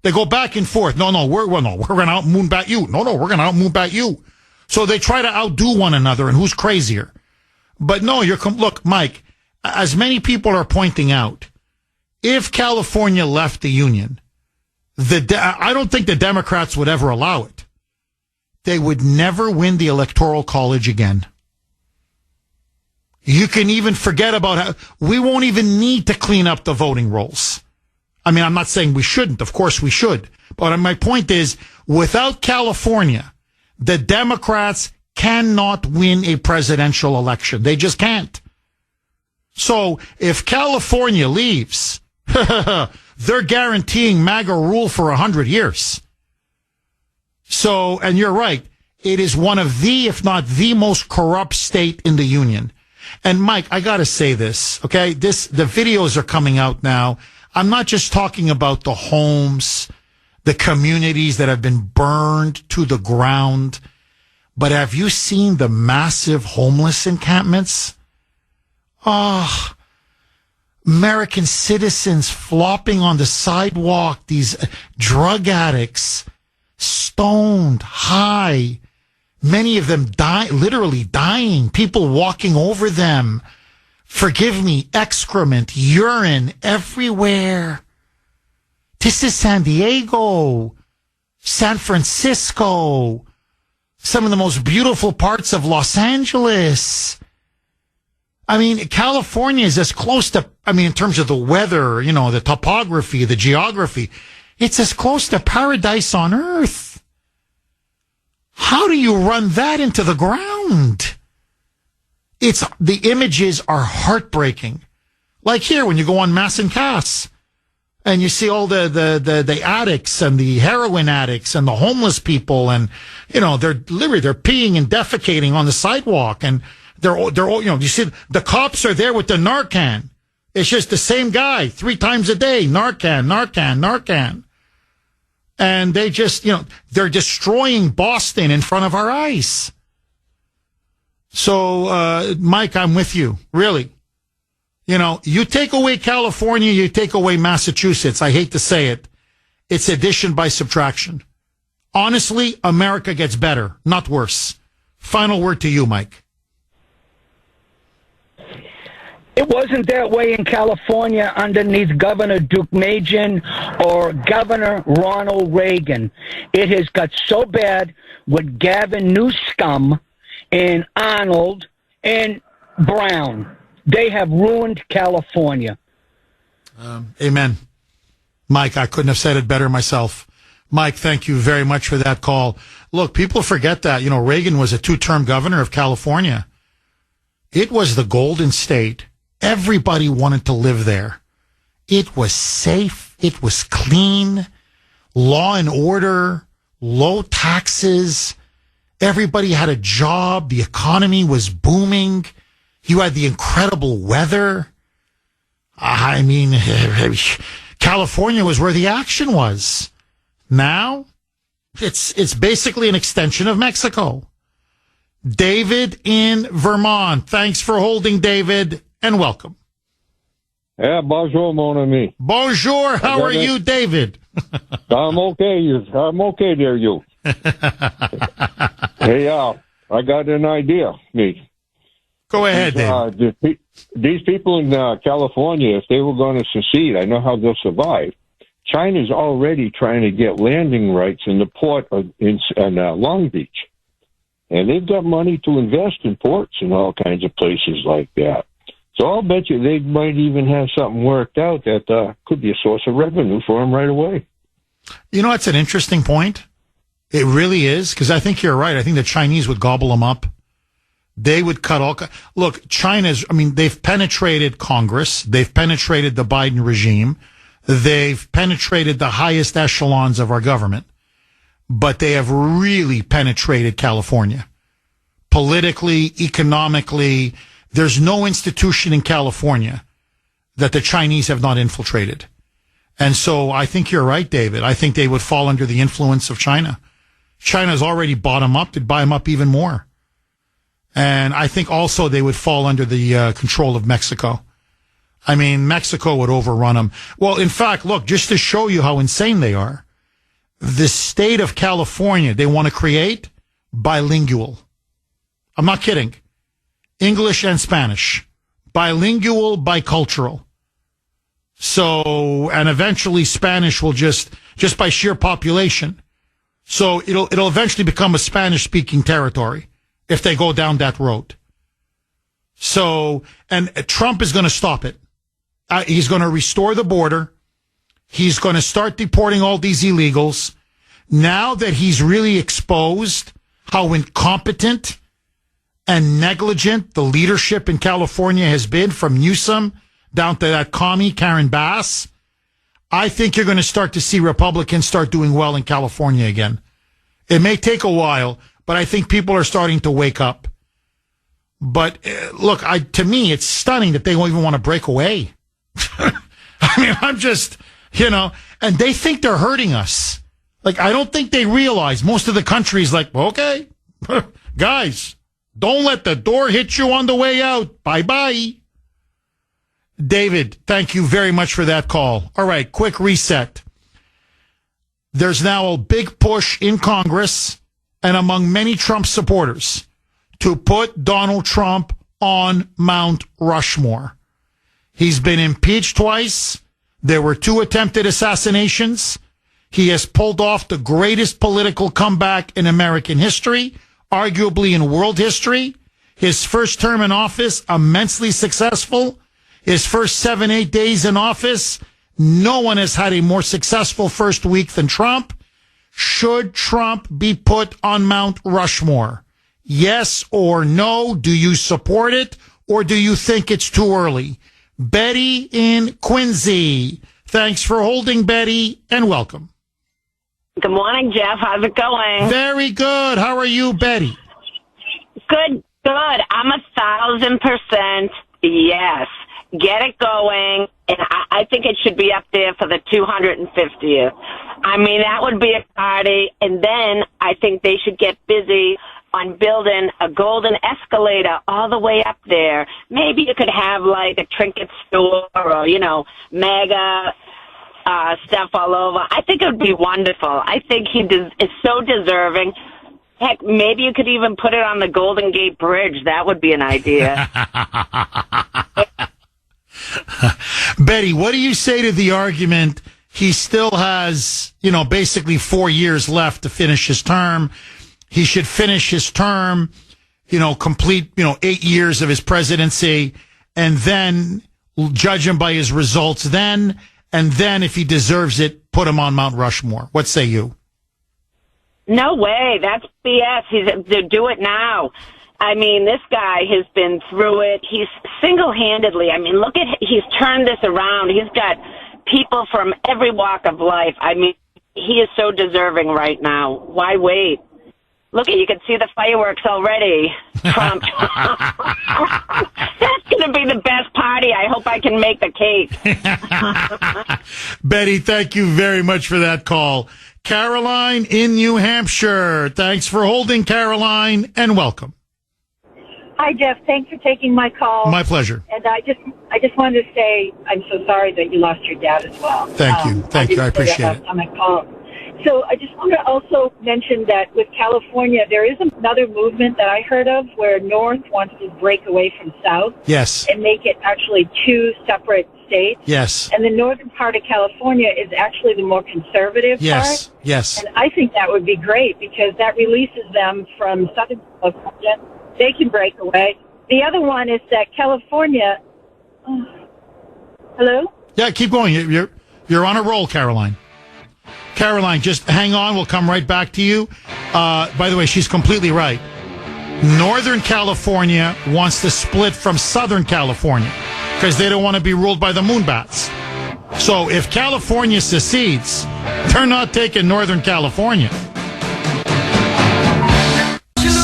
S1: They go back and forth. We're going to out Moonbat you. No, we're going to out Moonbat you. So they try to outdo one another and who's crazier. But no, look, Mike, as many people are pointing out, if California left the Union, I don't think the Democrats would ever allow it. They would never win the Electoral College again. You can even forget about how we won't even need to clean up the voting rolls. I mean, I'm not saying we shouldn't. Of course we should. But my point is, without California, the Democrats cannot win a presidential election. They just can't. So if California leaves, they're guaranteeing MAGA rule for 100 years. So, and you're right, it is one of the, if not the most corrupt state in the union. And Mike, I gotta say this, okay? The videos are coming out now. I'm not just talking about the homes, the communities that have been burned to the ground, but have you seen the massive homeless encampments? Oh, American citizens flopping on the sidewalk, these drug addicts, stoned, high, many of them literally dying, people walking over them. Forgive me, excrement, urine everywhere. This is San Diego, San Francisco, some of the most beautiful parts of Los Angeles. I mean, California is as close to, in terms of the weather, the topography, the geography, it's as close to paradise on earth. How do you run that into the ground? The images are heartbreaking. Like here, when you go on Mass and Cass, and you see all the addicts and the heroin addicts and the homeless people, and, they're peeing and defecating on the sidewalk, and they're you see the cops are there with the Narcan. It's just the same guy 3 times a day. Narcan. And they just, they're destroying Boston in front of our eyes. So, Mike, I'm with you. Really. You take away California, you take away Massachusetts. I hate to say it. It's addition by subtraction. Honestly, America gets better, not worse. Final word to you, Mike.
S5: It wasn't that way in California underneath Governor Deukmejian or Governor Ronald Reagan. It has got so bad with Gavin Newsom and Arnold and Brown. They have ruined California.
S1: Amen. Mike, I couldn't have said it better myself. Mike, thank you very much for that call. Look, people forget that. Reagan was a 2-term governor of California. It was the Golden State. Everybody wanted to live there. It was safe. It was clean. Law and order. Low taxes. Everybody had a job. The economy was booming. You had the incredible weather. I mean, California was where the action was. Now, it's basically an extension of Mexico. David in Vermont. Thanks for holding, David, and welcome.
S2: Yeah, bonjour, mon ami.
S1: Bonjour. How are you, David?
S2: I'm okay. I'm okay there, you. Hey, I got an idea, me.
S1: Go ahead, David.
S2: These people in California, if they were going to secede, I know how they'll survive. China's already trying to get landing rights in the port in Long Beach. And they've got money to invest in ports and all kinds of places like that. So I'll bet you they might even have something worked out that could be a source of revenue for them right away.
S1: You know, that's an interesting point. It really is, because I think you're right. I think the Chinese would gobble them up. They would cut all... Look, they've penetrated Congress. They've penetrated the Biden regime. They've penetrated the highest echelons of our government. But they have really penetrated California. Politically, economically, there's no institution in California that the Chinese have not infiltrated. And so I think you're right, David. I think they would fall under the influence of China. China's already bought them up. They'd buy them up even more. And I think also they would fall under the control of Mexico. I mean, Mexico would overrun them. Well, in fact, look, just to show you how insane they are, the state of California, they want to create bilingual. I'm not kidding. English and Spanish. Bilingual, bicultural. So, and eventually Spanish will just by sheer population. So it'll eventually become a Spanish-speaking territory if they go down that road. So, and Trump is going to stop it. He's going to restore the border. He's going to start deporting all these illegals. Now that he's really exposed how incompetent and negligent the leadership in California has been, from Newsom down to that commie Karen Bass, I think you're going to start to see Republicans start doing well in California again. It may take a while, but I think people are starting to wake up. But look, to me, it's stunning that they won't even want to break away. I mean, I'm just, and they think they're hurting us. Like, I don't think they realize most of the country is like, okay, guys, don't let the door hit you on the way out. Bye-bye. David, thank you very much for that call. All right, quick reset. There's now a big push in Congress and among many Trump supporters to put Donald Trump on Mount Rushmore. He's been impeached twice. There were 2 attempted assassinations. He has pulled off the greatest political comeback in American history, arguably in world history. His first term in office, immensely successful. His first 7-8 days in office, no one has had a more successful first week than Trump. Should Trump be put on Mount Rushmore? Yes or no? Do you support it, or do you think it's too early? Betty in Quincy. Thanks for holding, Betty, and welcome.
S6: Good morning, Jeff. How's it going?
S1: Very good. How are you, Betty?
S6: Good. I'm 1,000% yes. Get it going, and I think it should be up there for the 250th. I mean, that would be a party, and then I think they should get busy on building a golden escalator all the way up there. Maybe you could have like a trinket store or, mega stuff all over. I think it would be wonderful. I think he is so deserving. Heck, maybe you could even put it on the Golden Gate Bridge. That would be an idea.
S1: Betty, what do you say to the argument he still has, basically 4 years left to finish his term? He should finish his term, complete, 8 years of his presidency, and then judge him by his results then, and then if he deserves it, put him on Mount Rushmore. What say you?
S6: No way. That's BS. To do it now. I mean, this guy has been through it. He's single-handedly, he's turned this around. He's got people from every walk of life. I mean, he is so deserving right now. Why wait? Look, you can see the fireworks already. Trump. That's going to be the best party. I hope I can make the cake.
S1: Betty, thank you very much for that call. Caroline in New Hampshire. Thanks for holding, Caroline, and welcome.
S7: Hi, Jeff. Thanks for taking my call.
S1: My pleasure.
S7: And I just wanted to say I'm so sorry that you lost your dad as well.
S1: Thank you. Thank you. I appreciate it.
S7: On my call. So I just want to also mention that with California, there is another movement that I heard of where North wants to break away from South.
S1: Yes.
S7: And make it actually two separate states.
S1: Yes.
S7: And the northern part of California is actually the more conservative
S1: Yes.
S7: part.
S1: Yes.
S7: And I think that would be great because that releases them from Southern California. They can break away. The other one is that California. Hello?
S1: Yeah, keep going. You're on a roll, Caroline. Caroline, just hang on. We'll come right back to you. By the way, she's completely right. Northern California wants to split from Southern California because they don't want to be ruled by the Moonbats. So if California secedes, they're not taking Northern California.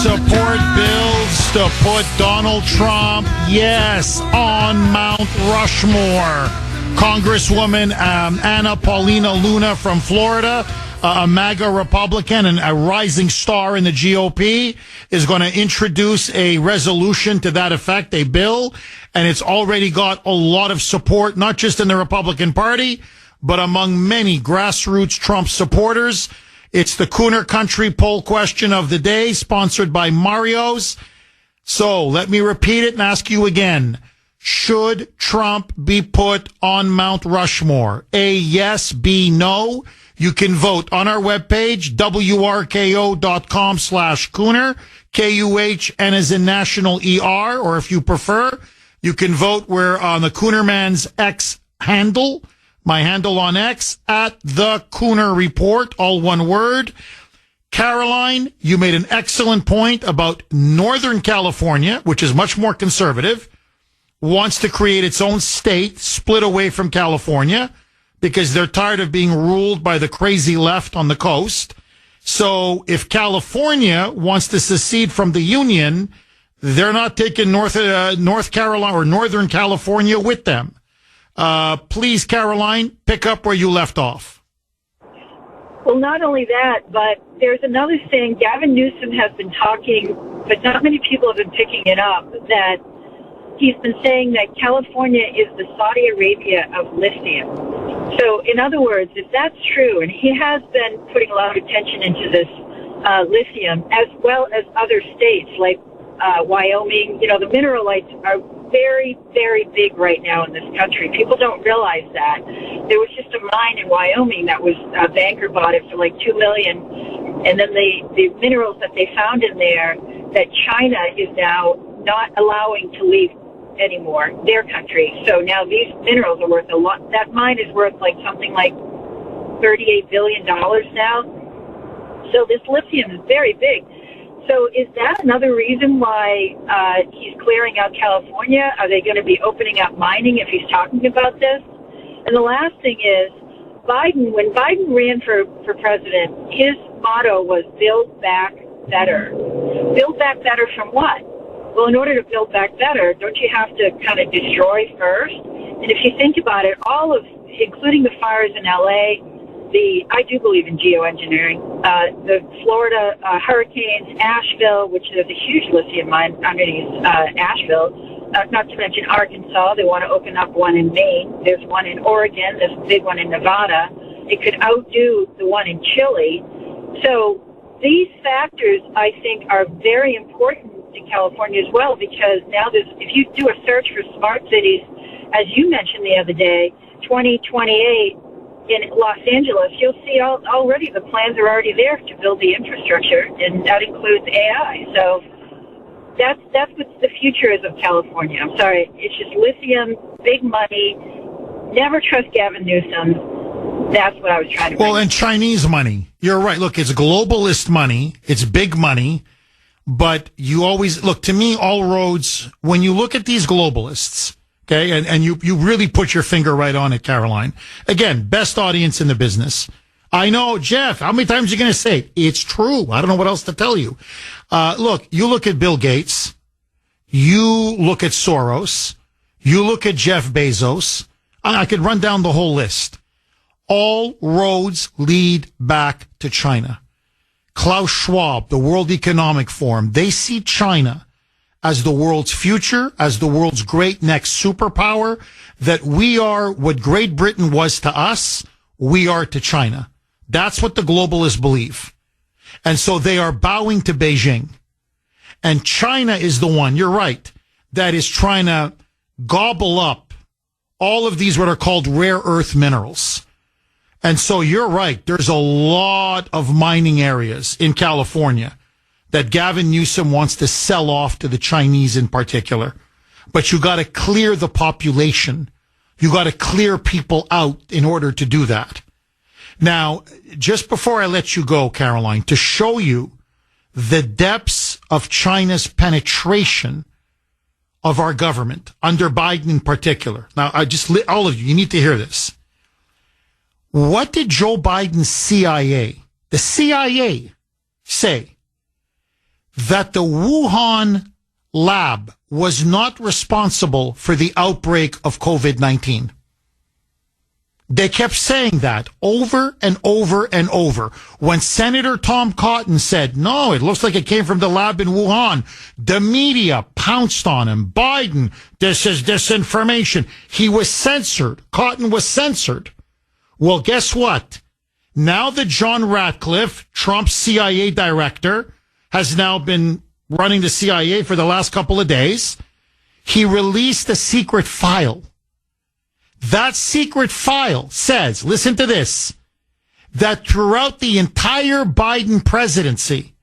S1: Support bills to put Donald Trump, yes, on Mount Rushmore. Congresswoman Anna Paulina Luna from Florida, a MAGA Republican and a rising star in the GOP, is going to introduce a resolution to that effect, a bill, and it's already got a lot of support, not just in the Republican Party, but among many grassroots Trump supporters. It's the Kuhner Country poll question of the day, sponsored by Mario's. So let me repeat it and ask you again. Should Trump be put on Mount Rushmore? A, yes, B, no. You can vote on our webpage, wrko.com/Kuhner, Kuhn as in national ER, or if you prefer, you can vote where on the Kuhner Man's X handle, my handle on X, at the Kuhner Report, all one word. Caroline, you made an excellent point about Northern California, which is much more conservative, wants to create its own state, split away from California, because they're tired of being ruled by the crazy left on the coast. So if California wants to secede from the Union, they're not taking North Carolina or Northern California with them. Please, Caroline, pick up where you left off.
S7: Well, not only that, but there's another thing. Gavin Newsom has been talking, but not many people have been picking it up, that he's been saying that California is the Saudi Arabia of lithium. So, in other words, if that's true, and he has been putting a lot of attention into this lithium, as well as other states like Wyoming, the mineralites are very, very big right now in this country. People don't realize that. There was just a mine in Wyoming that was, a banker bought it for like $2 million, and then the minerals that they found in there that China is now not allowing to leave anymore, their country. So now these minerals are worth a lot. That mine is worth like something like $38 billion now. So this lithium is very big. So is that another reason why he's clearing out California? Are they going to be opening up mining if he's talking about this? And the last thing is, when Biden ran for president, his motto was build back better. Build back better from what? Well, in order to build back better, don't you have to kind of destroy first? And if you think about it, including the fires in L.A., I do believe in geoengineering, the Florida hurricanes, Asheville, which there's a huge lithium mine underneath Asheville, not to mention Arkansas. They want to open up one in Maine. There's one in Oregon. There's a big one in Nevada. It could outdo the one in Chile. So these factors, I think, are very important to California as well, because now if you do a search for smart cities, as you mentioned the other day, 2028 in Los Angeles, you'll see already the plans are already there to build the infrastructure, and that includes AI. So that's what the future is of California. I'm sorry, it's just lithium, big money. Never trust Gavin Newsom. That's what I was trying to bring.
S1: Well, and Chinese money. You're right. Look, it's globalist money. It's big money. But you always, look, to me, all roads, when you look at these globalists, okay, and you really put your finger right on it, Caroline. Again, best audience in the business. I know, Jeff, how many times are you going to say it? It's true. I don't know what else to tell you. Look, you look at Bill Gates. You look at Soros. You look at Jeff Bezos. I could run down the whole list. All roads lead back to China. Klaus Schwab, the World Economic Forum, they see China as the world's future, as the world's great next superpower, that we are what Great Britain was to us, we are to China. That's what the globalists believe. And so they are bowing to Beijing. And China is the one, you're right, that is trying to gobble up all of these what are called rare earth minerals. And so you're right, there's a lot of mining areas in California that Gavin Newsom wants to sell off to the Chinese in particular. But you got to clear the population. You got to clear people out in order to do that. Now, just before I let you go, Caroline, to show you the depths of China's penetration of our government, under Biden in particular. Now, all of you, you need to hear this. What did Joe Biden's CIA, the CIA, say? That the Wuhan lab was not responsible for the outbreak of COVID-19. They kept saying that over and over and over. When Senator Tom Cotton said, no, it looks like it came from the lab in Wuhan, the media pounced on him. Biden, this is disinformation. He was censored. Cotton was censored. Well, guess what? Now that John Ratcliffe, Trump's CIA director, has now been running the CIA for the last couple of days, he released a secret file. That secret file says, listen to this, that throughout the entire Biden presidency,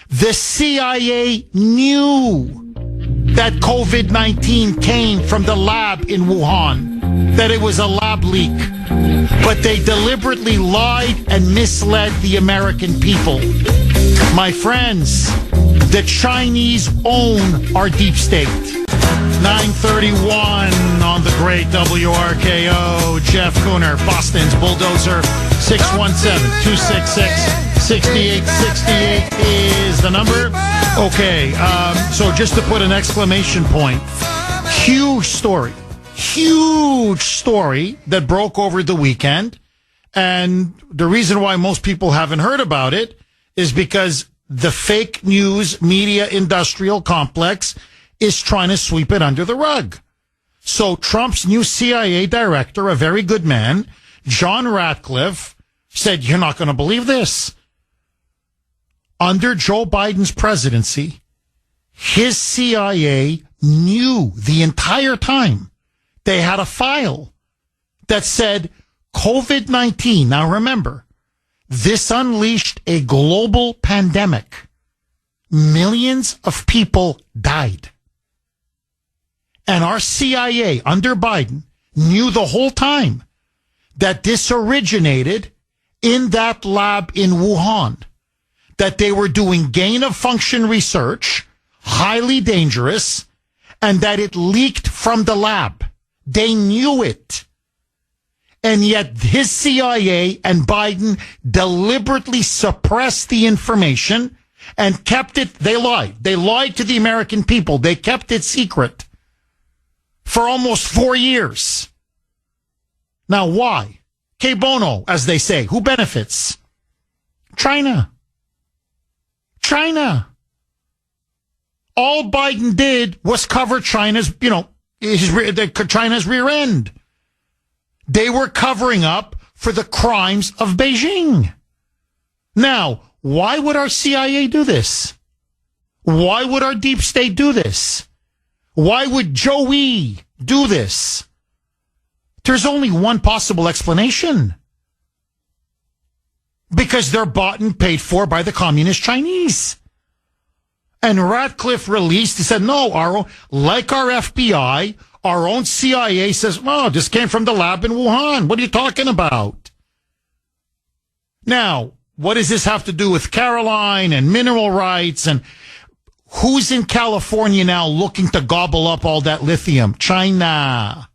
S1: the CIA knew that COVID-19 came from the lab in Wuhan, that it was a lab leak, but they deliberately lied and misled the American people. My friends, the Chinese own our deep state. 9:31 on the great WRKO. Jeff Kuhner, Boston's Bulldozer. 617-266-6868 is the number. Okay, so just to put an exclamation point, huge story that broke over the weekend. And the reason why most people haven't heard about it is because the fake news media industrial complex is trying to sweep it under the rug. So Trump's new CIA director, a very good man, John Ratcliffe, said, you're not going to believe this. Under Joe Biden's presidency, his CIA knew the entire time they had a file that said COVID-19. Now remember, this unleashed a global pandemic. Millions of people died. And our CIA under Biden knew the whole time that this originated in that lab in Wuhan, that they were doing gain of function research, highly dangerous, and that it leaked from the lab. They knew it. And yet his CIA and Biden deliberately suppressed the information and kept it. They lied. They lied to the American people. They kept it secret for almost 4 years. Now, why? Que bono, as they say. Who benefits? China. China. All Biden did was cover China's, China's rear end. They were covering up for the crimes of Beijing. Now, why would our CIA do this? Why would our deep state do this? Why would Joey do this? There's only one possible explanation. Because they're bought and paid for by the communist Chinese. And Ratcliffe released, he said, no, like our FBI, our own CIA says, oh, this came from the lab in Wuhan. What are you talking about? Now, what does this have to do with Caroline and mineral rights? And who's in California now looking to gobble up all that lithium? China.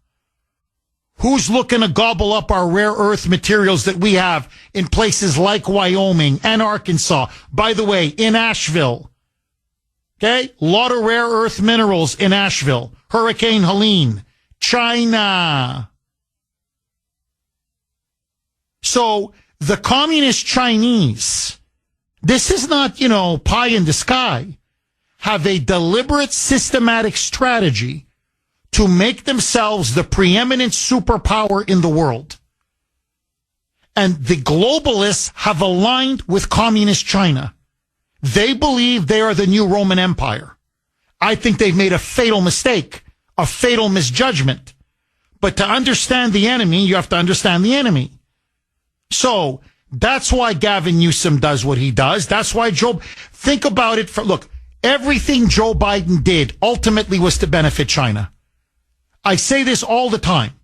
S1: Who's looking to gobble up our rare earth materials that we have in places like Wyoming and Arkansas? By the way, in Asheville, okay? A lot of rare earth minerals in Asheville. Hurricane Helene. China. So the communist Chinese, this is not, pie in the sky, have a deliberate, systematic strategy to make themselves the preeminent superpower in the world. And the globalists have aligned with communist China. They believe they are the new Roman Empire. I think they've made a fatal mistake, a fatal misjudgment. But to understand the enemy, you have to understand the enemy. So that's why Gavin Newsom does what he does. That's why think about it. Look, everything Joe Biden did ultimately was to benefit China. I say this all the time.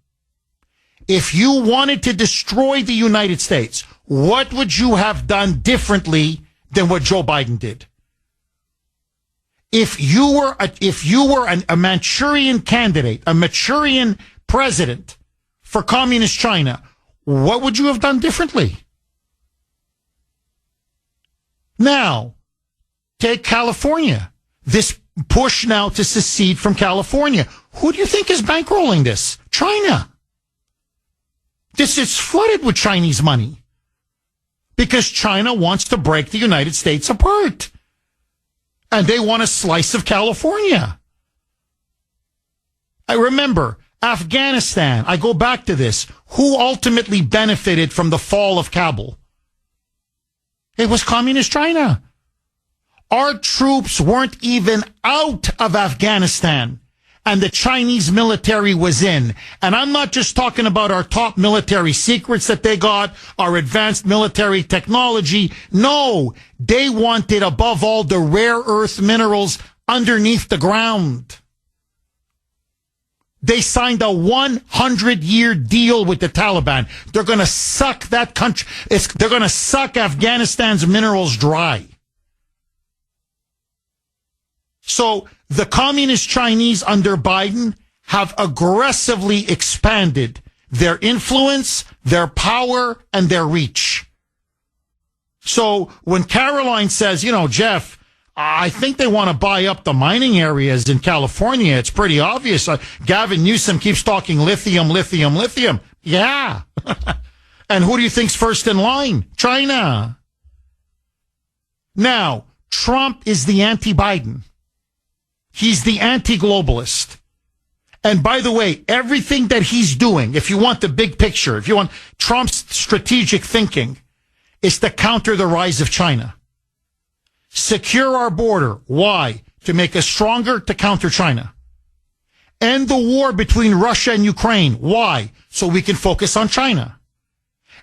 S1: If you wanted to destroy the United States, what would you have done differently than what Joe Biden did? If you were a Manchurian candidate, a Manchurian president for communist China, what would you have done differently? Now, take California. This push now to secede from California. Who do you think is bankrolling this? China. This is flooded with Chinese money because China wants to break the United States apart. And they want a slice of California. I remember Afghanistan. I go back to this. Who ultimately benefited from the fall of Kabul? It was communist China. Our troops weren't even out of Afghanistan, and the Chinese military was in. And I'm not just talking about our top military secrets that they got, our advanced military technology. No, they wanted above all the rare earth minerals underneath the ground. They signed a 100-year deal with the Taliban. They're going to suck that country. They're going to suck Afghanistan's minerals dry. So the communist Chinese under Biden have aggressively expanded their influence, their power, and their reach. So when Caroline says, Jeff, I think they want to buy up the mining areas in California, it's pretty obvious. Gavin Newsom keeps talking lithium, lithium, lithium. Yeah. And who do you think's first in line? China. Now, Trump is the anti-Biden. He's the anti-globalist. And by the way, everything that he's doing, if you want the big picture, if you want Trump's strategic thinking, is to counter the rise of China. Secure our border. Why? To make us stronger to counter China. End the war between Russia and Ukraine. Why? So we can focus on China.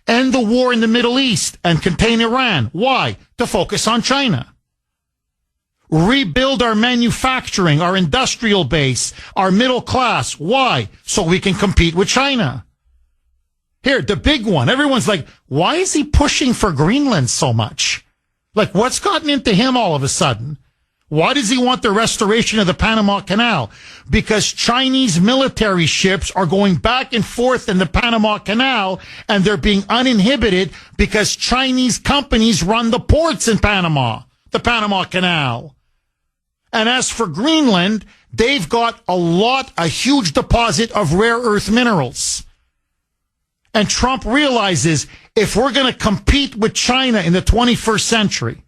S1: End the war in the Middle East and contain Iran. Why? To focus on China. Rebuild our manufacturing, our industrial base, our middle class. Why? So we can compete with China. Here, the big one. Everyone's like, why is he pushing for Greenland so much? Like, what's gotten into him all of a sudden? Why does he want the restoration of the Panama Canal? Because Chinese military ships are going back and forth in the Panama Canal, and they're being uninhibited because Chinese companies run the ports in Panama, the Panama Canal. And as for Greenland, they've got a huge deposit of rare earth minerals. And Trump realizes if we're going to compete with China in the 21st century,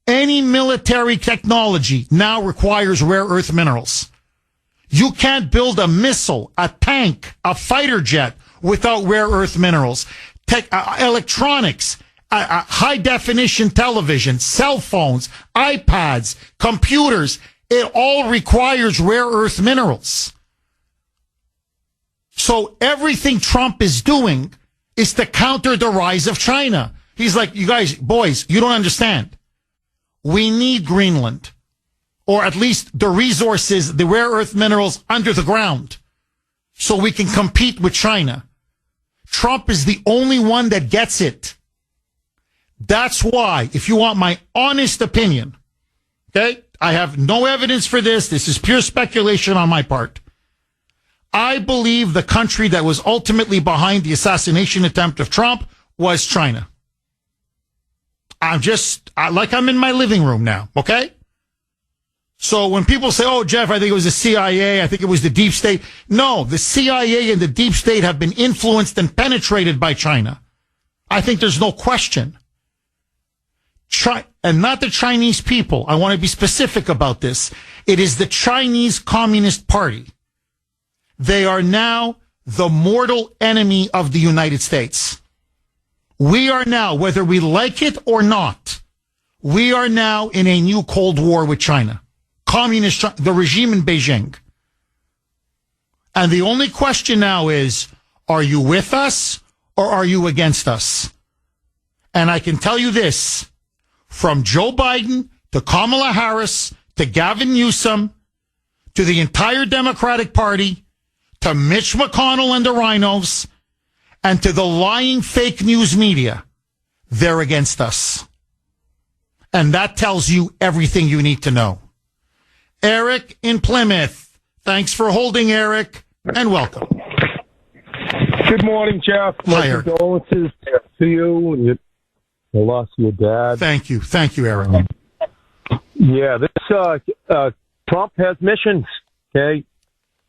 S1: any military technology now requires rare earth minerals. You can't build a missile, a tank, a fighter jet without rare earth minerals. Electronics, high definition television, cell phones, iPads, computers, it all requires rare earth minerals. So everything Trump is doing is to counter the rise of China. He's like, you guys, boys, you don't understand. We need Greenland, or at least the resources, the rare earth minerals under the ground, so we can compete with China. Trump is the only one that gets it. That's why, if you want my honest opinion, okay, I have no evidence for this. This is pure speculation on my part. I believe the country that was ultimately behind the assassination attempt of Trump was China. I'm in my living room now, okay? So when people say, oh, Jeff, I think it was the CIA, I think it was the deep state. No, the CIA and the deep state have been influenced and penetrated by China. I think there's no question. And not the Chinese people. I want to be specific about this. It is the Chinese Communist Party. They are now the mortal enemy of the United States. We are now, whether we like it or not, we are now in a new Cold War with China. The regime in Beijing. And the only question now is, are you with us or are you against us? And I can tell you this, from Joe Biden to Kamala Harris to Gavin Newsom to the entire Democratic Party to Mitch McConnell and the rhinos and to the lying fake news media, they're against us. And that tells you everything you need to know. Eric in Plymouth. Thanks for holding, Eric, and welcome.
S8: Good morning, Jeff. My condolences to you and the loss of your dad.
S1: Thank you. Thank you, Eric.
S8: Yeah, this Trump has missions, okay?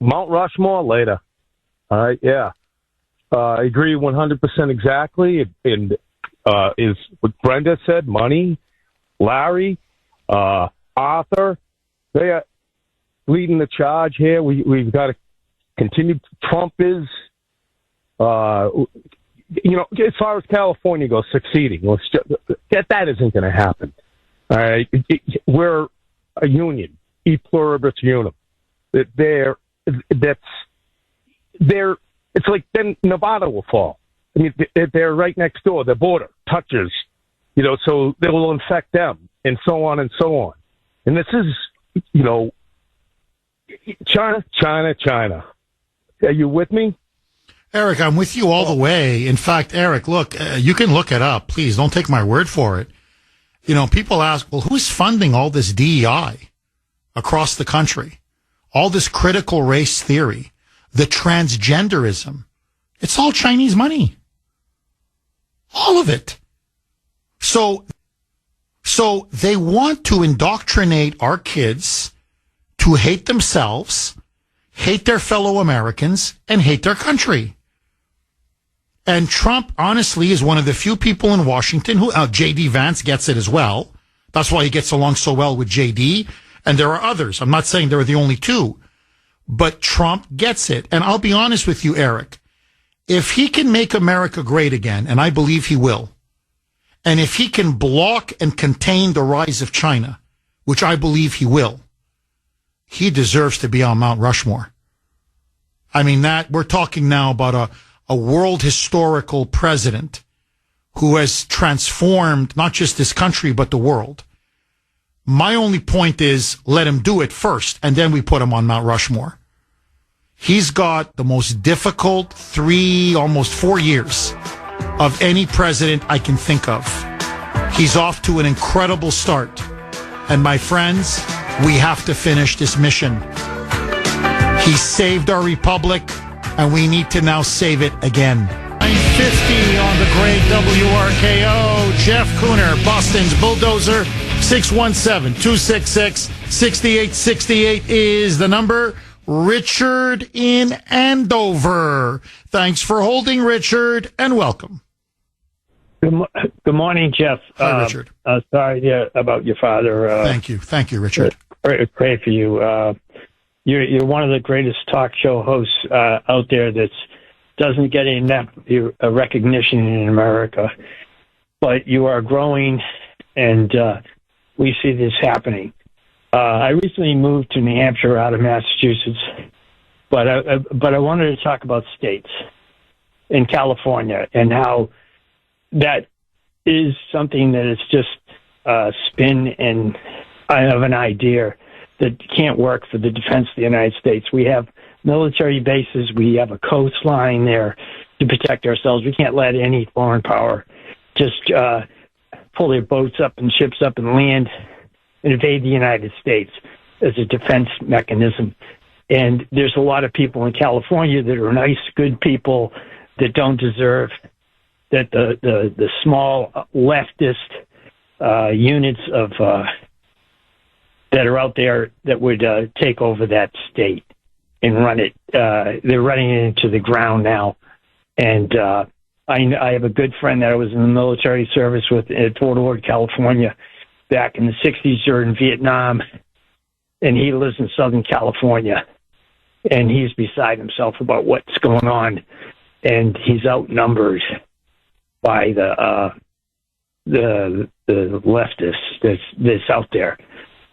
S8: Mount Rushmore later. All right, yeah. I agree 100% exactly. And is what Brenda said, money, Larry, Arthur, they are leading the charge here. We've got to continue. Trump is, as far as California goes, succeeding. That isn't going to happen. All right, we're a union, e pluribus unum. It's like then Nevada will fall. I mean, they're right next door. The border touches, so they will infect them, and so on and so on. And this is, China. Are you with me?
S1: Eric, I'm with you all the way. In fact, Eric, look, you can look it up. Please don't take my word for it. People ask, well, who's funding all this DEI across the country? All this critical race theory, the transgenderism. It's all Chinese money. All of it. So they want to indoctrinate our kids to hate themselves, hate their fellow Americans, and hate their country. And Trump, honestly, is one of the few people in Washington who, J.D. Vance gets it as well. That's why he gets along so well with J.D. And there are others. I'm not saying they're the only two. But Trump gets it. And I'll be honest with you, Eric. If he can make America great again, and I believe he will, and if he can block and contain the rise of China, which I believe he will, he deserves to be on Mount Rushmore. I mean, we're talking now about a world historical president who has transformed not just this country, but the world. My only point is let him do it first, and then we put him on Mount Rushmore. He's got the most difficult 3, almost 4 years of any president I can think of. He's off to an incredible start. And my friends, we have to finish this mission. He saved our republic, and we need to now save it again. 950 on the great WRKO. Jeff Kuhner, Boston's Bulldozer. 617-266-6868 is the number. Richard in Andover. Thanks for holding, Richard, and welcome.
S9: Good morning, Jeff.
S1: Hi, Richard.
S9: Sorry about your father.
S1: Thank you, Richard.
S9: Pray for you. You're one of the greatest talk show hosts out there that doesn't get enough recognition in America. But you are growing, and we see this happening. I recently moved to New Hampshire out of Massachusetts, but I wanted to talk about states in California and how that is something that is just a spin and of an idea that can't work for the defense of the United States. We have military bases. We have a coastline there to protect ourselves. We can't let any foreign power just pull their boats up and ships up and land and invade the United States as a defense mechanism. And there's a lot of people in California that are nice, good people that don't deserve that the small leftist units of that are out there that would take over that state and run it. They're running it into the ground now. And I have a good friend that I was in the military service with in Fort Ord, California, back in the 60s during Vietnam. And he lives in Southern California. And he's beside himself about what's going on. And he's outnumbered by the leftists that's out there.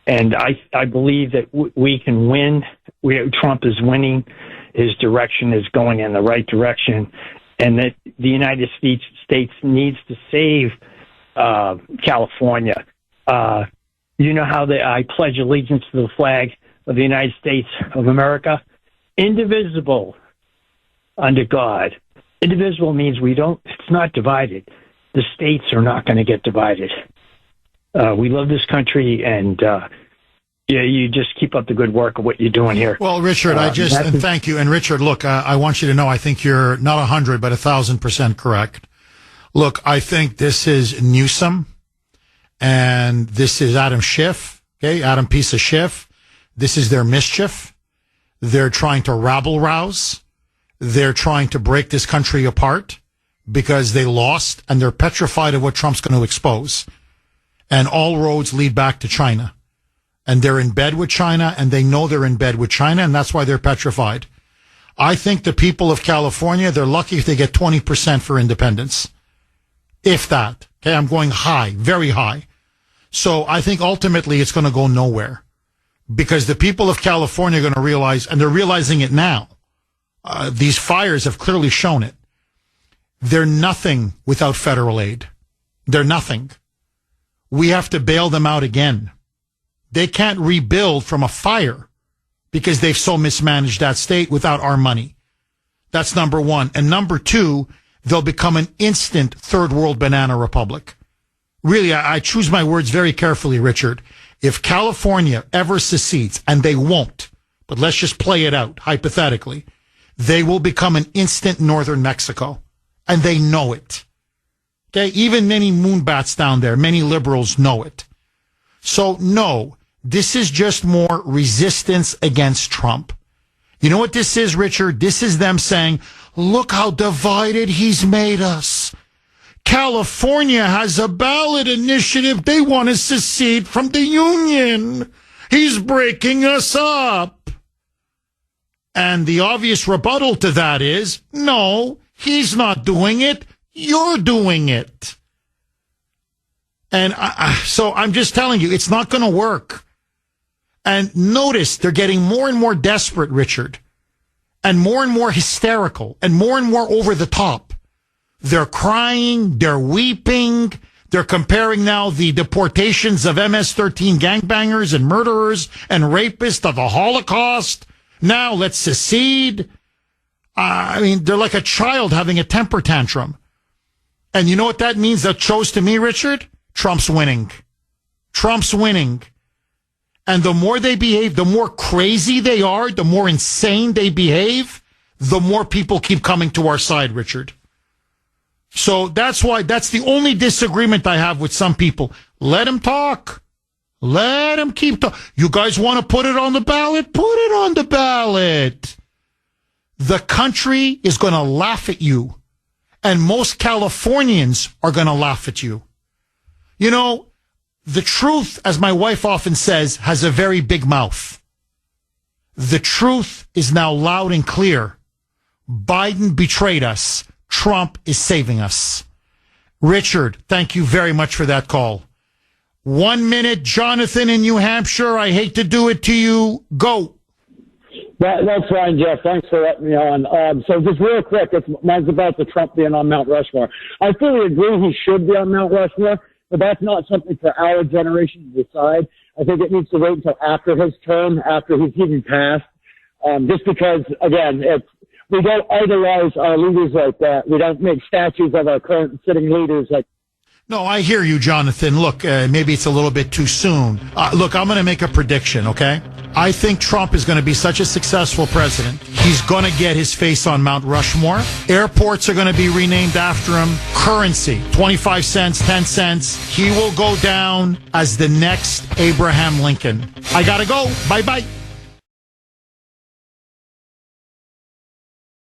S9: And I believe that we can win. Trump is winning. His direction is going in the right direction. And that the United States needs to save California. You know how I pledge allegiance to the flag of the United States of America? Indivisible under God. Indivisible means it's not divided. The states are not going to get divided. We love this country, and you just keep up the good work of what you're doing here.
S1: Well, Richard, and thank you. And Richard, look, I want you to know, I think you're not 100, but 1,000% correct. Look, I think this is Newsom, and this is Adam Schiff, okay? Adam piece of Schiff. This is their mischief. They're trying to rabble-rouse. They're trying to break this country apart because they lost, and they're petrified of what Trump's going to expose. And all roads lead back to China. And they're in bed with China, and they know they're in bed with China, and that's why they're petrified. I think the people of California, they're lucky if they get 20% for independence. If that. Okay, I'm going high, very high. So I think ultimately it's going to go nowhere. Because the people of California are going to realize, and they're realizing it now, these fires have clearly shown it. They're nothing without federal aid. They're nothing. We have to bail them out again. They can't rebuild from a fire because they've so mismanaged that state without our money. That's number one. And number two, they'll become an instant third world banana republic. Really, I choose my words very carefully, Richard. If California ever secedes, and they won't, but let's just play it out hypothetically, they will become an instant northern Mexico. And they know it. Okay, even many moonbats down there, many liberals know it. So no, this is just more resistance against Trump. You know what this is, Richard? This is them saying, look how divided he's made us. California has a ballot initiative. They want to secede from the Union. He's breaking us up. And the obvious rebuttal to that is, no, he's not doing it. You're doing it. And so I'm just telling you, it's not going to work. And notice they're getting more and more desperate, Richard, and more hysterical, and more over the top. They're crying, they're weeping, they're comparing now the deportations of MS-13 gangbangers and murderers and rapists of the Holocaust. Now let's secede. I mean, they're like a child having a temper tantrum. And you know what that means? That shows to me, Richard? Trump's winning. Trump's winning. And the more they behave, the more crazy they are, the more insane they behave, the more people keep coming to our side, Richard. So that's the only disagreement I have with some people. Let them talk. Let them keep talking. You guys want to put it on the ballot? Put it on the ballot. The country is going to laugh at you. And most Californians are going to laugh at you. You know, the truth, as my wife often says, has a very big mouth. The truth is now loud and clear. Biden betrayed us. Trump is saving us. Richard, thank you very much for that call. 1 minute, Jonathan in New Hampshire. I hate to do it to you. Go.
S10: That's fine, Jeff. Thanks for letting me on. So just real quick, mine's about the Trump being on Mount Rushmore. I fully agree he should be on Mount Rushmore, but that's not something for our generation to decide. I think it needs to wait until after his term, after he's even passed, just because, again, we don't idolize our leaders like that. We don't make statues of our current sitting leaders like.
S1: No, I hear you, Jonathan. Look, maybe it's a little bit too soon. Look, I'm going to make a prediction, okay? I think Trump is going to be such a successful president. He's going to get his face on Mount Rushmore. Airports are going to be renamed after him. Currency, 25 cents, 10 cents. He will go down as the next Abraham Lincoln. I got to go. Bye-bye.